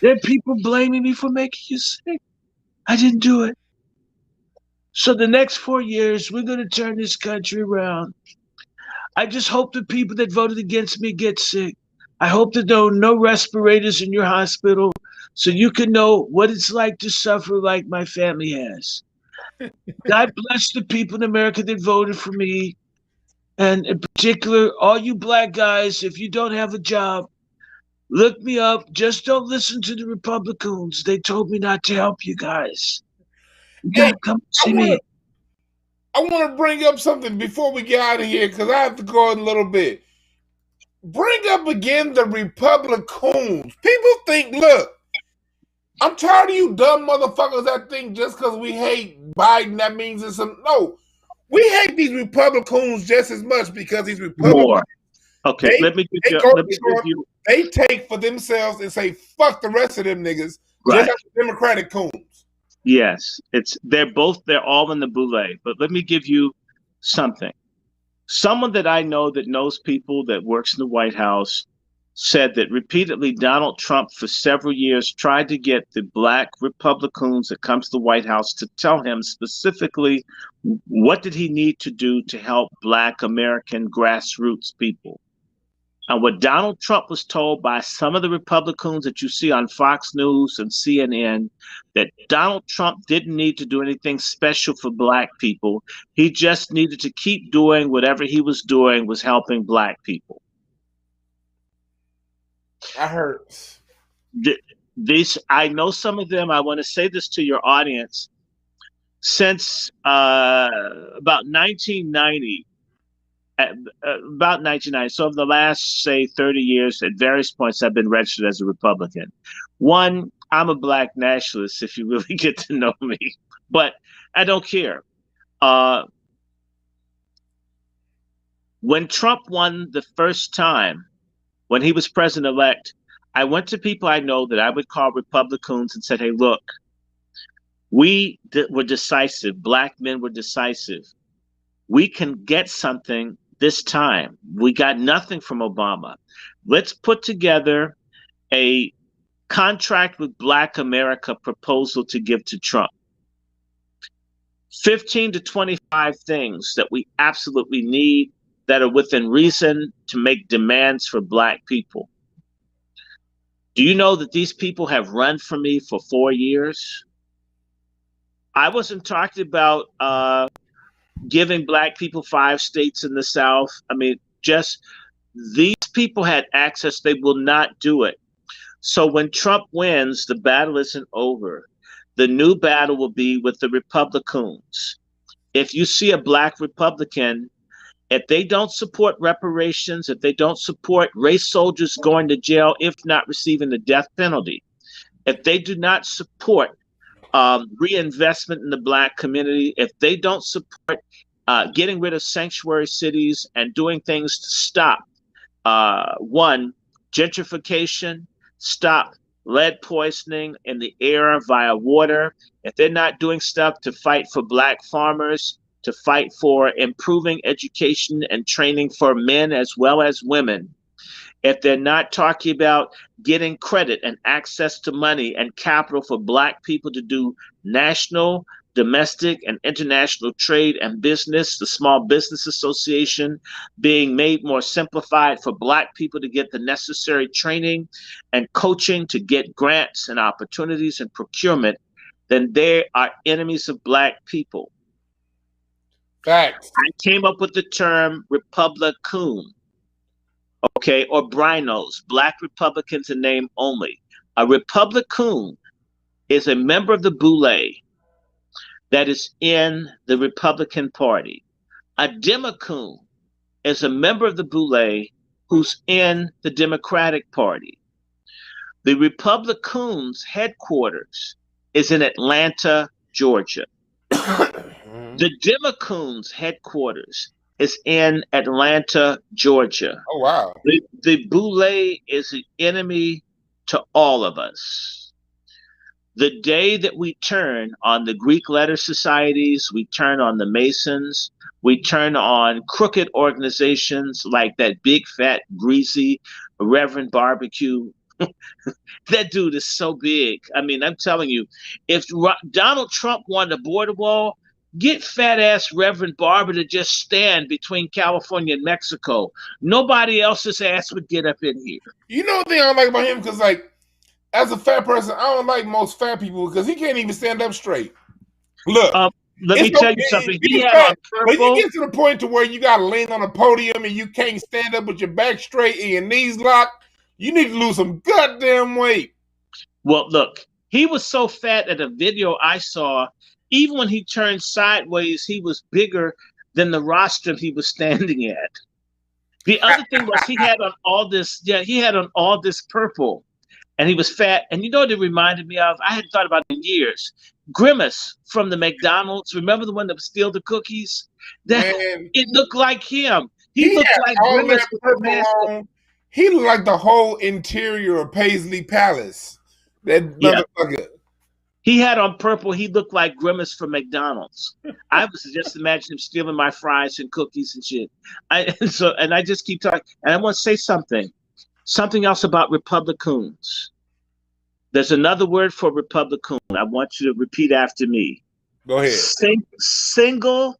There are people blaming me for making you sick. I didn't do it. So the next 4 years, we're going to turn this country around. I just hope the people that voted against me get sick. I hope that there are no respirators in your hospital so you can know what it's like to suffer like my family has. God bless the people in America that voted for me. And in particular, all you black guys, if you don't have a job, look me up. Just don't listen to the Republicans. They told me not to help you guys. You gotta come see me. I want to bring up something before we get out of here, because I have to go in a little bit. Bring up again the Republicans. People think, look, I'm tired of you dumb motherfuckers that think just because we hate Biden, that means it's some. No, we hate these Republicans just as much because these Republicans. More. Okay, let me give you. They take for themselves and say, fuck the rest of them niggas, right. Just like the Democratic coons. Yes, they're all in the boule. But let me give you something. Someone that I know that knows people that works in the White House said that repeatedly Donald Trump for several years tried to get the black Republicans that come to the White House to tell him specifically what did he need to do to help black American grassroots people. And what Donald Trump was told by some of the Republicans that you see on Fox News and CNN, that Donald Trump didn't need to do anything special for Black people. He just needed to keep doing whatever he was doing was helping Black people. I heard. I know some of them. I want to say this to your audience. Since about 1990, so over the last, say, 30 years, at various points, I've been registered as a Republican. One, I'm a Black nationalist, if you really get to know me, but I don't care. When Trump won the first time, when he was president-elect, I went to people I know that I would call Republicans and said, hey, look, we were decisive. Black men were decisive. We can get something this time. We got nothing from Obama. Let's put together a contract with Black America proposal to give to Trump. 15 to 25 things that we absolutely need that are within reason to make demands for Black people. Do you know that these people have run for me for 4 years? I wasn't talking about giving Black people 5 states in the South. I mean, just these people had access. They will not do it. So when Trump wins, the battle isn't over. The new battle will be with the Republicans. If you see a Black Republican, if they don't support reparations, if they don't support race soldiers going to jail, if not receiving the death penalty, if they do not support reinvestment in the Black community, if they don't support getting rid of sanctuary cities and doing things to stop, one, gentrification, stop lead poisoning in the air via water, if they're not doing stuff to fight for Black farmers, to fight for improving education and training for men as well as women, if they're not talking about getting credit and access to money and capital for Black people to do national, domestic, and international trade and business, the Small Business Association being made more simplified for Black people to get the necessary training and coaching to get grants and opportunities and procurement, then they are enemies of Black people. Facts. I came up with the term Republican, okay, or Brinos, Black Republicans in name only. A Republican is a member of the Boule that is in the Republican Party. A Democrat is a member of the Boule who's in the Democratic Party. The Republicans' headquarters is in Atlanta, Georgia. The Democrats' headquarters is in Atlanta, Georgia. Oh, wow. The Boule is an enemy to all of us. The day that we turn on the Greek letter societies, we turn on the Masons, we turn on crooked organizations like that big, fat, greasy Reverend Barbecue. That dude is so big. I mean, I'm telling you, if Donald Trump wanted a border wall, get fat ass Reverend Barber to just stand between California and Mexico. Nobody else's ass would get up in here. You know the thing I don't like about him? Because, like, as a fat person, I don't like most fat people because he can't even stand up straight. Look, let me tell you something. He had on purple. But you get to the point to where you got to lean on a podium and you can't stand up with your back straight and your knees locked. You need to lose some goddamn weight. Well, look, he was so fat at a video I saw, even when he turned sideways, he was bigger than the rostrum he was standing at. The other thing was he had on all this purple, and he was fat. And you know what it reminded me of? I hadn't thought about it in years. Grimace from the McDonald's. Remember the one that would steal the cookies? It looked like him. He looked like Grimace with the mask on. He looked like the whole interior of Paisley Palace. That motherfucker. He had on purple. He looked like Grimace from McDonald's. I was just imagining him stealing my fries and cookies and shit. I just keep talking. And I want to say something else about Republicans. There's another word for Republican. I want you to repeat after me. Go ahead. Single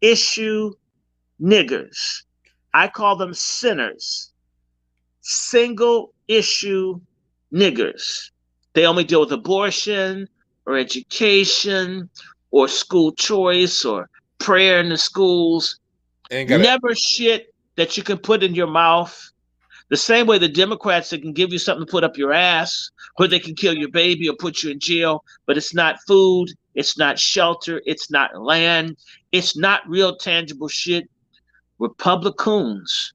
issue niggers. I call them sinners. single issue niggers. They only deal with abortion or education or school choice or prayer in the schools. Never shit that you can put in your mouth. The same way the Democrats, they can give you something to put up your ass, or they can kill your baby or put you in jail, but it's not food, it's not shelter, it's not land, it's not real tangible shit. Republicans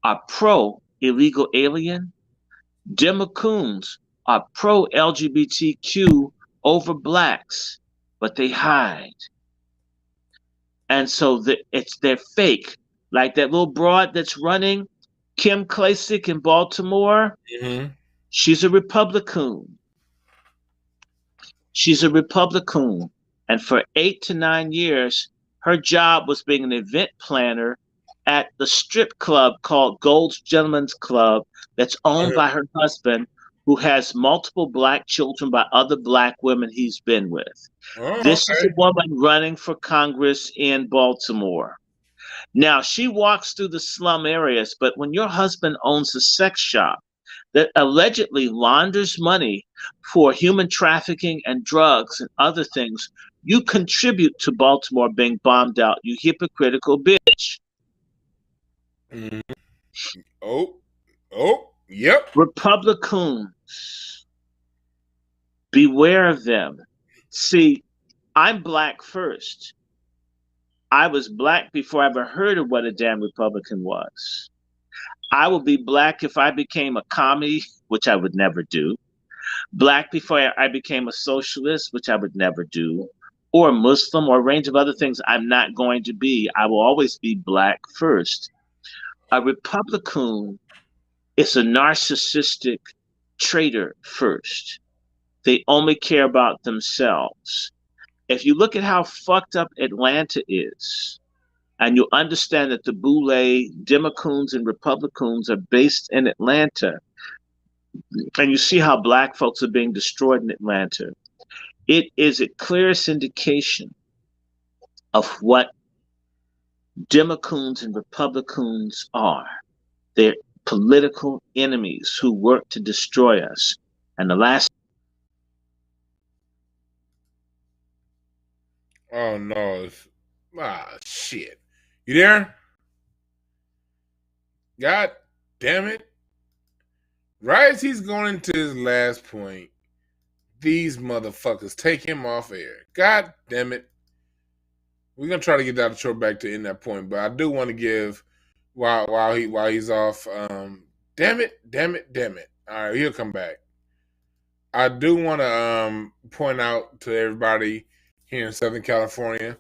are pro illegal alien. Democrats are pro LGBTQ over blacks, but they hide. And so they're fake. Like that little broad that's running, Kim Klacik in Baltimore, she's a Republican. She's a Republican. And for 8 to 9 years, her job was being an event planner at the strip club called Gold's Gentlemen's Club that's owned by her husband, who has multiple black children by other black women he's been with. This is a woman running for Congress in Baltimore. Now, she walks through the slum areas, but when your husband owns a sex shop that allegedly launders money for human trafficking and drugs and other things, you contribute to Baltimore being bombed out, you hypocritical bitch. Yep. Republicans, beware of them. See, I'm black first. I was black before I ever heard of what a damn Republican was. I would be black if I became a commie, which I would never do. Black before I became a socialist, which I would never do. Or a Muslim, or a range of other things I'm not going to be. I will always be black first. A Republican is a narcissistic traitor first. They only care about themselves. If you look at how fucked up Atlanta is, and you understand that the Boule, Democrats, and Republicans are based in Atlanta, and you see how black folks are being destroyed in Atlanta, it is a clearest indication of what Democrats and Republicans are. They're political enemies who work to destroy us. And the last... Oh no. Shit. You there? God damn it. Right as he's going into his last point, these motherfuckers take him off air. God damn it. We're gonna try to get Dr. Short back to end that point, but I do want to give while he's off. Damn it. All right, he'll come back. I do want to point out to everybody here in Southern California,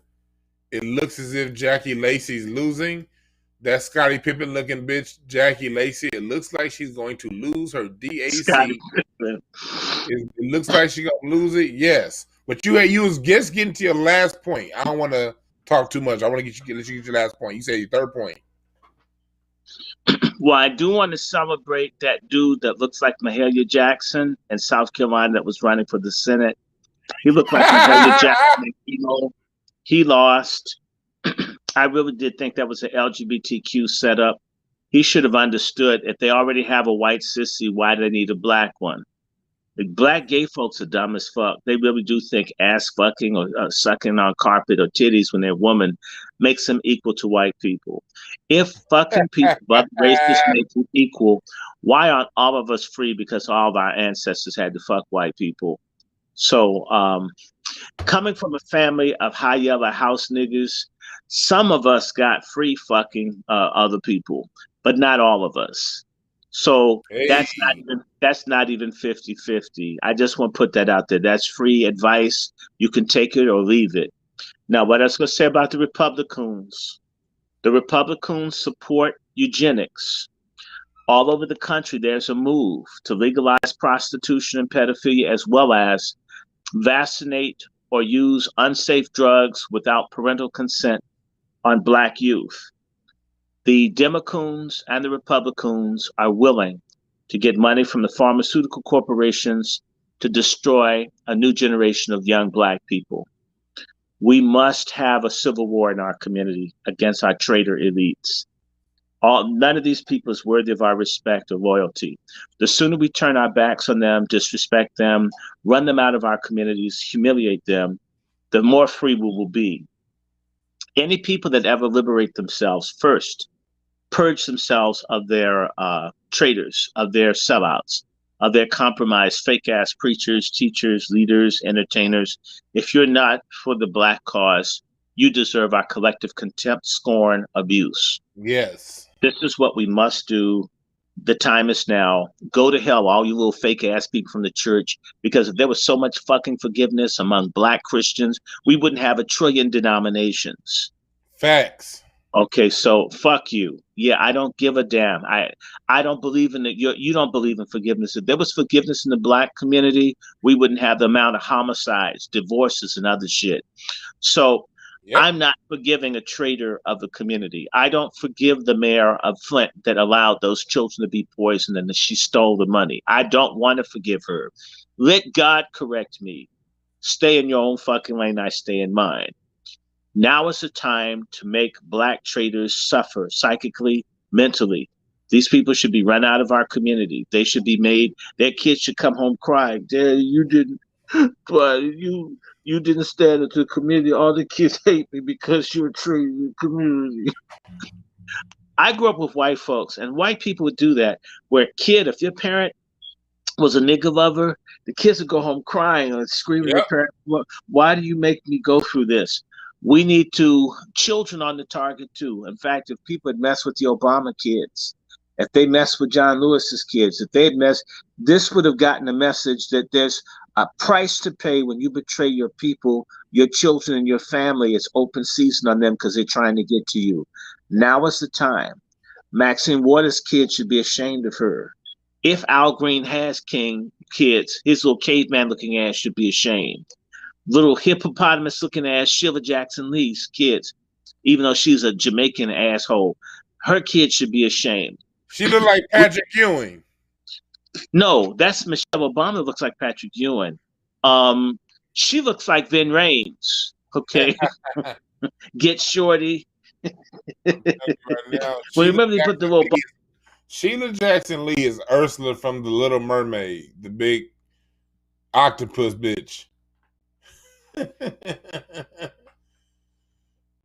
it looks as if Jackie Lacey's losing. That Scottie Pippen looking bitch, Jackie Lacey, it looks like she's going to lose her DAC. It looks like she's going to lose it, yes. But you was just getting to your last point. I don't want to talk too much. I want to let you get your last point. You say your third point. Well, I do want to celebrate that dude that looks like Mahalia Jackson in South Carolina that was running for the Senate. He looked like Mahalia Jackson. He lost. I really did think that was an LGBTQ setup. He should have understood if they already have a white sissy, why do they need a black one? The black gay folks are dumb as fuck. They really do think ass fucking or sucking on carpet or titties when they're a woman makes them equal to white people. If fucking people of other races make them equal, why aren't all of us free because all of our ancestors had to fuck white people? So coming from a family of high yellow house niggas, some of us got free fucking other people, but not all of us. So that's not even 50-50. I just want to put that out there. That's free advice. You can take it or leave it. Now, what I was going to say about the Republicans. The Republicans support eugenics. All over the country, there's a move to legalize prostitution and pedophilia, as well as vaccinate or use unsafe drugs without parental consent on black youth. The Democrats and the Republicans are willing to get money from the pharmaceutical corporations to destroy a new generation of young black people. We must have a civil war in our community against our traitor elites. None of these people is worthy of our respect or loyalty. The sooner we turn our backs on them, disrespect them, run them out of our communities, humiliate them, the more free we will be. Any people that ever liberate themselves first purge themselves of their traitors, of their sellouts, of their compromised fake ass preachers, teachers, leaders, entertainers. If you're not for the Black cause, you deserve our collective contempt, scorn, abuse. Yes. This is what we must do. The time is now. Go to hell, all you little fake ass people from the church, because if there was so much fucking forgiveness among Black Christians, we wouldn't have 1 trillion denominations. Facts. Okay, so fuck you. Yeah, I don't give a damn. I don't believe in it. You don't believe in forgiveness. If there was forgiveness in the Black community, we wouldn't have the amount of homicides, divorces, and other shit. So I'm not forgiving a traitor of the community. I don't forgive the mayor of Flint that allowed those children to be poisoned and that she stole the money. I don't want to forgive her. Let God correct me. Stay in your own fucking lane. I stay in mine. Now is the time to make Black traitors suffer psychically, mentally. These people should be run out of our community. They should be made, their kids should come home crying. Daddy, you didn't, but you didn't stand up to the community. All the kids hate me because you're a traitor in the community. I grew up with white folks, and white people would do that, where a kid, if your parent was a nigger lover, the kids would go home crying and screaming at their parents, why do you make me go through this? We need children on the target too. In fact, if people had messed with the Obama kids, if they messed with John Lewis's kids, if they had messed, this would have gotten a message that there's a price to pay when you betray your people, your children, and your family. It's open season on them because they're trying to get to you. Now is the time. Maxine Waters' kids should be ashamed of her. If Al Green has kids, his little caveman looking ass should be ashamed. Little hippopotamus looking ass Sheila Jackson Lee's kids, even though she's a Jamaican asshole, her kids should be ashamed. She look like Patrick Ewing. No, that's Michelle Obama looks like Patrick Ewing. She looks like Vin Rames. Okay. Get Shorty. Well, remember they put the little Sheila Jackson Lee is Ursula from The Little Mermaid, the big octopus bitch.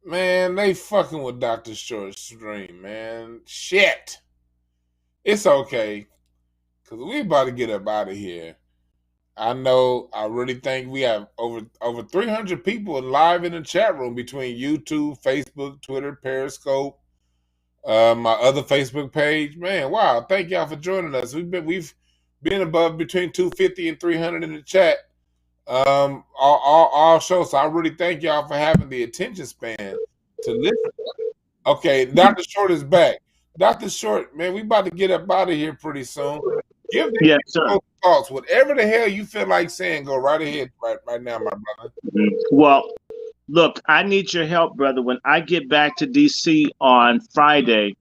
Man, they fucking with Dr. Short's dream, man. Shit. It's okay. Because we about to get up out of here. I know, I really think we have over 300 people live in the chat room between YouTube, Facebook, Twitter, Periscope, my other Facebook page. Man, wow. Thank y'all for joining us. We've been above between 250 and 300 in the chat. All shows. So I really thank y'all for having the attention span to listen. Okay, Dr. Short is back. Dr. Short, man, we about to get up out of here pretty soon. Give them thoughts. Whatever the hell you feel like saying, go right ahead right now, my brother. Well, look, I need your help, brother. When I get back to DC on Friday,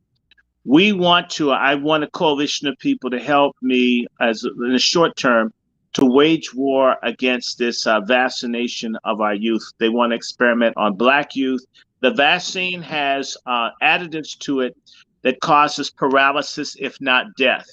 I want a coalition of people to help me in the short term to wage war against this vaccination of our youth. They want to experiment on Black youth. The vaccine has additives to it that causes paralysis, if not death.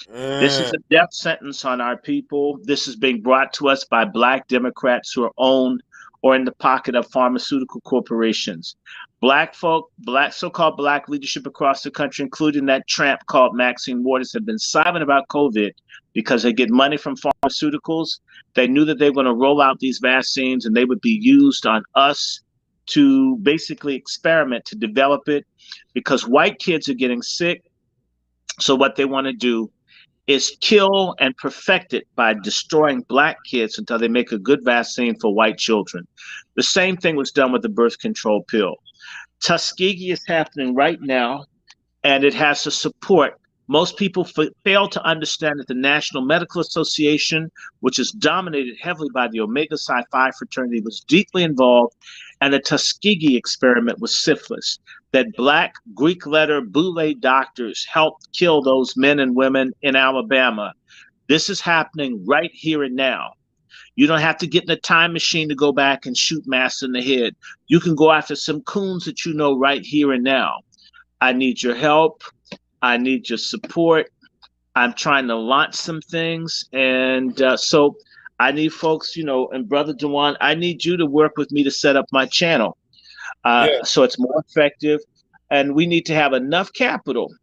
This is a death sentence on our people. This is being brought to us by Black Democrats who are owned or in the pocket of pharmaceutical corporations. Black folk, so-called Black leadership across the country, including that tramp called Maxine Waters, have been silent about COVID because they get money from pharmaceuticals. They knew that they were going to roll out these vaccines and they would be used on us to basically experiment, to develop it, because white kids are getting sick. So what they want to do is kill and perfect it by destroying Black kids until they make a good vaccine for white children. The same thing was done with the birth control pill. Tuskegee is happening right now, and it has the support. Most people fail to understand that the National Medical Association, which is dominated heavily by the Omega Psi Phi fraternity, was deeply involved, and the Tuskegee experiment was syphilis. That Black Greek letter Boule doctors helped kill those men and women in Alabama. This is happening right here and now. You don't have to get in a time machine to go back and shoot Mass in the head. You can go after some coons that you know right here and now. I need your help. I need your support. I'm trying to launch some things. And so I need folks, and Brother Dwann, I need you to work with me to set up my channel Yeah. so it's more effective. And we need to have enough capital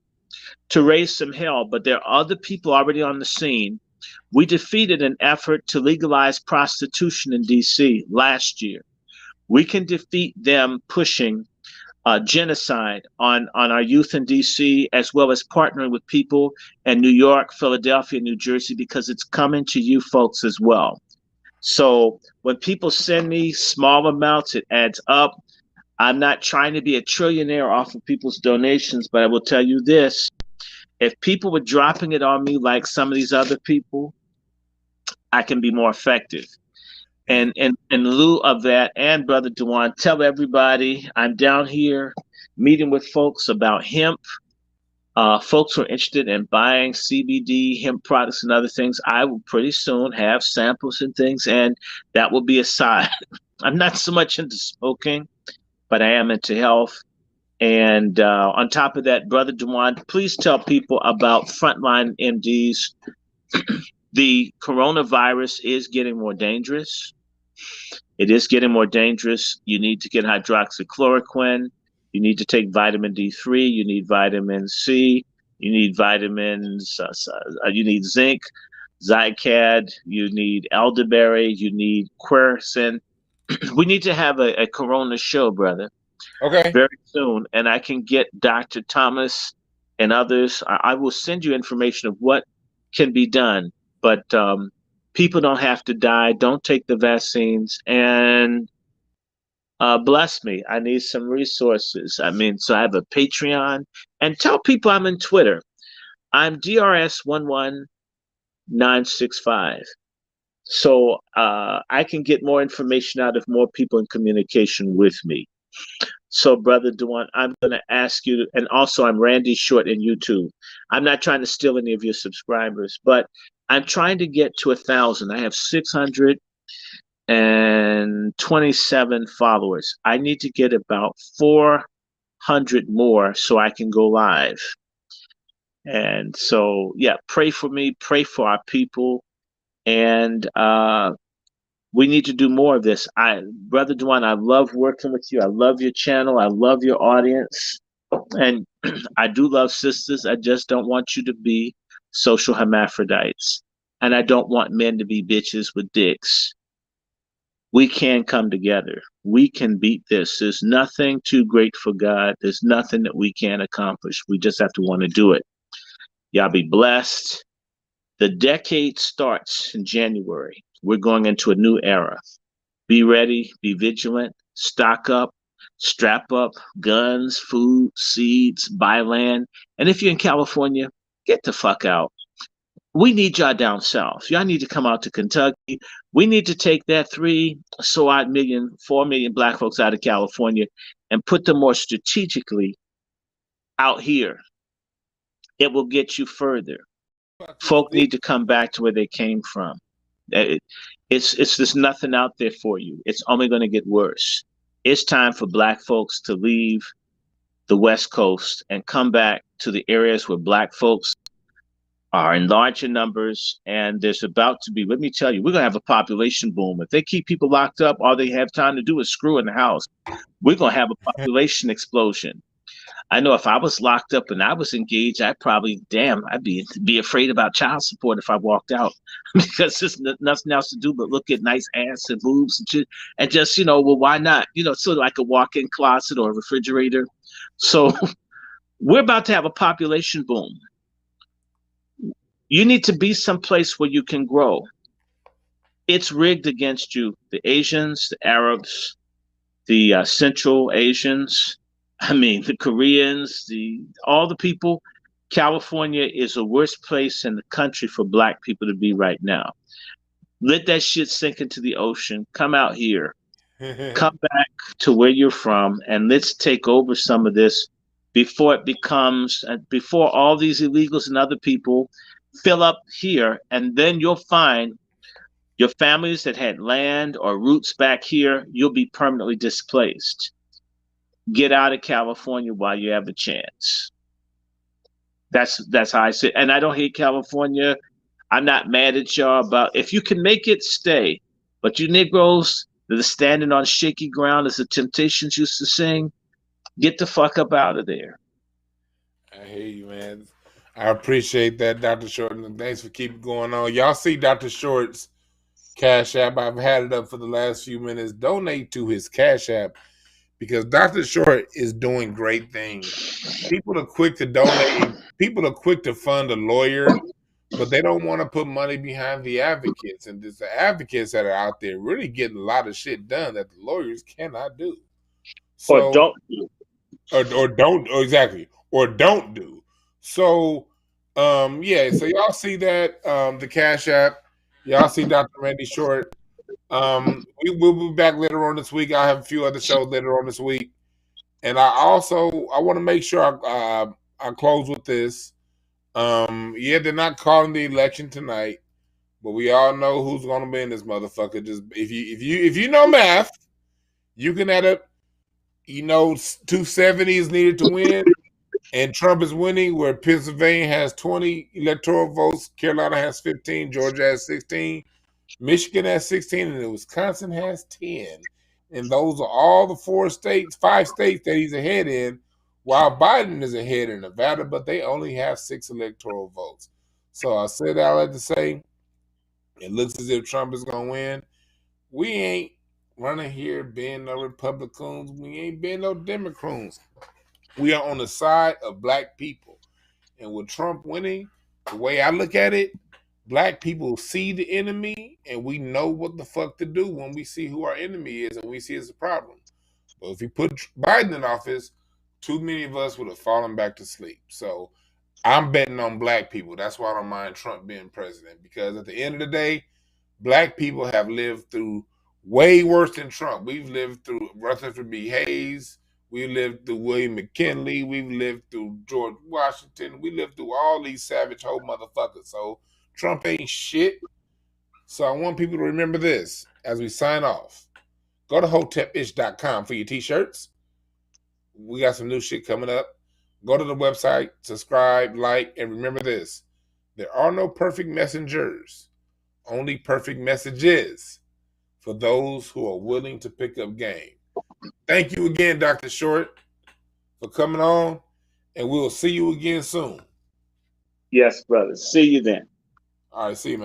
to raise some hell. But there are other people already on the scene. We defeated an effort to legalize prostitution in D.C. last year. We can defeat them pushing genocide on our youth in D.C., as well as partnering with people in New York, Philadelphia, New Jersey, because it's coming to you folks as well. So when people send me small amounts, it adds up. I'm not trying to be a trillionaire off of people's donations, but I will tell you this. If people were dropping it on me like some of these other people, I can be more effective. And in lieu of that, and Brother Dwann, tell everybody I'm down here meeting with folks about hemp. Folks who are interested in buying CBD, hemp products, and other things. I will pretty soon have samples and things, and that will be a side. I'm not so much into smoking, but I am into health. And on top of that, Brother Dwann, please tell people about Frontline MDs. The coronavirus is getting more dangerous. It is getting more dangerous. You need to get hydroxychloroquine. You need to take vitamin D3. You need vitamin C. You need vitamins. You need zinc, Zycad. You need elderberry. You need quercetin. We need to have a corona show, brother. Okay. Very soon. And I can get Dr. Thomas and others. I will send you information of what can be done. But people don't have to die. Don't take the vaccines. And bless me. I need some resources. So I have a Patreon. And tell people I'm in Twitter. I'm DRS11965. So I can get more information out of more people in communication with me. So, Brother Dwann, I'm going to ask you, and also I'm Randy Short in YouTube. I'm not trying to steal any of your subscribers, but I'm trying to get to 1,000. I have 627 followers. I need to get about 400 more so I can go live. And so, yeah, pray for me, pray for our people, and we need to do more of this. Brother Dwann, I love working with you. I love your channel. I love your audience. And I do love sisters. I just don't want you to be social hermaphrodites. And I don't want men to be bitches with dicks. We can come together. We can beat this. There's nothing too great for God. There's nothing that we can't accomplish. We just have to want to do it. Y'all be blessed. The decade starts in January. We're going into a new era. Be ready, be vigilant, stock up, strap up, guns, food, seeds, buy land. And if you're in California, get the fuck out. We need y'all down south. Y'all need to come out to Kentucky. We need to take that 4 million black folks out of California and put them more strategically out here. It will get you further. Folk need to come back to where they came from. There's nothing out there for you. It's only going to get worse. It's time for black folks to leave the West Coast and come back to the areas where black folks are in larger numbers. And there's about to be, let me tell you, we're going to have a population boom. If they keep people locked up, all they have time to do is screw in the house. We're going to have a population explosion. I know if I was locked up and I was engaged, I'd be afraid about child support if I walked out because there's nothing else to do but look at nice ass and boobs and just, well, why not? Sort of like a walk-in closet or a refrigerator. So we're about to have a population boom. You need to be someplace where you can grow. It's rigged against you. The Asians, the Arabs, the Central Asians, the Koreans, all the people. California is the worst place in the country for black people to be right now. Let that shit sink into the ocean. Come out here. Come back to where you're from, and let's take over some of this before all these illegals and other people fill up here. And then you'll find your families that had land or roots back here, you'll be permanently displaced. Get out of California while you have a chance. That's how I say it. And I don't hate California. I'm not mad at y'all about if you can make it, stay. But you Negroes that are standing on shaky ground, as the Temptations used to sing, get the fuck up out of there. I hear you, man. I appreciate that, Dr. Short, and thanks for keeping going on. Y'all see Dr. Short's Cash App. I've had it up for the last few minutes. Donate to his Cash App because Dr. Short is doing great things. People are quick to donate. People are quick to fund a lawyer, but they don't want to put money behind the advocates. And it's the advocates that are out there really getting a lot of shit done that the lawyers cannot do. So, or don't do. Or don't, or exactly, or don't do. So, yeah, so y'all see that, the Cash App. Y'all see Dr. Randy Short. We will be back later on this week. I'll have a few other shows later on this week. And I want to make sure I close with this. Yeah, they're not calling the election tonight, but we all know who's gonna be in this motherfucker. Just if you know math, you can add up, 270 is needed to win, and Trump is winning where Pennsylvania has 20 electoral votes, Carolina has 15, Georgia has 16, Michigan has 16, and Wisconsin has 10. And those are all the 5 states that he's ahead in, while Biden is ahead in Nevada, but they only have 6 electoral votes. So I said I like to say, it looks as if Trump is going to win. We ain't running here being no Republicans. We ain't being no Democrats. We are on the side of black people. And with Trump winning, the way I look at it, black people see the enemy and we know what the fuck to do when we see who our enemy is and we see it's a problem. But if we put Biden in office, too many of us would have fallen back to sleep. So I'm betting on black people. That's why I don't mind Trump being president, because at the end of the day, black people have lived through way worse than Trump. We've lived through Rutherford B. Hayes. We lived through William McKinley. We've lived through George Washington. We lived through all these savage whole motherfuckers. So Trump ain't shit. So I want people to remember this as we sign off. Go to Hotepish.com for your t-shirts. We got some new shit coming up. Go to the website, subscribe, like, and remember this. There are no perfect messengers. Only perfect messages for those who are willing to pick up game. Thank you again, Dr. Short, for coming on, and we'll see you again soon. Yes, brother. See you then. All right, see you, man.